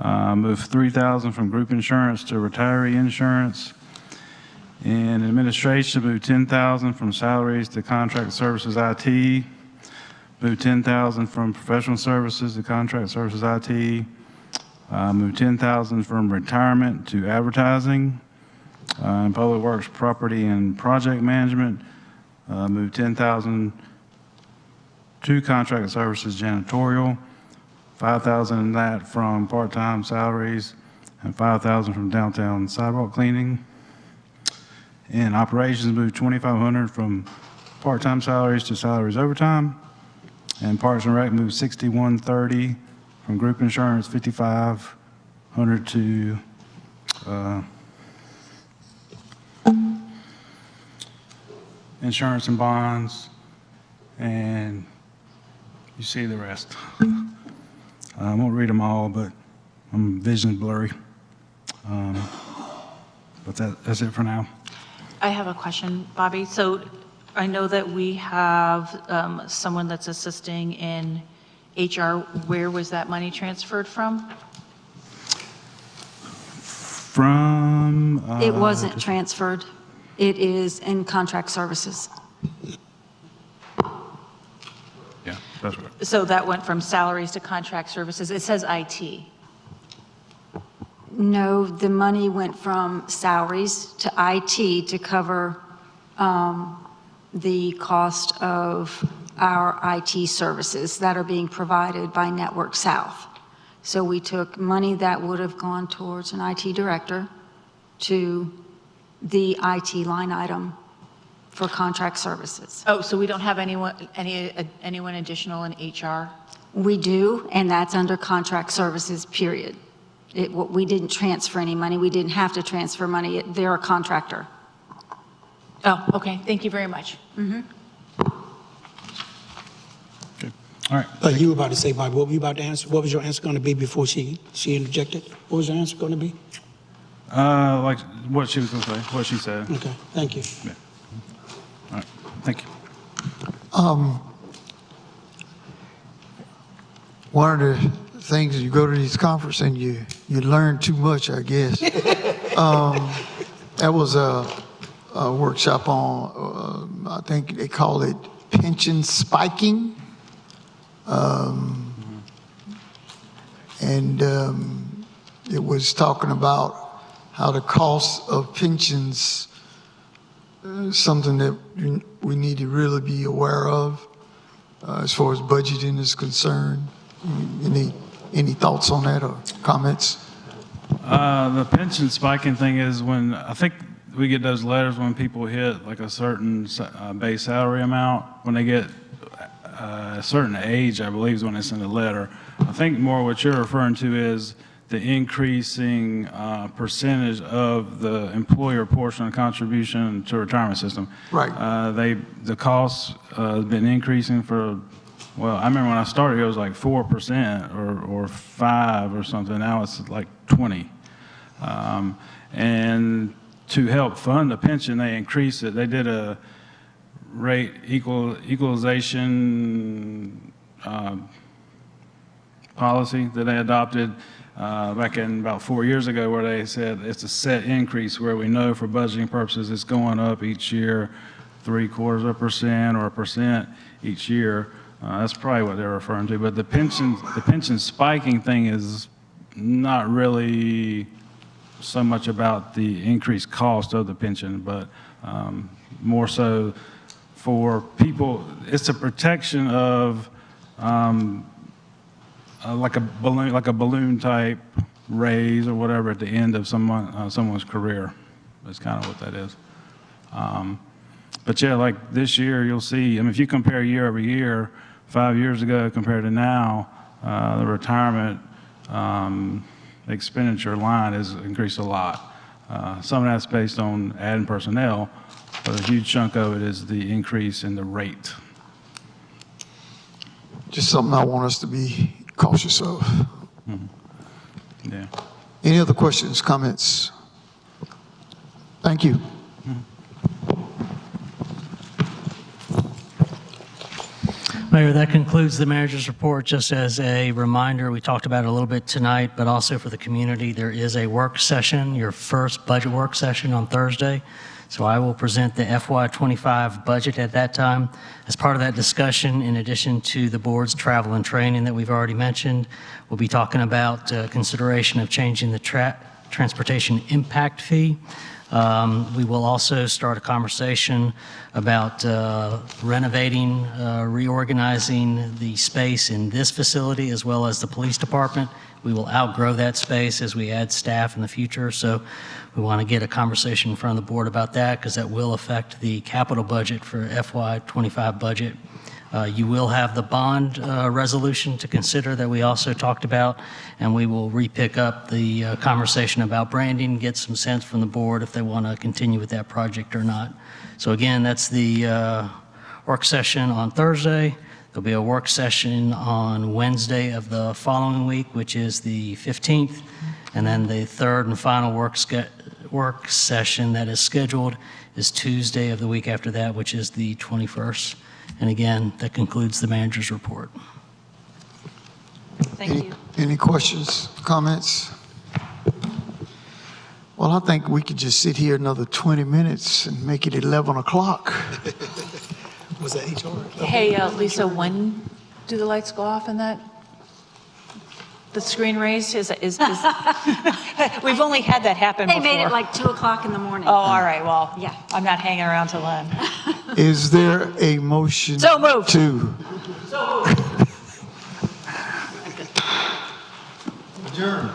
Moved 3,000 from group insurance to retiree insurance. In administration, moved 10,000 from salaries to contract services IT. Moved 10,000 from professional services to contract services IT. Moved 10,000 from retirement to advertising. In public works, property and project management, moved 10,000 to contract services janitorial. 5,000 in that from part-time salaries, and 5,000 from downtown sidewalk cleaning. In operations, moved 2,500 from part-time salaries to salaries overtime. And Parks and Rec moved 6,130 from group insurance, 5,500 to insurance and bonds, and you see the rest. I won't read them all, but I'm vision blurry. But that's it for now. I have a question, Bobby. So I know that we have someone that's assisting in HR. Where was that money transferred from? From... It wasn't transferred. It is in contract services. Yeah, that's right. So that went from salaries to contract services. It says IT. No, the money went from salaries to IT to cover the cost of our IT services that are being provided by Network South. So we took money that would have gone towards an IT director to the IT line item for contract services. Oh, so we don't have anyone additional in HR? We do, and that's under contract services, period. We didn't transfer any money. We didn't have to transfer money. They're a contractor. Oh, okay. Thank you very much. Mm-hmm. All right. You were about to say, Bobby, what were you about to answer? What was your answer going to be before she interjected? What was your answer going to be? Like what she was going to say, what she said. Okay, thank you. Yeah. All right, thank you. One of the things, you go to these conferences and you learn too much, I guess. That was a workshop on, I think they call it pension spiking. It was talking about how the cost of pensions is something that we need to really be aware of as far as budgeting is concerned. Any thoughts on that or comments? The pension spiking thing is when, I think we get those letters when people hit like a certain base salary amount. When they get a certain age, I believe is when it's in the letter. I think more what you're referring to is the increasing percentage of the employer portion of contribution to retirement system. Right. The costs have been increasing for, well, I remember when I started, it was like 4% or 5 or something. Now it's like 20. And to help fund the pension, they increased it. They did a rate equalization policy that they adopted back in about 4 years ago, where they said it's a set increase where we know for budgeting purposes it's going up each year 0.75% or 1% each year. That's probably what they're referring to. But the pension spiking thing is not really so much about the increased cost of the pension, but more so for people. It's a protection of like a balloon type raise or whatever at the end of someone's career. That's kind of what that is. But yeah, like this year, you'll see. I mean, if you compare year over year, 5 years ago compared to now, the retirement expenditure line has increased a lot. Some of that's based on adding personnel, but a huge chunk of it is the increase in the rate. Just something I want us to be cautious of. Yeah. Any other questions, comments? Thank you. Mayor, that concludes the manager's report. Just as a reminder, we talked about it a little bit tonight, but also for the community, there is a work session, your first budget work session on Thursday. So I will present the FY25 budget at that time. As part of that discussion, in addition to the board's travel and training that we've already mentioned, we'll be talking about consideration of changing the transportation impact fee. We will also start a conversation about renovating, reorganizing the space in this facility as well as the police department. We will outgrow that space as we add staff in the future. So we want to get a conversation in front of the board about that because that will affect the capital budget for FY25 budget. You will have the bond resolution to consider that we also talked about, and we will re-pick up the conversation about branding, get some sense from the board if they want to continue with that project or not. So again, that's the work session on Thursday. There'll be a work session on Wednesday of the following week, which is the 15th, and then the third and final work session that is scheduled is Tuesday of the week after that, which is the 21st. And again, that concludes the manager's report. Thank you. Any questions, comments? Well, I think we could just sit here another 20 minutes and make it 11 o'clock. Was that HR? Hey, Lisa, when do the lights go off in that? The screen raised is we've only had that happen They before. made it like 2 o'clock in the morning. Oh, all right. Well, Yeah. I'm not hanging around till then. Is there a motion So moved. to adjourn?